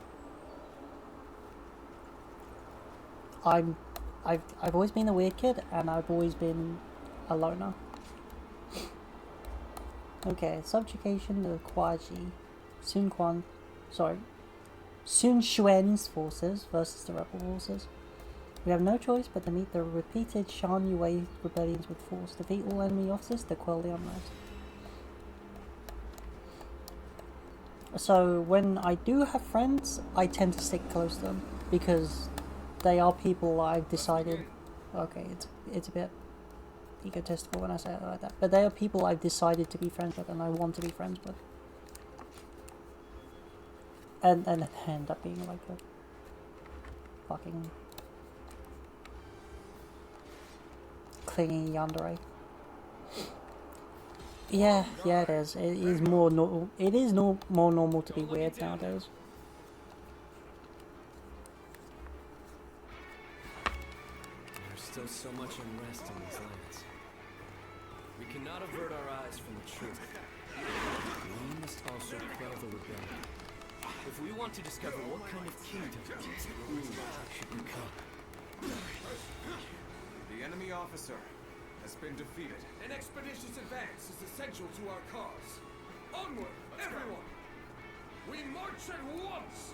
I've always been a weird kid, and I've always been a loner. Okay, subjugation of Kwaji, Sun Quan's forces versus the rebel forces. We have no choice but to meet the repeated Shan Yue rebellions with force, defeat all enemy officers to quell the unrest. So when I do have friends, I tend to stick close to them, because they are people I've decided, okay, it's a bit egotistical when I say it like that, but they are people I've decided to be friends with and I want to be friends with. And end up being like a fucking clingy yandere. Yeah, it is. It is more normal. It is more normal to be weird nowadays. There's still so much unrest in these lands. We cannot avert our eyes from the truth. We must also quell the rebellion. If we want to discover what kind of kingdom we should become. The enemy officer has been defeated. An expeditious advance is essential to our cause. Onward, everyone! We march at once!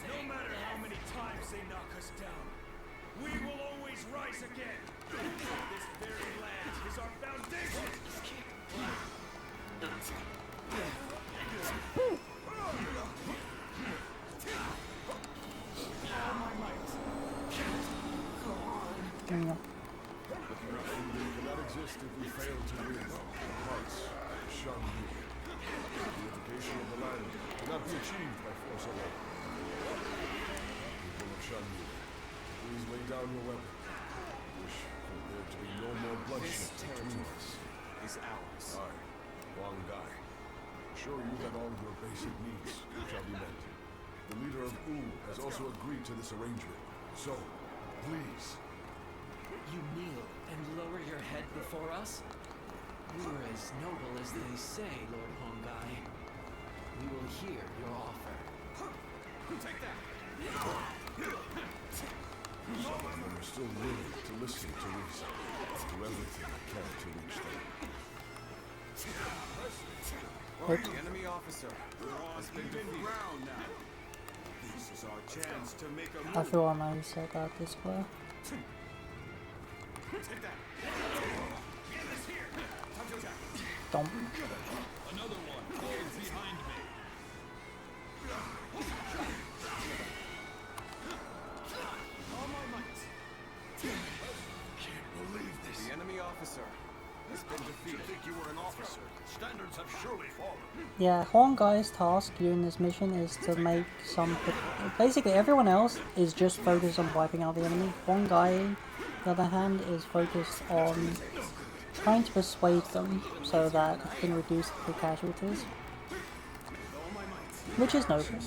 No matter how many times they knock us down, we will always rise again. This very land is our foundation. England cannot exist if we fail to win our hearts. Shan Yu. The unification of the land cannot be achieved by force alone. People of Shan Yu, please lay down your weapon. Wish for there to be no more bloodshed between us. Is ours. I, Wang Gai, assure you that all your basic needs shall be met. The leader of Wu has also agreed to this arrangement. So, please. You kneel and lower your head before us? We were as noble as they say, Lord Hongai. We will hear your offer. Take that! Some of them are still willing to listen to reason. Do everything I can to reach them. The enemy officer has been defeated. Now. This is our chance to make a move. I feel I know you said that this way. Take that. Get this here. Time to attack. Don't. Another one is behind me. All my might. Can't believe this. The enemy officer has been defeated. You think you were an officer? Standards have surely fallen. Yeah, Honggai's task during this mission is to make some... Basically, everyone else is just focused on wiping out the enemy. Honggai, on the other hand, is focused on trying to persuade them so that he can reduce the casualties. Which is noble.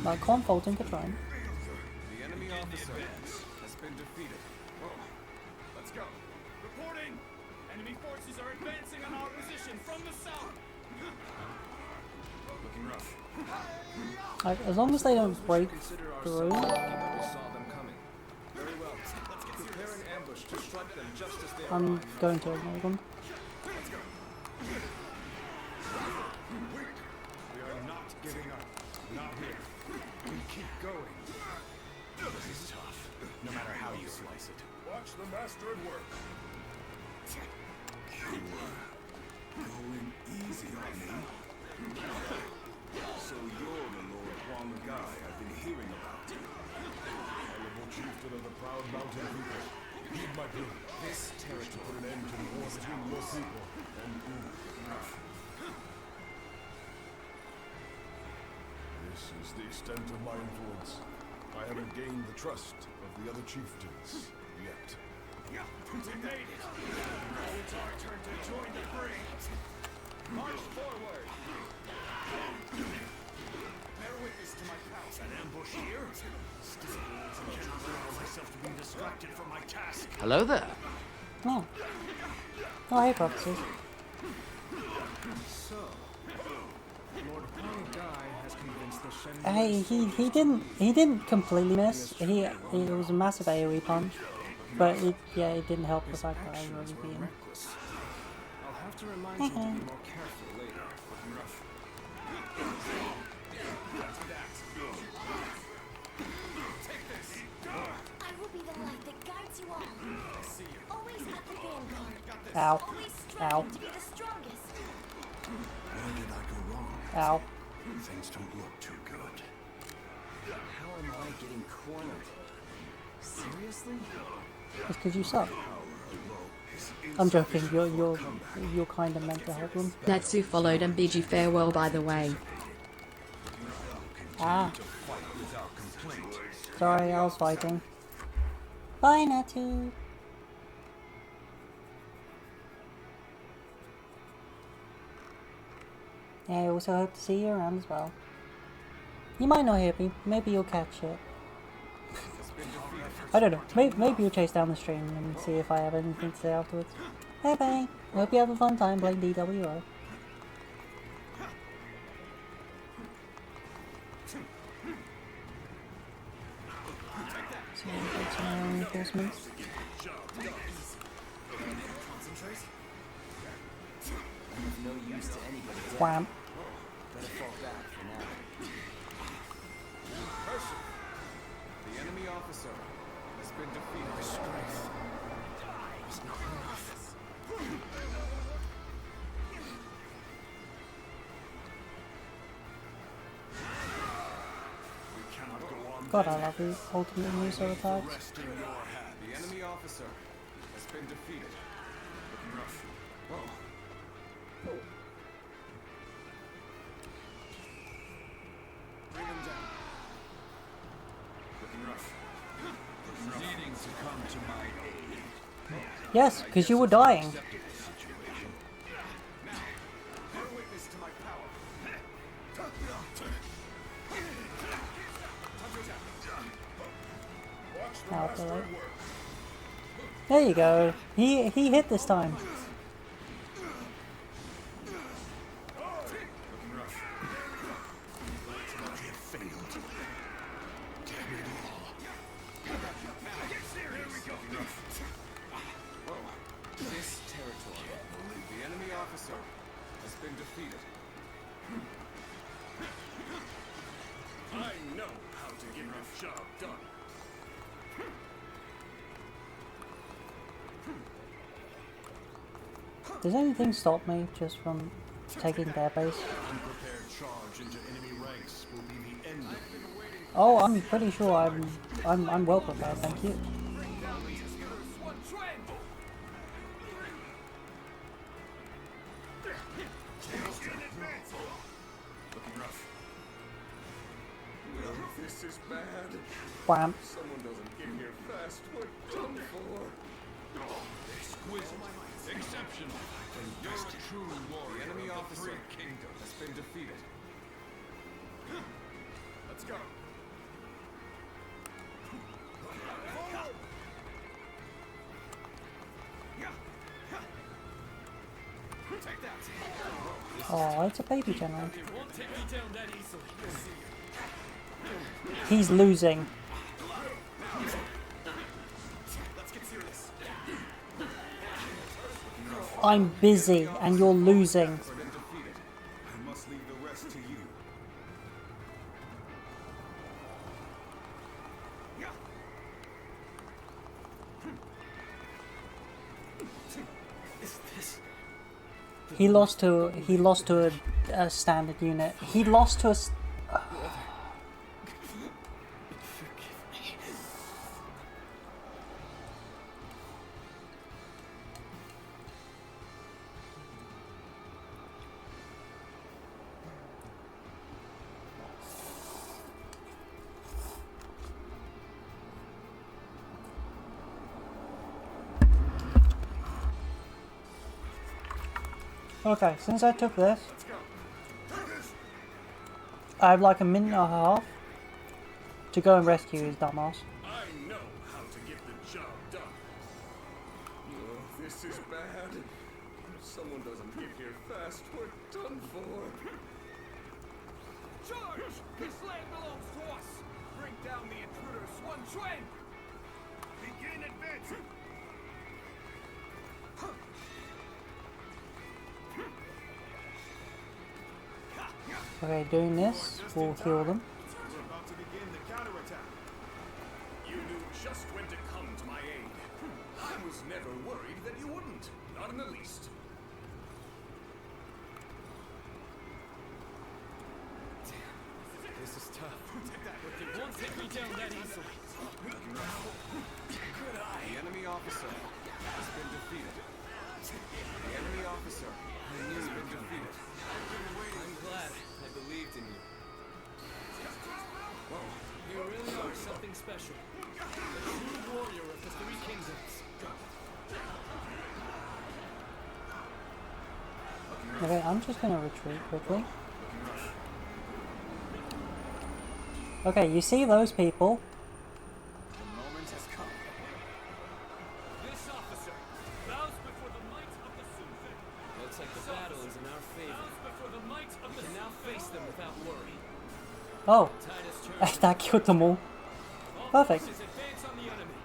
I can't fault him for trying. The enemy officer has been defeated. Let's go. Reporting! Enemy forces are advancing on our position from the south! Looking rough. Like, as long as they don't break Consider through. ourselves lucky that we saw them coming. Very well. Prepare an ambush to strike them just as they I'm arrive. going to ignore them. Let's go. We are not giving up. Not here. We keep going. This is tough, no matter how you slice it. Watch the master at work. Going easy on me. So you're the Lord Huang Gai I've been hearing about. Honorable chieftain of the proud mountain people. Heed my plea. This To territory put an end to the war between your people and Wu. This is the extent of my influence. I I haven't gained the trust of the other chieftains yet. We made it! Now it's our turn to join the fray! March forward! Bear witness to my power. An ambush here? Still, I cannot allow myself to be distracted from my task. Hello there. Oh. Oh, hey, prophecies. So, Lord Huang Gai has convinced the Shen. Hey, he didn't completely miss. It was a massive AoE punch, but it didn't help the fact that I was already being. I'll have to remind you to be more careful later. I will be the light that guides you all. Always at the vanguard. Ow. Always Ow. striving to be the strongest. Where did I go wrong? Ow. Things don't look too good. How am I getting cornered? Seriously? It's because you suck. I'm joking. You're kind of meant to help them. Natsu followed and bid you farewell by the way. Ah. Sorry, I was fighting. Bye, Natsu. Yeah, I also hope to see you around as well. You might not hear me. Maybe you'll catch it. I don't know. Maybe you'll chase down the stream and see if I have anything to say afterwards. Bye bye. Hope you have a fun time playing DWO. So, get some reinforcements. No use to anybody. Wham. Better fall back for now. Hershey, the enemy officer has been defeated. My strength is not enough. We cannot go on. God, I love these ultimate Muso attacks. Rest in your hands. The enemy officer has been defeated. Looking rough. Bring him down. Looking rough. Needing to come to my aid. Yes, because you were dying. Bear witness to my power. Now, there you go. He hit this time. Looking rough. I have failed. Damn it all. Here we go. Looking rough. This territory, the enemy officer has been defeated. I know how to get this job done. Does anything stop me just from taking their base? Unprepared charge into enemy ranks will be the end of you. Oh, I'm pretty sure I'm well prepared, thank you. Looking rough. Well, this is bad. Wham. Someone doesn't get here fast. We're done for. Exquisite. Exceptional. You're a true warrior. The enemy of the officer three kingdoms. has been defeated. Let's go. Take that. Oh, it's a baby general. It won't take me down that easily. He's losing. Let's get serious. I'm busy and you're losing. Been defeated. I must leave the rest to you. He lost to a standard unit. He lost to a. Okay, since I took this, I have like a minute and a half to go and rescue his dumbass. I know how to get the job done. Oh, this is bad. If someone doesn't get here fast, we're done for. Charge! This land belongs to us! Bring down the intruders, One Chuan! Begin advancing. Okay, doing this will heal them. We're about to begin the counterattack. You knew just when to come to my aid. I was never worried that you wouldn't. Not in the least. This is tough. But they won't take me down that easily. Good eye. The enemy officer has been defeated. The enemy officer has been defeated. I'm glad I believed in you. You really are something special. A true warrior of the Three Kingdoms. Okay, I'm just gonna retreat quickly. Okay, you see those people? The moment has come. This officer bows before the might of the Sultan. Looks like the battle is in our favor. Bows before the might of the now face them without worry. Oh, Tide has turned. that killed them all. All Perfect. forces advance on the enemy.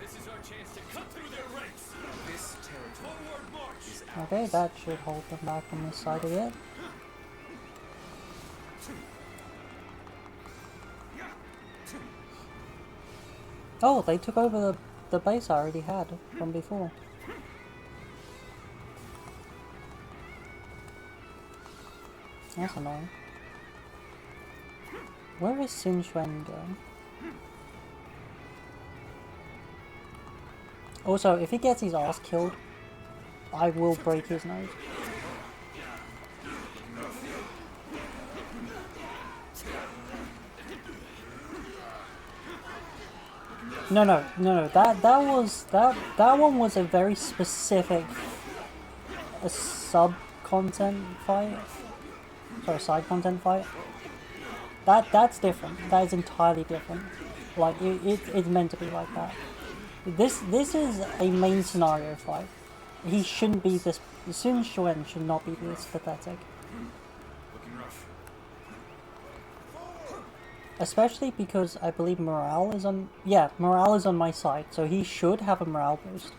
This is our chance to cut through their ranks. This territory Forward march. is ours. Okay, that should hold them back on this side of it. Oh, they took over the base I already had from before. That's annoying. Where is Sun Quan going? Also, if he gets his ass killed, I will break his nose. No. That one was a very specific sub-content fight. Sorry, side content fight. That's different. That is entirely different. Like it's meant to be like that. This is a main scenario fight. He shouldn't be this. Sun Quan should not be this pathetic. Especially because I believe morale is on. Yeah, morale is on my side, so he should have a morale boost.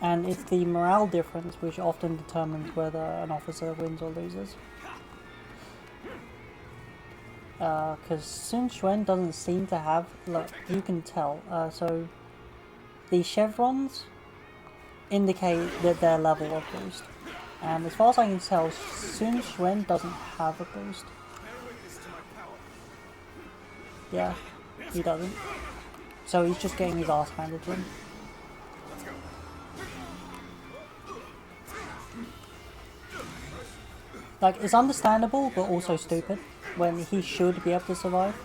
And it's the morale difference which often determines whether an officer wins or loses. Because Sun Quan doesn't seem to have, like, you can tell. So the chevrons indicate that their level of boost. And as far as I can tell, Sun Quan doesn't have a boost. Yeah, he doesn't. So he's just getting his ass handed to him. Like, it's understandable, but also stupid, when he should be able to survive.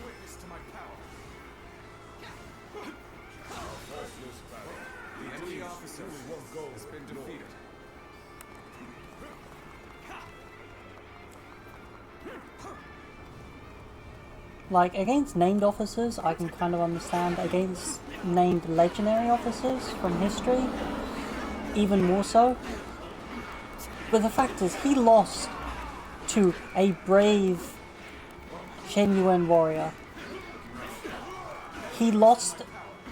The enemy officer has been defeated. Like, against named officers, I can kind of understand. Against named legendary officers from history, even more so. But the fact is, he lost to a brave genuine warrior. He lost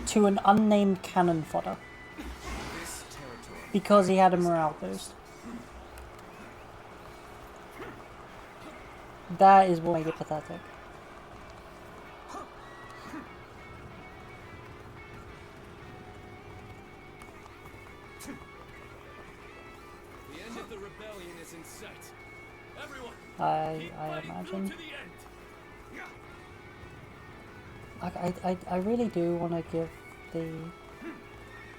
to an unnamed cannon fodder because he had a morale boost. That is what makes it pathetic. The end of the rebellion is in sight. Everyone, I imagine. I really do want to give the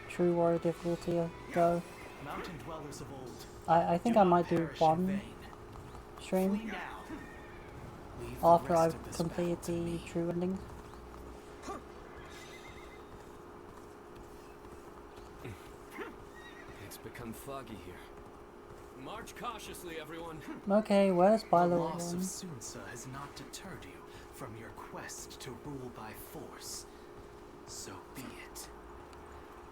True Warrior difficulty a go. Mountain dwellers of old. I think I might do one stream after I've completed the true endings. become foggy here. March cautiously, everyone. Okay, where's The Bilo loss of again? Sunsa has not deterred you from your quest to rule by force. So be it.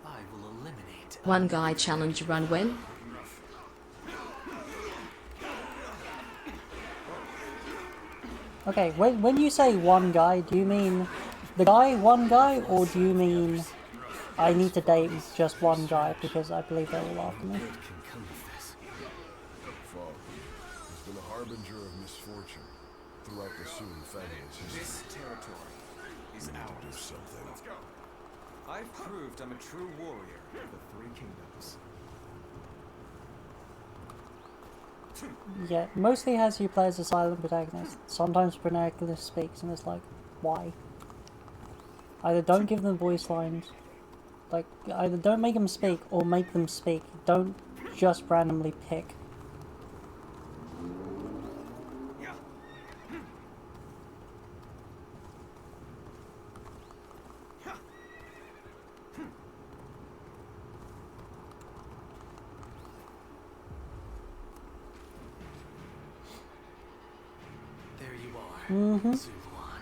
I will eliminate One guy challenge run when? Okay, when you say one guy, do you mean the guy, one guy, or do you mean I need to date just one guy because I believe they're all after me? Fog has been a harbinger of misfortune throughout the Soon family's history. This territory is We need to do ours. something. Let's go. I've proved I'm a true warrior of the Three Kingdoms. Yeah, mostly has you play as a silent protagonist. Sometimes protagonist speaks and it's like, why? Either don't give them voice lines, like, either don't make them speak or make them speak. Don't just randomly pick. There you are, Mm-hmm. Zuluan.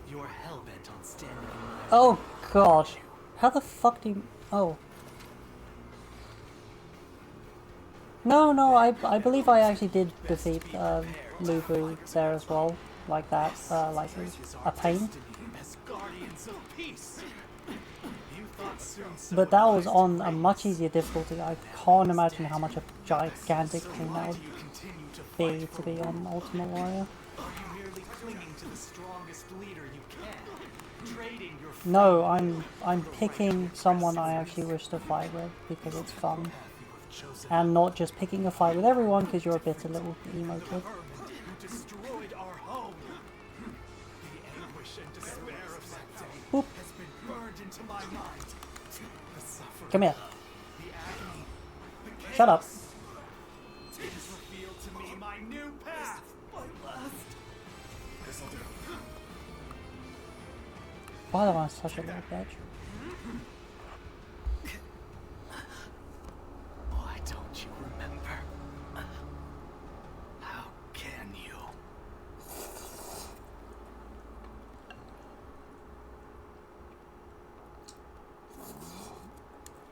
You're hellbent on standing in my Oh god. How the fuck do you... Oh. No, I believe I actually did defeat Lubu there as well. Like that, like a pain. as guardians of peace. You thought Sunsa But that was on a much easier difficulty. I can't imagine how much a gigantic pain that would be to be on Ultimate Warrior. Are you merely clinging to the strongest leader you can? Trading your No, I'm picking someone I actually wish to fight with because it's fun. And not just picking a fight with everyone because you're a bitter little emo kid. who destroyed our home. The anguish and despair of that day Boop. has been burned into my mind. The suffering, Come here. the agony, the chaos. Shut up. It has revealed to me my new path. My last. This'll do. Why am I such a little bitch? Why don't you remember? How can you?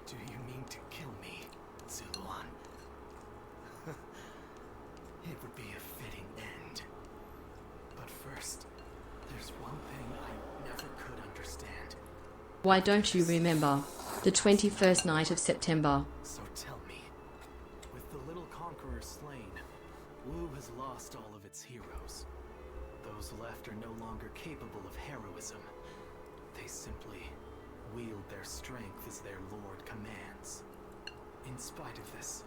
Do you mean to kill me, Zuluan? It would be a fitting end. But first, there's one thing I never could understand. Why don't you remember? The 21st night of September. So tell me, with the little conqueror slain, Wu has lost all of its heroes. Those left are no longer capable of heroism. They simply wield their strength as their lord commands. In spite of this,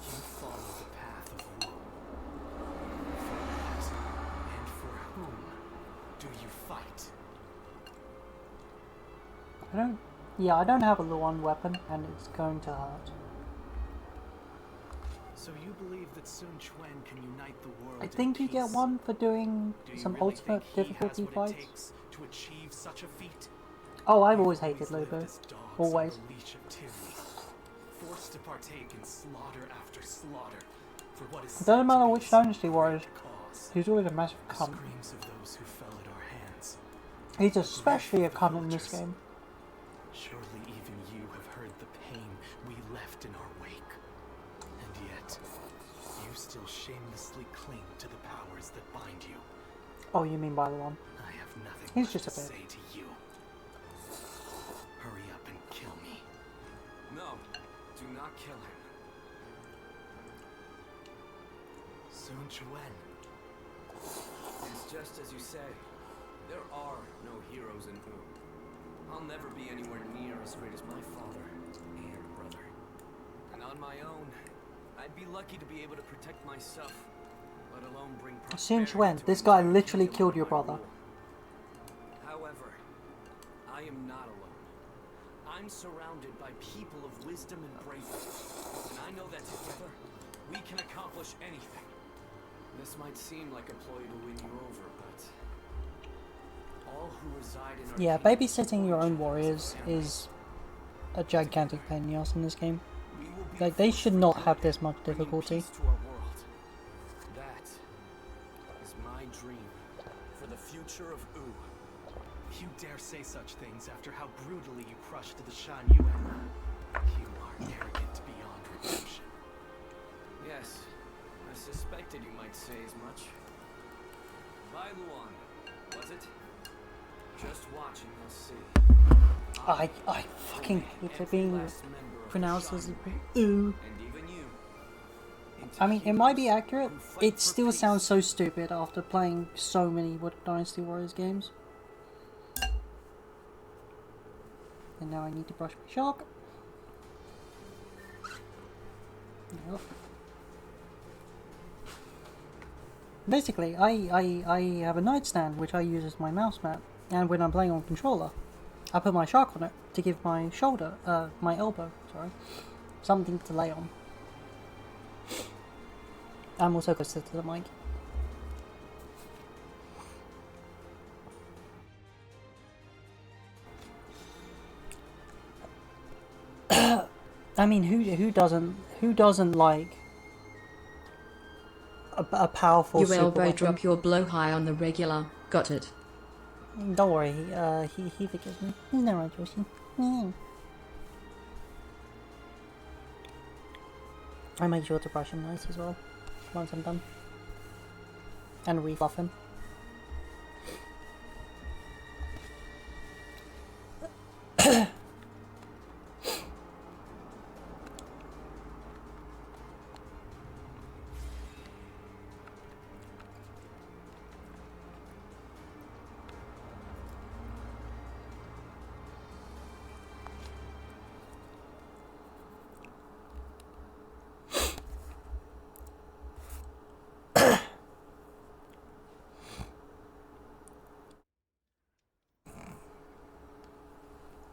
you follow the path of Wu. For what and for whom do you fight? I don't have a Luan weapon and it's going to hurt. So you believe that Sun Quan can unite the world I in think you get peace? one for doing Do you some really ultimate think he has difficulty what it fights. takes to achieve such a feat? Oh, I've always You've hated lived Lubu. as dogs Always. on the leash of tyranny, forced to partake in slaughter after slaughter for what is It doesn't matter which dynasty warrior, cause. he's always a massive The cunt. screams of those who fell at our hands. He's especially a cunt in this game. Surely even you have heard the pain we left in our wake. And yet, you still shamelessly cling to the powers that bind you. Oh, you mean by the one? I have nothing He's left just a to bit. say to you. Hurry up and kill me. No, do not kill him. Sun Quan. It's just as you say. There are no heroes in Wu. I'll never be anywhere near as great as my father and brother. And on my own, I'd be lucky to be able to protect myself, let alone bring Sun prosperity Quan, to this a guy entire literally kingdom killed your under my brother. rule. However, I am not alone. I'm surrounded by people of wisdom and bravery, and I know that together, we can accomplish anything. This might seem like a ploy to win you over, but all who reside in our Yeah, kingdom babysitting your own support each other as warriors a family. is a gigantic pain in the ass in this game. Like, they should not have this much bringing difficulty. peace to our world. That is my dream for the future of U. You dare say such things after how brutally you crushed the Shan Yuan. You are arrogant beyond redemption. Yes, I suspected you might say as much. Bai Luan, was it? Just watching us see. I fucking hate it being pronounced as ooh. And even you. I mean, it might be accurate. It still sounds so stupid after playing so many Dynasty Warriors games. And now I need to brush my shark. Yep. Basically, I have a nightstand which I use as my mouse mat, and when I'm playing on controller, I put my shark on it to give my shoulder, my elbow, sorry, something to lay on. I'm also closer to the mic. I mean, who doesn't like a powerful You super elbow weapon? drop your blow high on the regular. Got it. Don't worry, he forgives me. He's not right, Josie. I make sure to brush him nice as well once I'm done, and refluff him.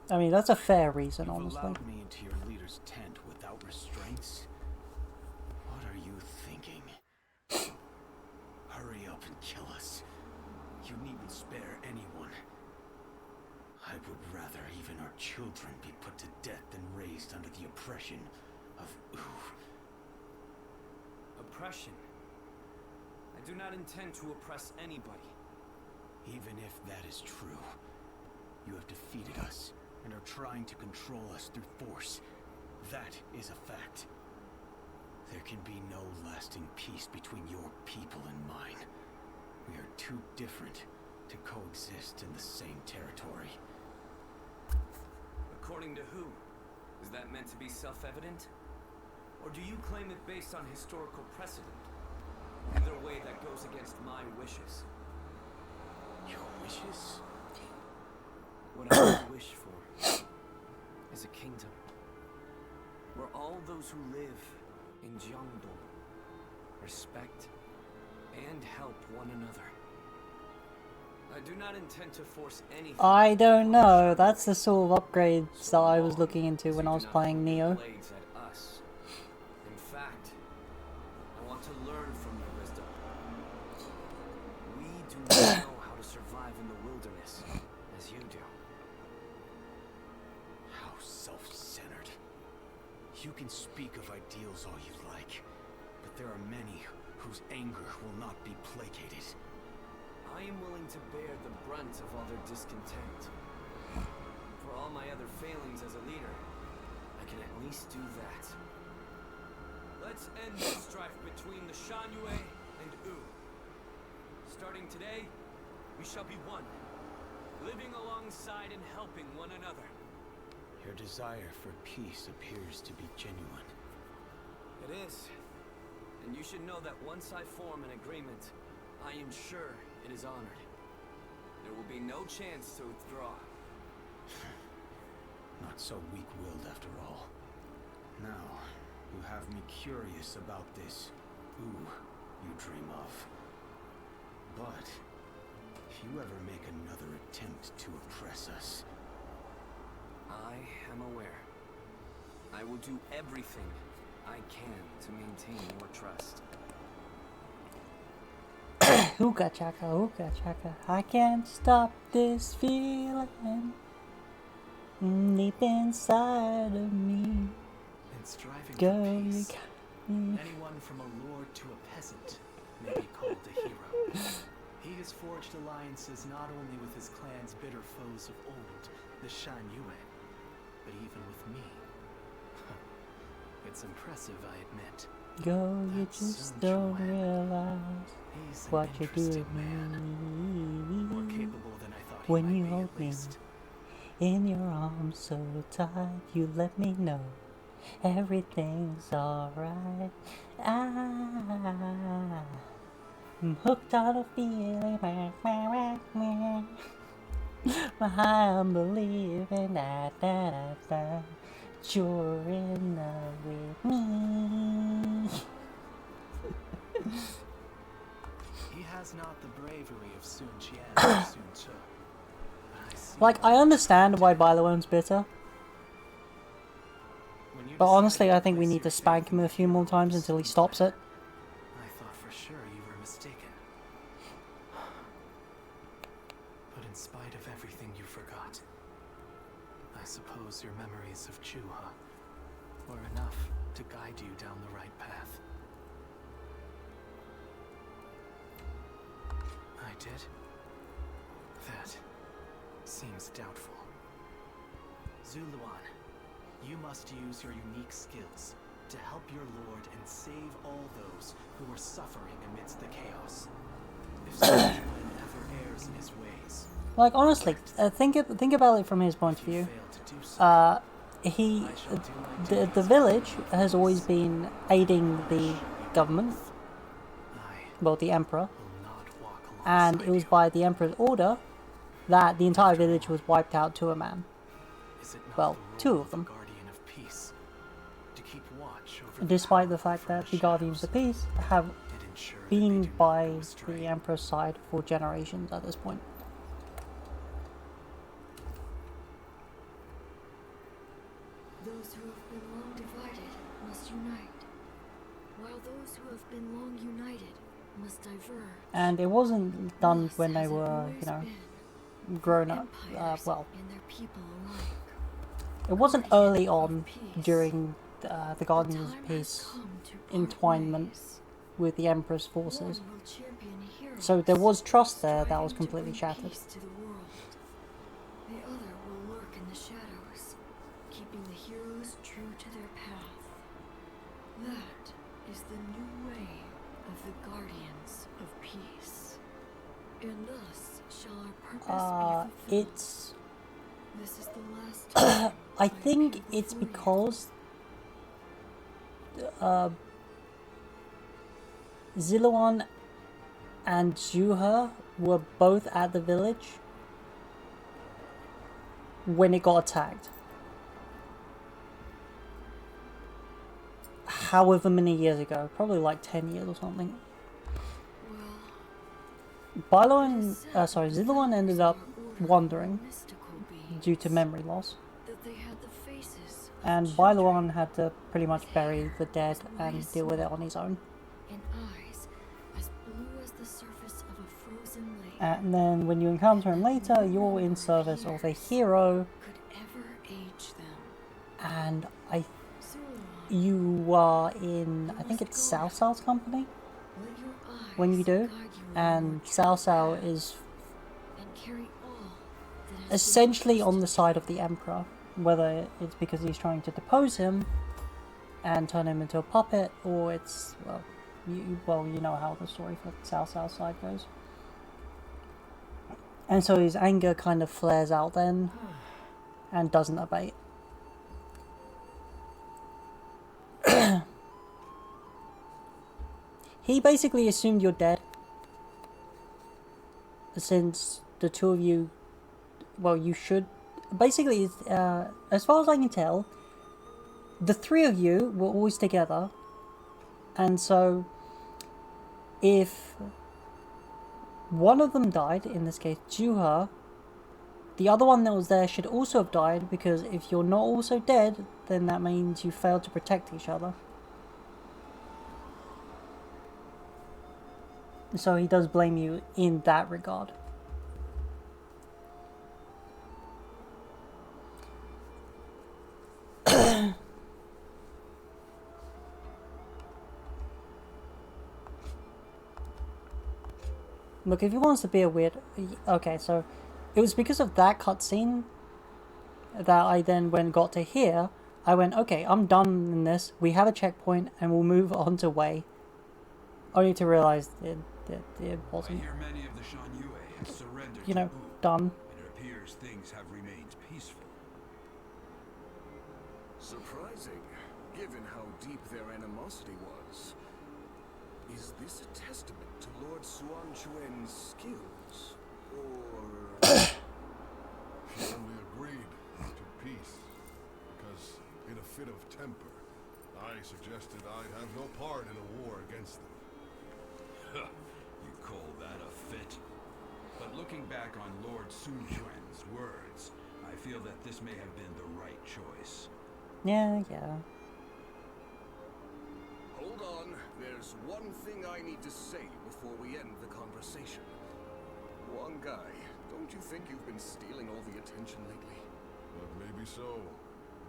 I mean, that's a fair reason, You've honestly. allowed me into your leader's tent without restraints? What are you thinking? Hurry up and kill us. You needn't spare anyone. I would rather even our children be put to death than raised under the oppression of Oppression? I do not intend to oppress anybody. Even if that is true, you have defeated us and are trying to control us through force. That is a fact. There can be no lasting peace between your people and mine. We are too different to coexist in the same territory. According to who? Is that meant to be self-evident? Or do you claim it based on historical precedent? Either way, that goes against my wishes. Your wishes? What I wish for is a kingdom where all those who live in Jiangdong respect and help one another. I do not intend to force anything. I don't know. That's the sort of upgrades that I was looking into when I was playing Neo. Blades at us. In fact, I want to learn from your wisdom. We do not know how to survive in the wilderness as you do. How self-centered. You can speak of ideals all you like, but there are many whose anger will not be placated. I am willing to bear the brunt of all their discontent. For all my other failings as a leader, I can at least do that. Let's end this strife between the Shan Yue and U. Starting today, we shall be one, living alongside and helping one another. Your desire for peace appears to be genuine. It is. And you should know that once I form an agreement, I am sure it is honored. There will be no chance to withdraw. Not so weak-willed after all. Now, you have me curious about this you dream of. But, if you ever make another attempt to oppress us... I am aware. I will do everything I can to maintain your trust. Hookah chaka, I can't stop this feeling deep inside of me. And striving Go, for you peace. can. Anyone from a lord to a peasant may be called a hero. He has forged alliances not only with his clan's bitter foes of old, the Shan Yuan, but even with me. It's impressive, I admit. Go, you That's just Sun don't Quan. realize He's an what you're interesting doing more capable than I thought he when might you be, hold at me least. in your arms so tight. You let me know everything's alright. I'm hooked on a feeling. I'm believing that you're in love with me. He has not the bravery of Sun Qian or Sun Ce. But I see Like, I why. understand why Bailuan's bitter, When you but honestly, decided I think we place need to your spank faith him in a few more heroes, times until he stops it. I thought for sure you were mistaken. But in spite of everything you forgot, I suppose your memories of Chuha were enough to guide you down the right path. I did? That seems doubtful. Zuluan, you must use your unique skills to help your lord and save all those who are suffering amidst the chaos. If Sun Quan ever errs in his ways, Like, honestly, think about it from his point of if you view. fail to do so, The village has always been aiding the government, well, the emperor, and it was by the emperor's order that the entire village was wiped out to a man. is it not Well, the two role of them, a guardian of peace to keep watch over despite the fact that the Guardians of Peace have been by the emperor's side for generations at this point. Those who have been long divided must unite, while those who have been long united must diverge. And it wasn't done when they were, you know, grown up, well, And their people alike. it wasn't early on during the Guardians of Peace entwinement with the Emperor's forces. One will champion heroes, So there was trust there that was striving to completely bring shattered. peace to the world. The other will lurk in the shadows, keeping the heroes true to their path. That is the new way of the Guardians of Peace. And thus shall our purpose be fulfilled. It's This is the last time I think it's because Ziluan and Juha were both at the village when it got attacked. However many years ago, probably like 10 years or something. Ziluan ended up wandering due to memory loss. that they had the faces And Bailuan had to pretty much bury the dead and deal with it on his own. and eyes as blue as the surface of a frozen lake. And then when you encounter him later, you're in service of a hero, Could ever age them. and Zuluan, you are in, I think it's Cao Cao's company let your eyes when you do, guide you in and your Cao Cao is and carry all that has essentially on the side of the Emperor, whether it's because he's trying to depose him and turn him into a puppet, or it's, well, you know how the story for Cao Cao's side goes. And so his anger kind of flares out then, and doesn't abate. He basically assumed you're dead, since the two of you, well, you should, basically, as far as I can tell, the three of you were always together, and so if one of them died, in this case Juha, the other one that was there should also have died, because if you're not also dead, then that means you failed to protect each other. So he does blame you in that regard. Look, if he wants to be a weird... Okay, so it was because of that cutscene that I then, when got to here, I went, okay, I'm done in this. We have a checkpoint, and we'll move on to Wei. Only to realize it wasn't, I hear many of the Shan Yue have surrendered you know, to Wu, done. and it appears things have remained peaceful. Surprising, given how deep their animosity was. Is this a testament to Lord Suan Chuen's skills? Or... He only agreed to peace because, in a fit of temper, I suggested I'd have no part in a war against them. You call that a fit? But looking back on Lord Sun Quan's words, I feel that this may have been the right choice. Yeah. Hold on, there's one thing I need to say before we end the conversation. One guy, don't you think you've been stealing all the attention lately? But maybe so.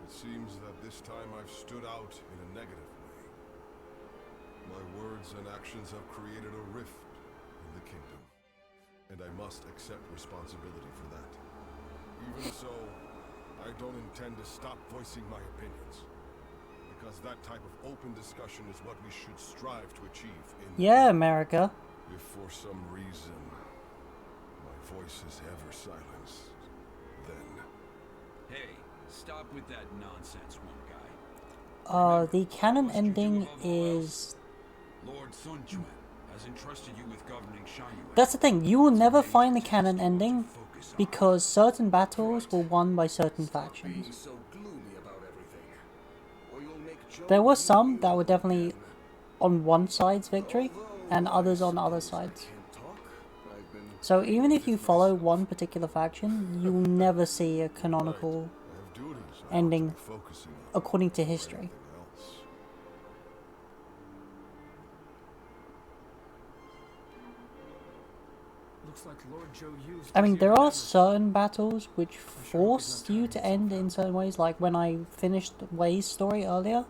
It seems that this time I've stood out in a negative way. My words and actions have created a rift in the kingdom, and I must accept responsibility for that. Even so, I don't intend to stop voicing my opinions, because that type of open discussion is what we should strive to achieve in... Yeah, America. If for some reason my voice is ever silenced, then... Hey, stop with that nonsense, one guy. The canon ending is... Lord Sun Quan has entrusted you with governing Shangyue. That's the thing, you will never find the canon ending because certain battles were won by certain factions. There were some that were definitely on one side's victory and others on other sides. So even if you follow one particular faction, you will never see a canonical ending according to history. I mean, there are certain battles which force you to end in certain ways, like when I finished Wei's story earlier,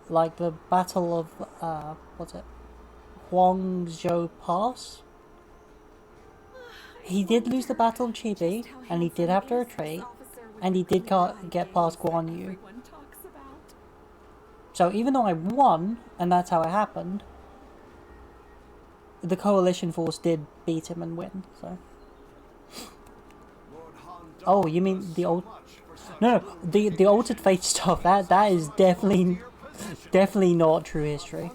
like the Battle of, what's it, Huangzhou Pass. He did lose the Battle of Chibi, and he did have to retreat, and he did get past Guan Yu. So even though I won, and that's how it happened, the coalition force did beat him and win, so... Oh, you mean the old... No, the Altered Fate stuff, that is definitely not true history.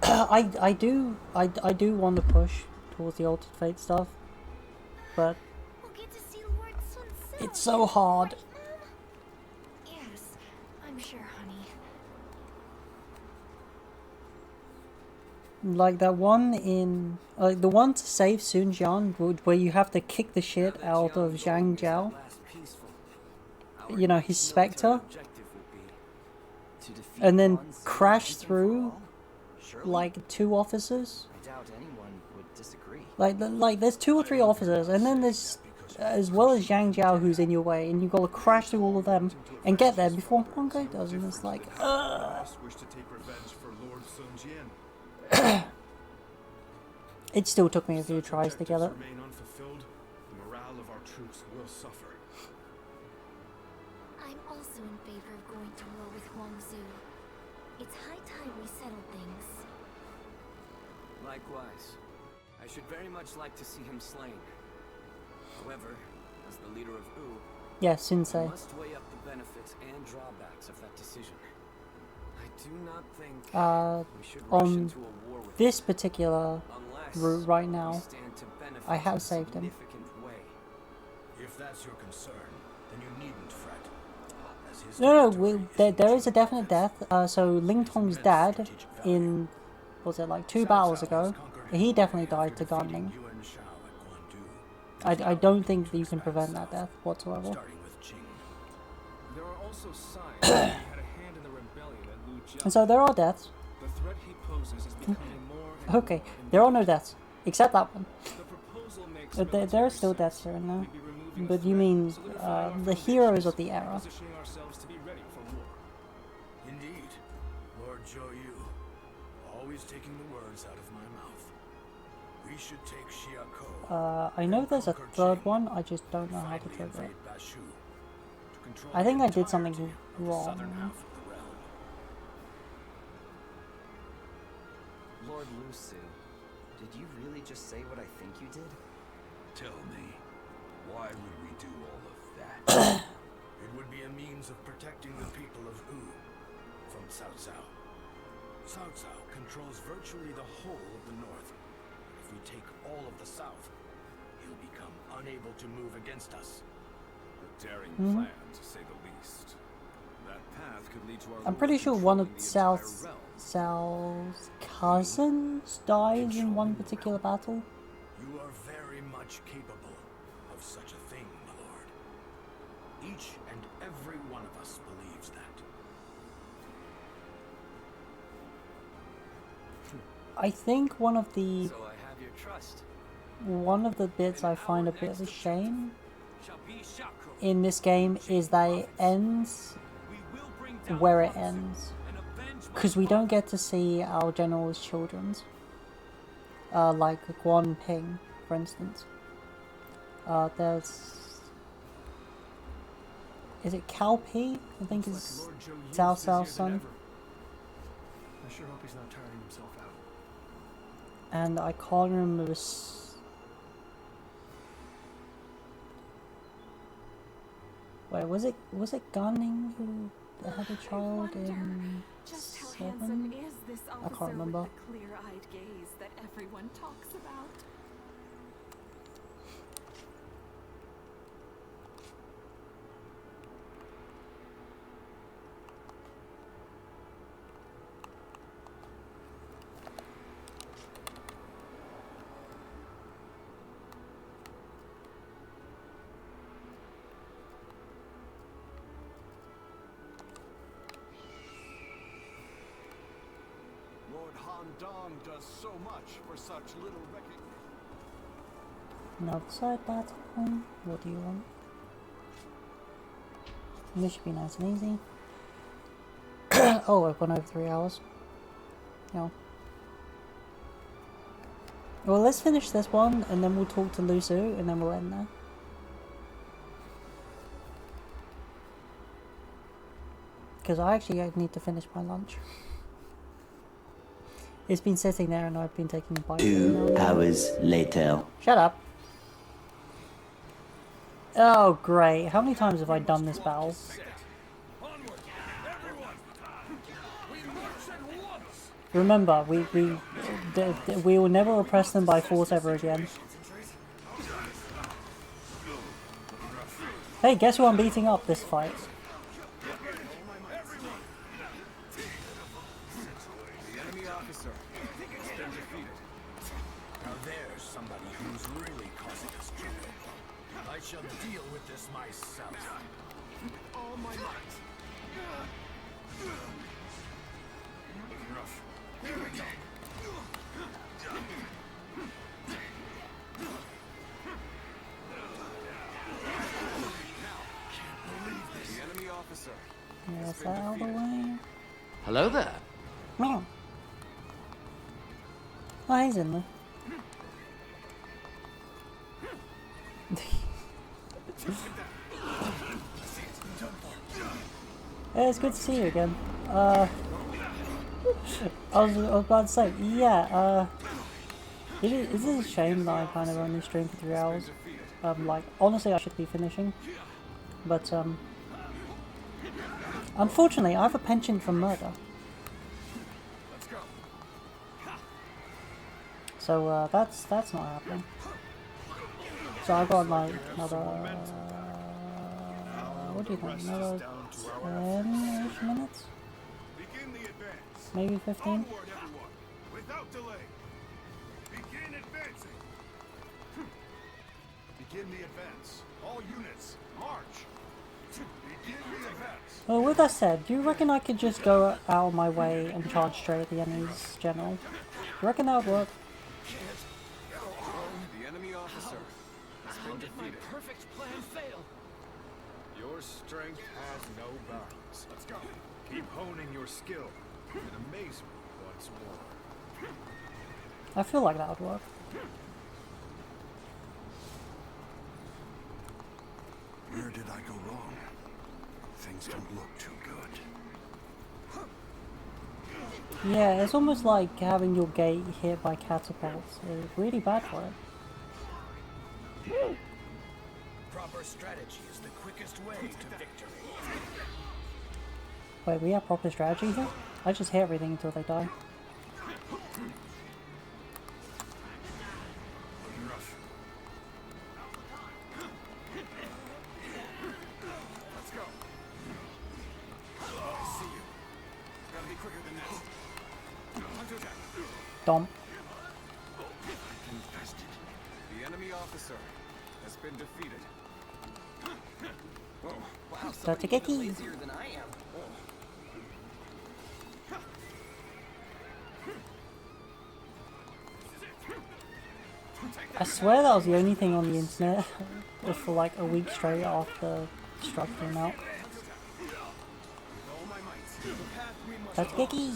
I do want to push towards the Altered Fate stuff, but it's so hard. Yes, I'm sure, honey. Like that one in, like the one to save Sun Jian, where you have to kick the shit out of Zhang Jiao. You know, his spectre, and then crash through like 2 officers. I doubt anyone would disagree. Like there's 2 or 3 officers, and then there's as well as Zhang Jiao who's in your way, and you've got to crash through all of them and get there before one guy does, and it's like, It still took me a few tries to get it. Remain unfulfilled, the morale of our troops will suffer. I'm also in favor of going to war with Huangzhou. It's high time we settled things. Likewise. I should very much like to see him slain. However, as the leader of Wu, Yeah, Sensei. I must weigh up the benefits and drawbacks of that decision. I do not think we should rush On into a war with this particular route right now, we stand to benefit I in have a saved him. significant way. If that's your concern, then you needn't fret. As his No, there is a definite death. So Ling Tong's dad, in, what was it, like 2 battles ago, he definitely died to Gan Ning. I don't think that you can prevent that death whatsoever. There are also signs that he had a hand in the rebellion at Lu Jiao. And so there are deaths. The threat he poses is becoming more and Okay, there are no deaths, except that one. The proposal makes But there are still deaths here and there. But you mean the heroes of the era. positioning ourselves to be ready for war. Indeed, Lord Zhou Yu. We should take Shiako. I know there's a third one, I just don't know how to trigger it. I think I did something wrong. Lord Lusu, did you really just say what I think you did? Tell me, why would we do all of that? It would be a means of protecting the people of U from Cao Cao. Cao Cao controls virtually the whole of the north. If we take all of the south, he'll become unable to move against us. A daring plan, to say the least. That path could lead to our I'm pretty sure one of Cao's cousins dies in one particular battle. You are very much capable of such a thing, my lord. Each and every one of us believes that. I think one of the So I have your trust. one of the bits I find a bit of a shame in this game is that it ends where it ends, because we don't get to see our general's children's, like Guan Ping, for instance. Is it Cao Pi? I think it's Cao Cao's son. I sure hope he's not tiring himself out. And I can't remember wait, was it Gunning who had a child in Just how 7? handsome is this I officer can't remember. with the clear-eyed gaze that everyone talks about? Lord Han Dong does so much for such little recognition. An outside battle. What do you want? This should be nice and easy. Oh, I've gone over 3 hours. No. Well, let's finish this one, and then we'll talk to Lusu, and then we'll end there. Because I need to finish my lunch. It's been sitting there, and I've been taking a bite. 2 hours later. Shut up. Oh, great. How many times have I done this battle? Remember, we will never oppress them by force ever again. Hey, guess who I'm beating up this fight? The enemy officer has been defeated. Now there's somebody who's really causing us trouble. I shall deal with this myself. With all my might. Rough. Here we go. The enemy officer. Yes, that out of the way. Hello there. Meow. Oh, he's in there. Hey, it's good to see you again. I was about to say, yeah, it is a shame that I kind of only streamed for 3 hours. Like, honestly, I should be finishing. But, unfortunately, I have a penchant for murder. So, that's not happening. So I got like another, what do you think, another 10-ish minutes? Maybe 15? Without delay. Begin advancing. Begin the advance. All units, march. Begin the advance. Well, with that said, do you reckon I could just go out of my way and charge straight at the enemy's general? Do you reckon that would work? The enemy officer has been defeated. Perfect plan fail. Your strength has no bounds. Let's go. Keep honing your skill and amaze me once more. I feel like that would work. Where did I go wrong? Things don't look too good. Yeah, it's almost like having your gate hit by catapults. It's really bad for it. Proper strategy is the quickest way to victory. Wait, we have proper strategy here? I just hit everything until they die. Let's go. I see you. Gotta be quicker than this. Time to attack. Dump. Infested. The enemy officer has been defeated. Oh, wow, That's a somebody even kiki. lazier than I am. I swear that was the only thing on the internet for like a week straight after Struck came out. That's Kiki!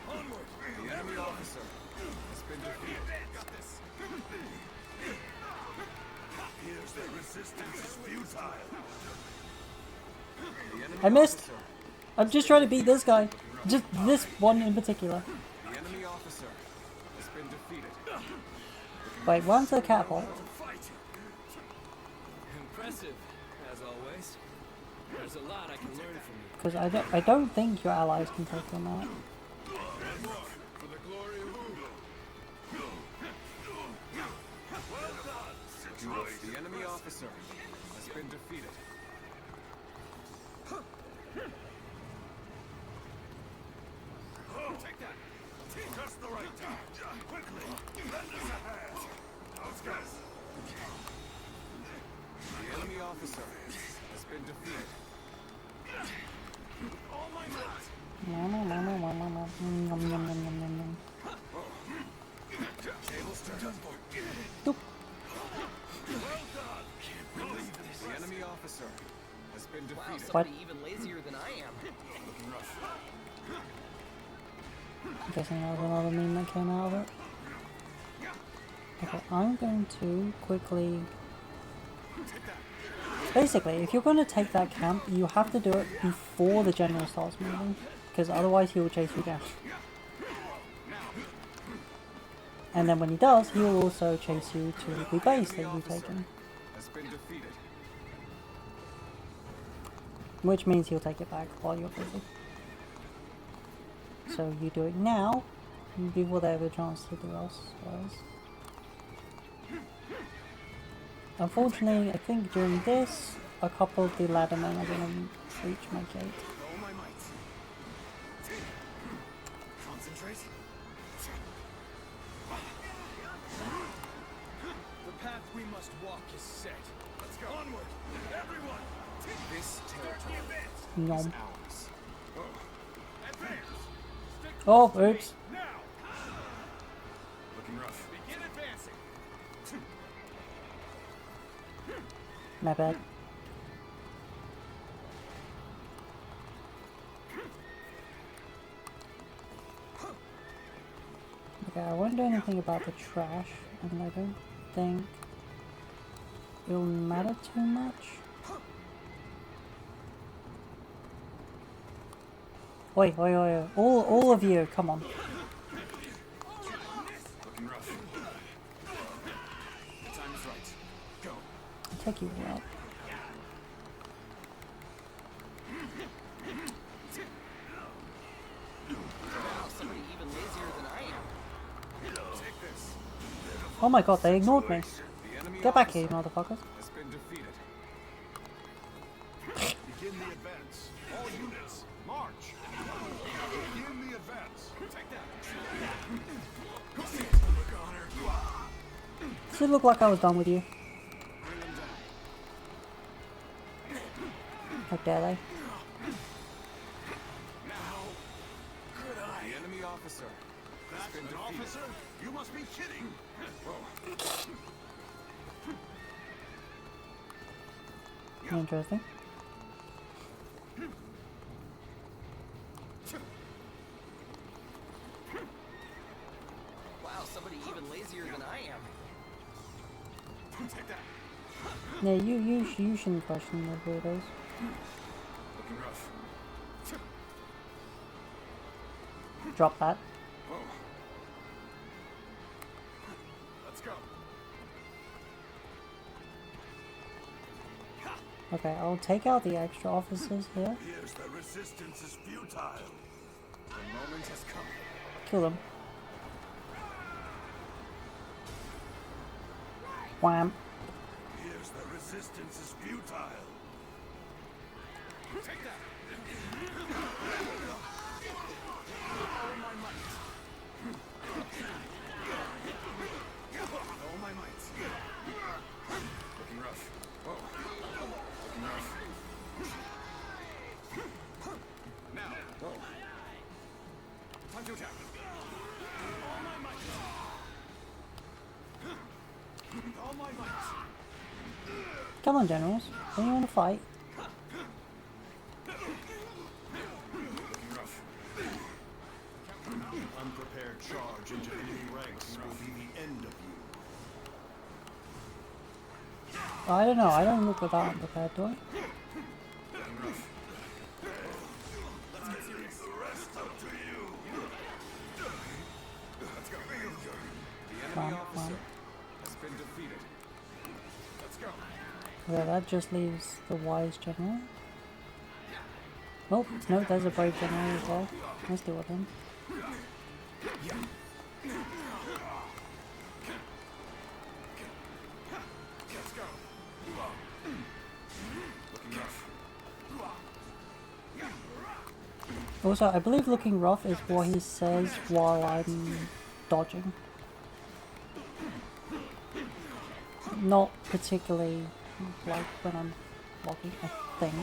Onward. The enemy officer has been defeated. Got this. Here's the resistance is futile. I missed! I'm just trying to beat this guy. Just this one in particular. The enemy officer has been defeated. Wait, one's the catapult. Impressive, as always. There's a lot I can learn from you. Because I don't think your allies can take on that. For the glory of The enemy officer has been defeated. Take that. Just the right time. Quickly, lend us a hand. Let's go. The enemy officer has been defeated. All my might. Tables turned. Doop. Well done. Can't believe this. The enemy officer has been defeated. Wow, somebody even lazier than I am. Looking rough. I'm guessing that was another meme that came out of it. Okay, I'm going to quickly... Basically, if you're going to take that camp, you have to do it before the general starts moving, because otherwise he will chase you down. And then when he does, he will also chase you to the base that you've taken. Has been defeated. Which means he'll take it back while you're busy. So you do it now, before they have a chance to do elsewise. Unfortunately, I think during this, a couple of the laddermen are going to reach my gate. All my might. Concentrate. The path we must walk is set. Let's go. Onward, everyone. This territory is Nom. ours. Advance. Oh, oops. Now. Looking rough. Begin advancing. My bad. Okay, I won't do anything about the trash, and I don't think it'll matter too much. Wait, all of you, come on. Looking rough. Time is right. Go. I'll take you all out. Wow, somebody even lazier than I am. Take this. Oh my god, they ignored me. The enemy Get back here, officer you motherfuckers. has been defeated. Begin the advance. All units, march. Begin the advance. Take that. Does it look like I was done with you? How dare they? The enemy officer has been defeated. Officer, you must be kidding. Interesting. Wow, somebody even lazier than I am. Take that. Yeah, you shouldn't question the weirdos. Looking rough. Drop that. Whoa. Let's go. Okay, I'll take out the extra officers here. Here's the resistance is futile. The moment has come. Kill them. Wham. Here's the resistance is futile. Take that. All my might. All my might. Looking rough. Whoa. Looking rough. Now. Whoa. Time to attack. All my might. All my might. Come on, generals. Don't you want to fight? Looking rough. Unprepared charge into enemy ranks will be the end of you. I don't know. I don't look without unprepared, do I? Looking rough. Let's get serious. The rest up to you. Let's go. The enemy officer has been defeated. Let's go. Yeah, that just leaves the wise general. Oh, no, there's a brave general as well. Let's deal with him. Let's go. Looking rough. Also, I believe looking rough is what he says while I'm dodging. Not particularly like when I'm blocking, I think.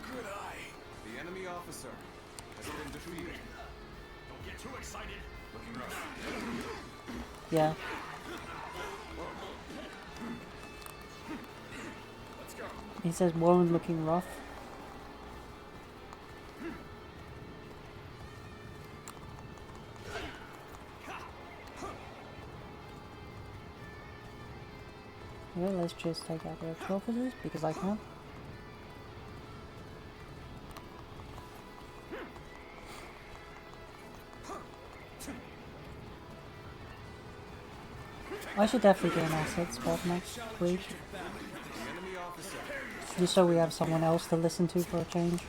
Good eye. The enemy officer has been defeated. Don't get too excited. Looking rough. Yeah. Let's go. He says Warren looking rough. Yeah, let's just take out the extra officers because I can. I should definitely get an asset spot next week. The enemy officer Just so we have someone else to listen to for a change.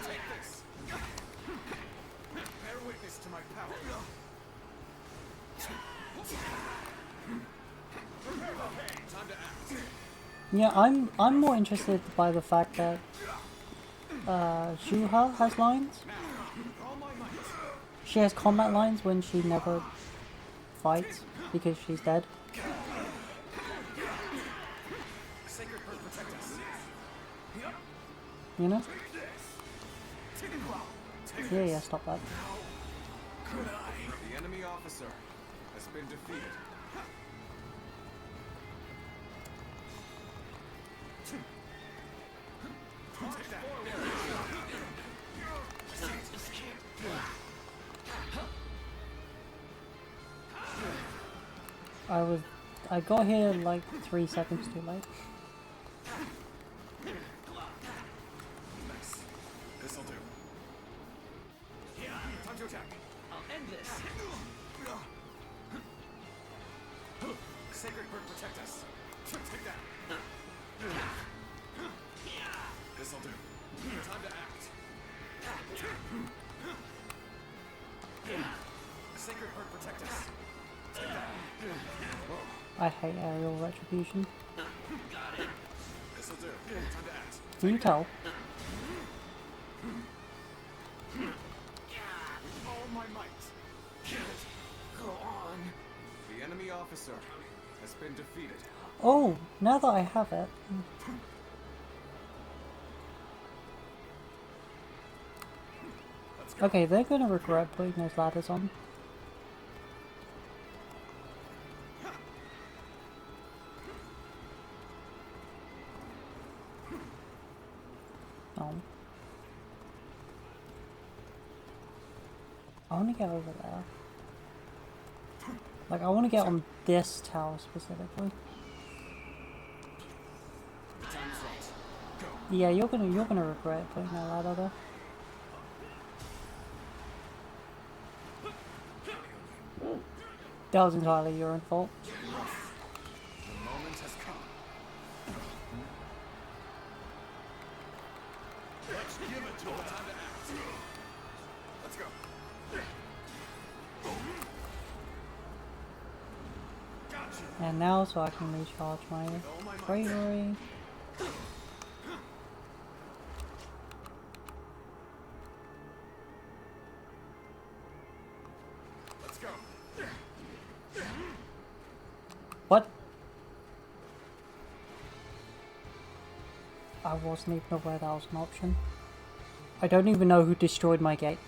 Take this. Bear witness to my power. Time to act. Yeah, I'm more interested by the fact that Shuha has lines. All my might. She has combat lines when she never fights because she's dead. Sacred bird protect us. You know? Take Yeah, yeah, stop that. Good eye. The enemy officer has been defeated. Take that. I got here like 3 seconds too late. Nice. This'll do. Time to attack. I'll end this. Sacred bird protect us. Take that. This'll do. Time to act. Sacred bird protect us. Take that. I hate aerial retribution. This'll do. Time to act. Can you tell? All my might. Go on. The enemy officer has been defeated. Oh, now that I have it. Okay, they're gonna regret putting those ladders on. Oh. I wanna get over there. Like, I want to get on this tower specifically. Yeah, you're gonna regret putting that ladder there. That was entirely your own fault. The moment has come. Let's give it to him. Time to act. Let's go. Gotcha. And now, so I can recharge my bravery. Let's go. What? I wasn't even aware that was an option. I don't even know who destroyed my gate.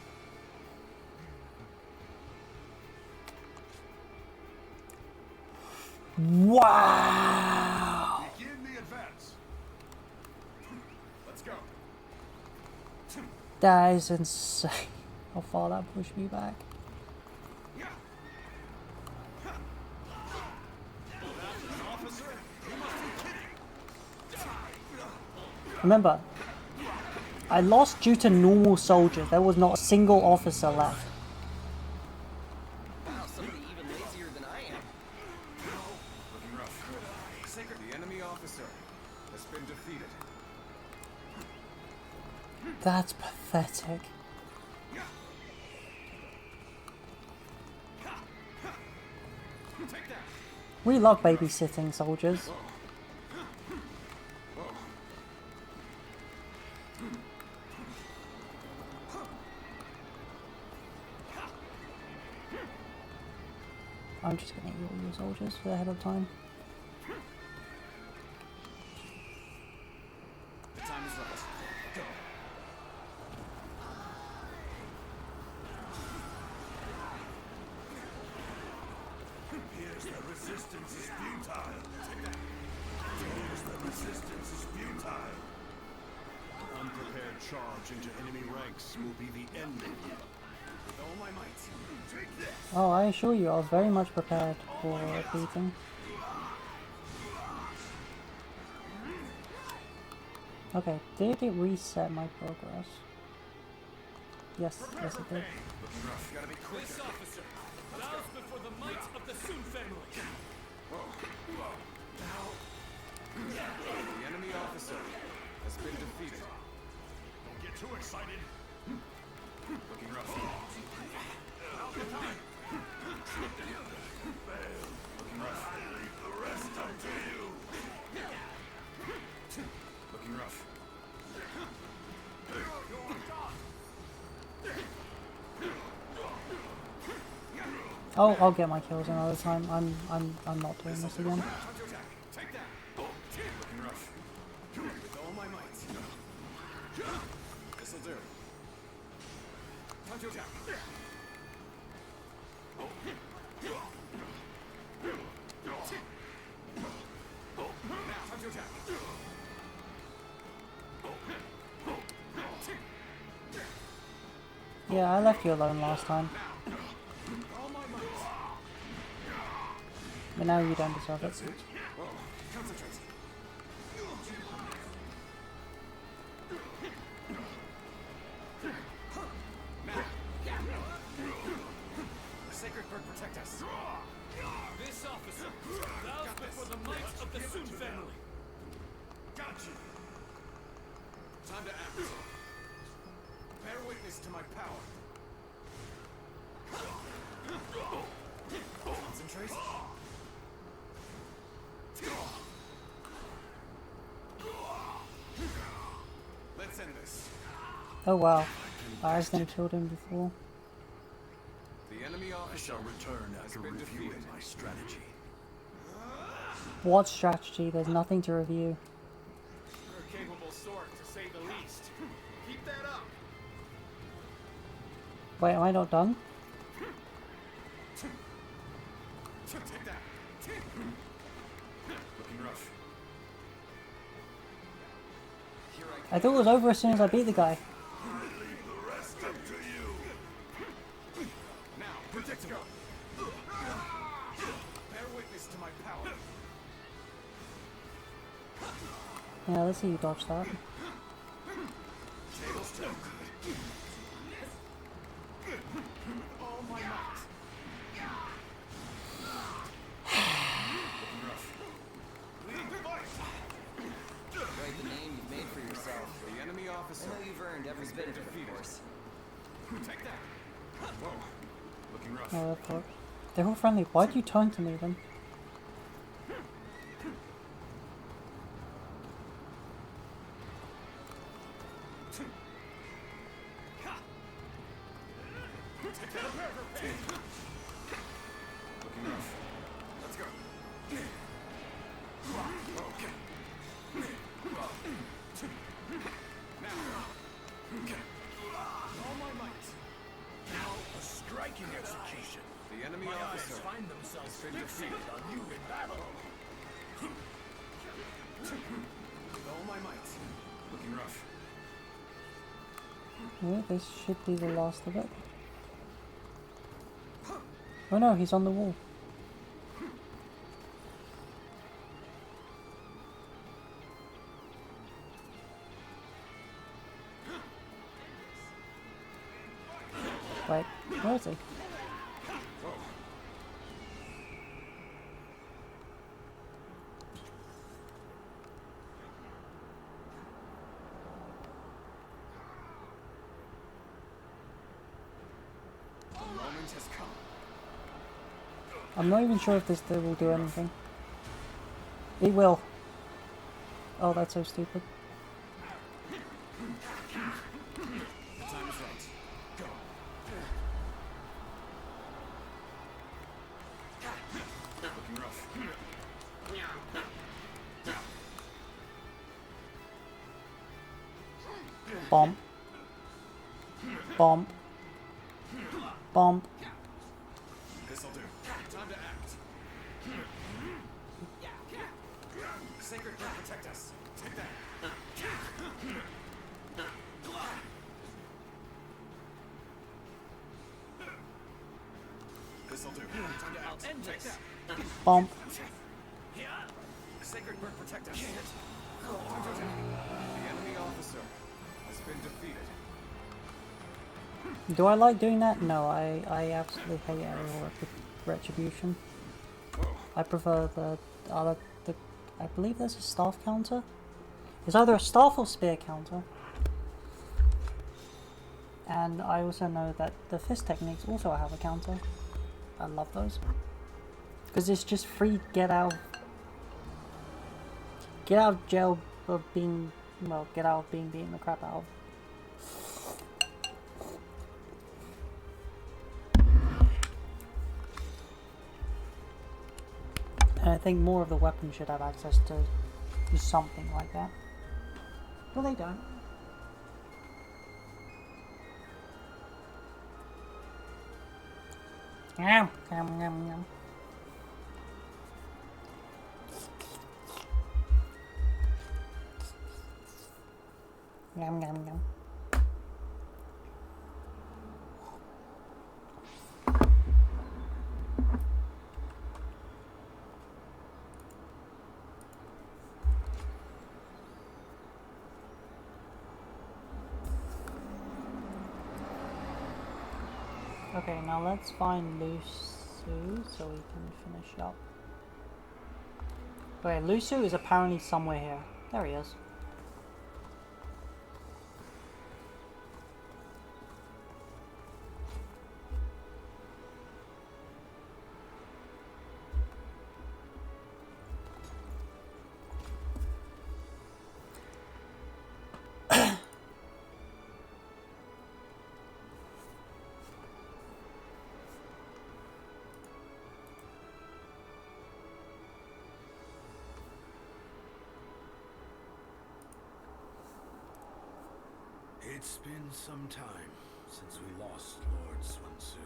Wow! Begin the advance. Let's go. That is insane. How far that pushed me back. Remember, I lost due to normal soldiers. There was not a single officer left. Wow, somebody even lazier than I am. Looking rough. Sacred, the enemy officer has been defeated. That's pathetic. Take that. We love babysitting soldiers. I'm just gonna heal your soldiers for ahead of time. The time is right. Go. Here's the resistance is futile. Here's the resistance is futile. Unprepared charge into enemy ranks will be the end of you. With all my might, take this. Oh, I assure you, I was very much prepared for a beating. Okay, did it reset my progress? Yes, yes it did. This officer bows before the might of the Sun family. The enemy officer has been defeated. Don't get too excited. Looking rough. Looking rough. The rest up to you. Looking rough. Oh, I'll get my kills another time. I'm not doing this again. Take that. Looking rough. With all my might. This'll do. Time to attack. Now, time to attack. Yeah, I left you alone last time. All my might. But now you don't deserve it. Concentrate. Sacred bird, protect us. This officer bows before the might of the Sun family. Gotcha. Time to act. Bear witness to my power. Concentrate. Let's end this. Oh wow, I accidentally killed him before. The enemy officer shall return after reviewing my strategy. What strategy? There's nothing to review. You're a capable sort, to say the least. Keep that up. Wait, am I not done? Take that. Looking rough. Here I thought it was over as soon as I beat the guy. leave the rest up to you. Now, protect go. to my power. Yeah, let's see you dodge that. Tables turn. All my might. Looking rough. Leading fight. Quite the name you've made for yourself. The enemy officer. I know you've earned every bit of it, of course. Take that. Whoa. Looking rough. Oh, of course. They're all friendly. Why do you turn to me then? Take that up. Looking rough. Let's go. Okay. Now. All my might. Now a striking execution. The enemy My officer eyes find themselves has been fixated defeated. on you in battle. With all my might. Looking rough. Yeah, this should be the last of it. Oh no, he's on the wall. Wait, where is he? The moment has come. I'm not even sure if this will do anything. It will. Oh, that's so stupid. The time is right. Go. Looking rough. Bomb. Bomb. Bomb. This'll do. Time to act. Sacred Bird, protect us. Take that. This'll do. Time to act. End Take this. that. Bomb. Sacred Bird, protect us. The enemy officer has been defeated. Do I like doing that? No, I absolutely hate aerial retribution. I prefer the other, I believe there's a staff counter. It's either a staff or spear counter. And I also know that the fist techniques also have a counter. I love those. Because it's just free get out of jail of being, well, get out of being beaten the crap out of. And I think more of the weapons should have access to something like that. But they don't. Yum, yum, yum, yum. Yum, yum, yum. Okay, now let's find Lusu so we can finish up. Okay, Lusu is apparently somewhere here. There he is. It's been some time since we lost Lord Sun Tzu.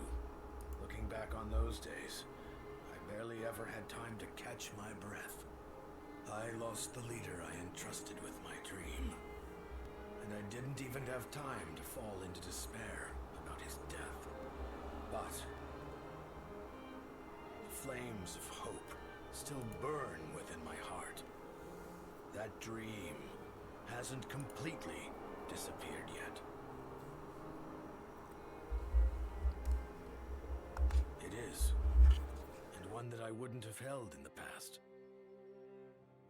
Looking back on those days, I barely ever had time to catch my breath. I lost the leader I entrusted with my dream. And I didn't even have time to fall into despair about his death. But the flames of hope still burn within my heart. That dream hasn't completely disappeared yet. It is, and one that I wouldn't have held in the past.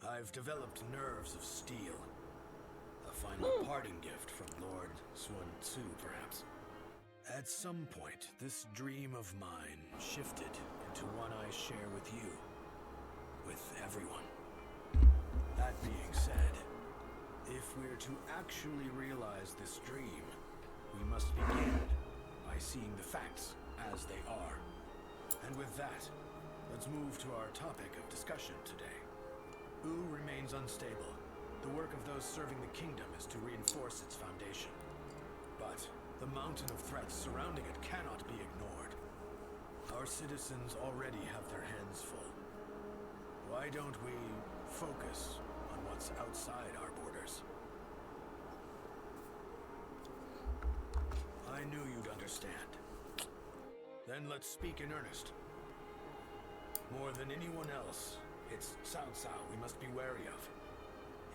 I've developed nerves of steel. A final parting gift from Lord Sun Tzu, perhaps. At some point, this dream of mine shifted into one I share with you. With everyone. That being said, if we're to actually realize this dream, we must begin by seeing the facts as they are. And with that, let's move to our topic of discussion today. Wu remains unstable. The work of those serving the kingdom is to reinforce its foundation. But the mountain of threats surrounding it cannot be ignored. Our citizens already have their hands full. Why don't we focus on what's outside our borders? I knew you'd understand. Then let's speak in earnest. More than anyone else, it's Cao Cao we must be wary of.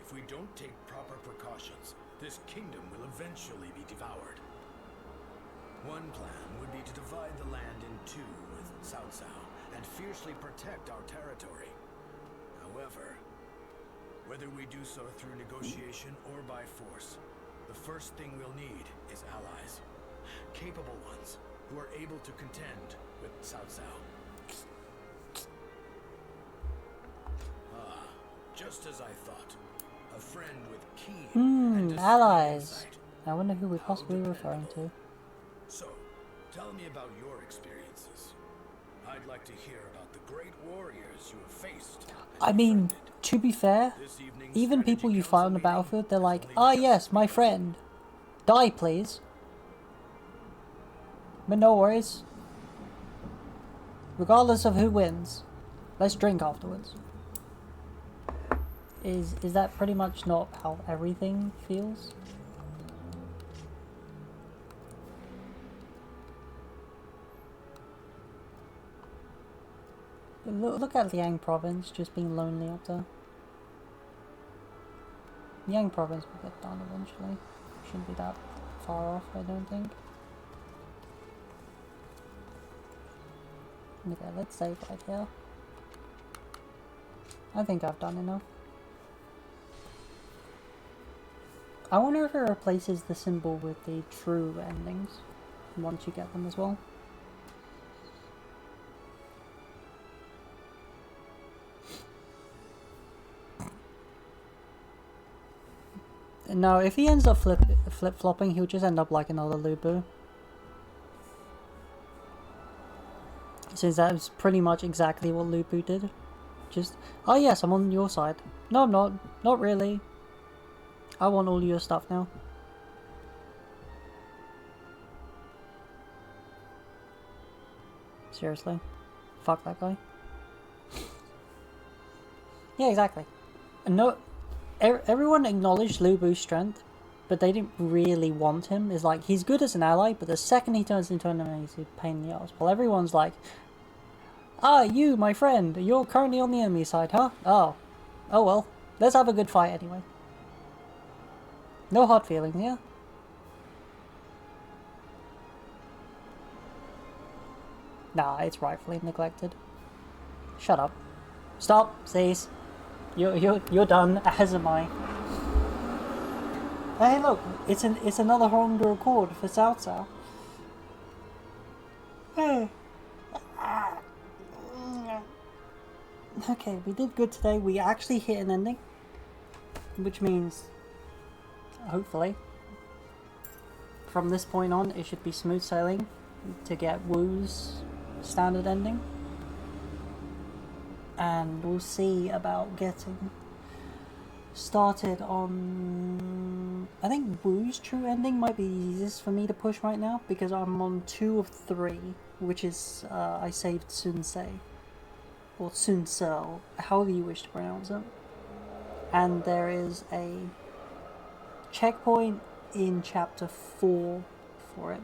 If we don't take proper precautions, this kingdom will eventually be devoured. One plan would be to divide the land in two with Cao Cao and fiercely protect our territory. However, whether we do so through negotiation or by force, the first thing we'll need is allies. Capable ones who are able to contend with Cao Cao. Ah, just as I thought. A friend with keen allies. I wonder who we're possibly referring to. So, tell me about your experiences. I'd like to hear about the great warriors you have faced. I mean, to be fair, even people you fight on the battlefield, they're like, ah yes, my friend. Die, please. But no worries. Regardless of who wins, let's drink afterwards. Is that pretty much not how everything feels? Look at Liang province just being lonely up there. Liang province will get done eventually. Shouldn't be that far off, I don't think. Okay, let's save right here. I think I've done enough. I wonder if it replaces the symbol with the true endings once you get them as well. No, if he ends up flip-flopping, he'll just end up like another Lu Bu. Since that was pretty much exactly what Lu Bu did. Just, oh yes, I'm on your side. No, I'm not. Not really. I want all your stuff now. Seriously? Fuck that guy. Yeah, exactly. No, everyone acknowledged Lu Bu's strength, but they didn't really want him. It's like, he's good as an ally, but the second he turns into an enemy, he's a pain in the ass. Well, everyone's like, ah, you, my friend, you're currently on the enemy side, huh? Oh. Oh well, let's have a good fight anyway. No hard feelings, yeah? Nah, it's rightfully neglected. Shut up. Stop, cease. You're done, as am I. Hey look, it's another Honda Accord for Cao Cao. Hey. Okay, we did good today. We actually hit an ending, which means, hopefully, from this point on, it should be smooth sailing to get Wu's standard ending. And we'll see about getting started on... I think Wu's true ending might be easiest for me to push right now, because I'm on 2 of 3, which is, I saved Sun Ce, or Sun Ce, however you wish to pronounce it. And there is a checkpoint in chapter 4 for it.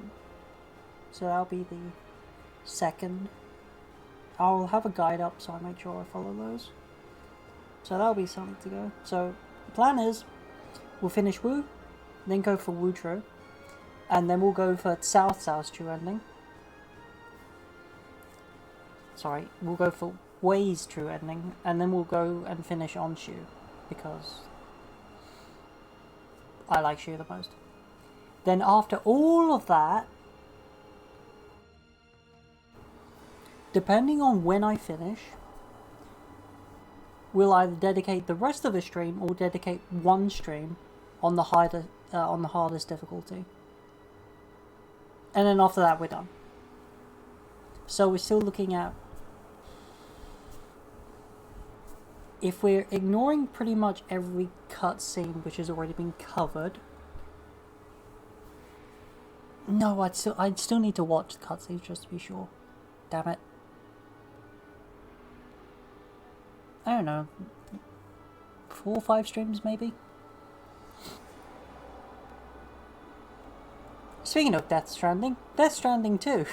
So that'll be the second I'll have a guide up so I make sure I follow those. So that'll be something to go. So the plan is we'll finish Wu, then go for Wutro, and then we'll go for South's true ending. Sorry, we'll go for Wei's true ending, and then we'll go and finish on Shu, because I like Shu the most. Then after all of that, depending on when I finish, we'll either dedicate the rest of the stream or dedicate one stream on the hardest difficulty. And then after that we're done. So we're still looking at, if we're ignoring pretty much every cutscene which has already been covered. No, I'd still need to watch the cutscenes just to be sure. Damn it. I don't know, 4 or 5 streams maybe? Speaking of Death Stranding 2.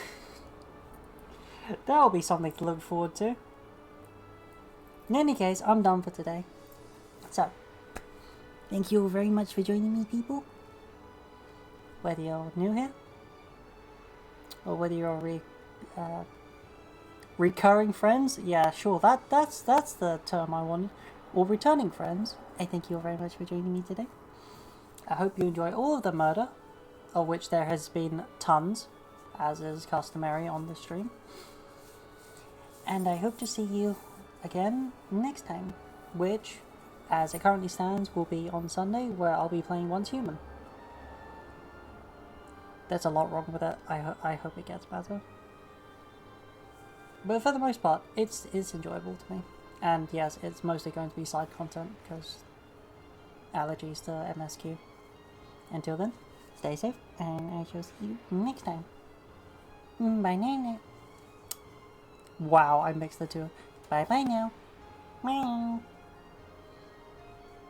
That'll be something to look forward to. In any case, I'm done for today. So, thank you all very much for joining me, people. Whether you're new here, or whether you're recurring friends, yeah, sure, that's the term I wanted. Or returning friends, I thank you all very much for joining me today. I hope you enjoy all of the murder, of which there has been tons, as is customary on the stream. And I hope to see you again next time, which, as it currently stands, will be on Sunday, where I'll be playing Once Human. There's a lot wrong with it. I hope it gets better. But for the most part, it's enjoyable to me. And yes, it's mostly going to be side content, because allergies to MSQ. Until then, stay safe, and I shall see you next time. Bye now. Wow, I mixed the two. Bye bye now. Meow.